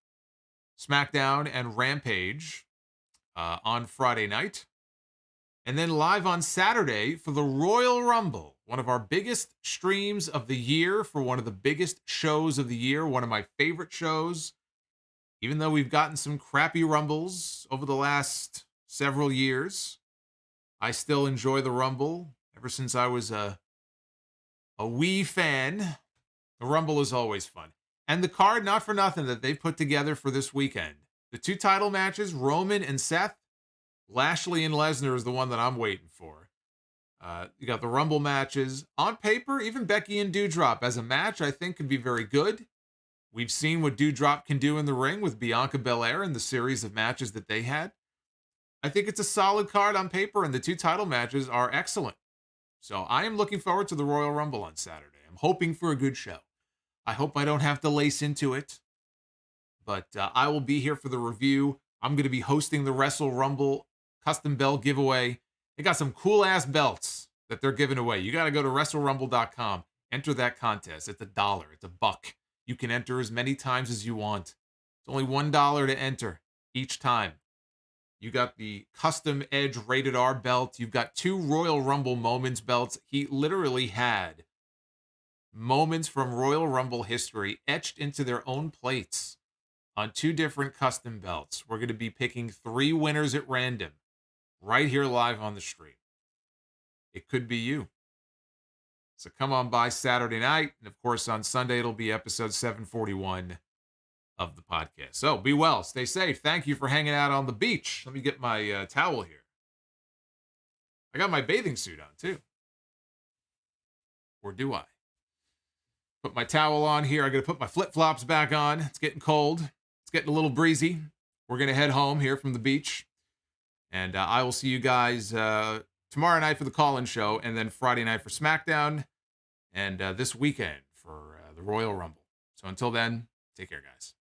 SmackDown and Rampage on Friday night. And then live on Saturday for the Royal Rumble, one of our biggest streams of the year, for one of the biggest shows of the year, one of my favorite shows. Even though we've gotten some crappy Rumbles over the last several years, I still enjoy the Rumble. Ever since I was a wee fan, the Rumble is always fun. And the card, not for nothing, that they've put together for this weekend. The 2 title matches, Roman and Seth. Lashley and Lesnar is the one that I'm waiting for. You got the Rumble matches. On paper, even Becky and Doudrop as a match, I think could be very good. We've seen what Doudrop can do in the ring with Bianca Belair in the series of matches that they had. I think it's a solid card on paper, and the 2 title matches are excellent. So I am looking forward to the Royal Rumble on Saturday. I'm hoping for a good show. I hope I don't have to lace into it, but I will be here for the review. I'm going to be hosting the Wrestle Rumble custom belt giveaway. They got some cool ass belts that they're giving away. You got to go to WrestleRumble.com, enter that contest. It's $1. It's $1. You can enter as many times as you want. It's only $1 to enter each time. You got the custom Edge rated R belt. You've got 2 Royal Rumble moments belts. He literally had moments from Royal Rumble history etched into their own plates on 2 different custom belts. We're going to be picking 3 winners at random right here live on the stream. It could be you. So come on by Saturday night. And of course, on Sunday, it'll be episode 741 of the podcast. So be well, stay safe. Thank you for hanging out on the beach. Let me get my towel here. I got my bathing suit on too. Or do I? Put my towel on here. I got to put my flip-flops back on. It's getting cold. It's getting a little breezy. We're going to head home here from the beach. And I will see you guys tomorrow night for the call-in show, and then Friday night for SmackDown, and this weekend for the Royal Rumble. So until then, take care, guys.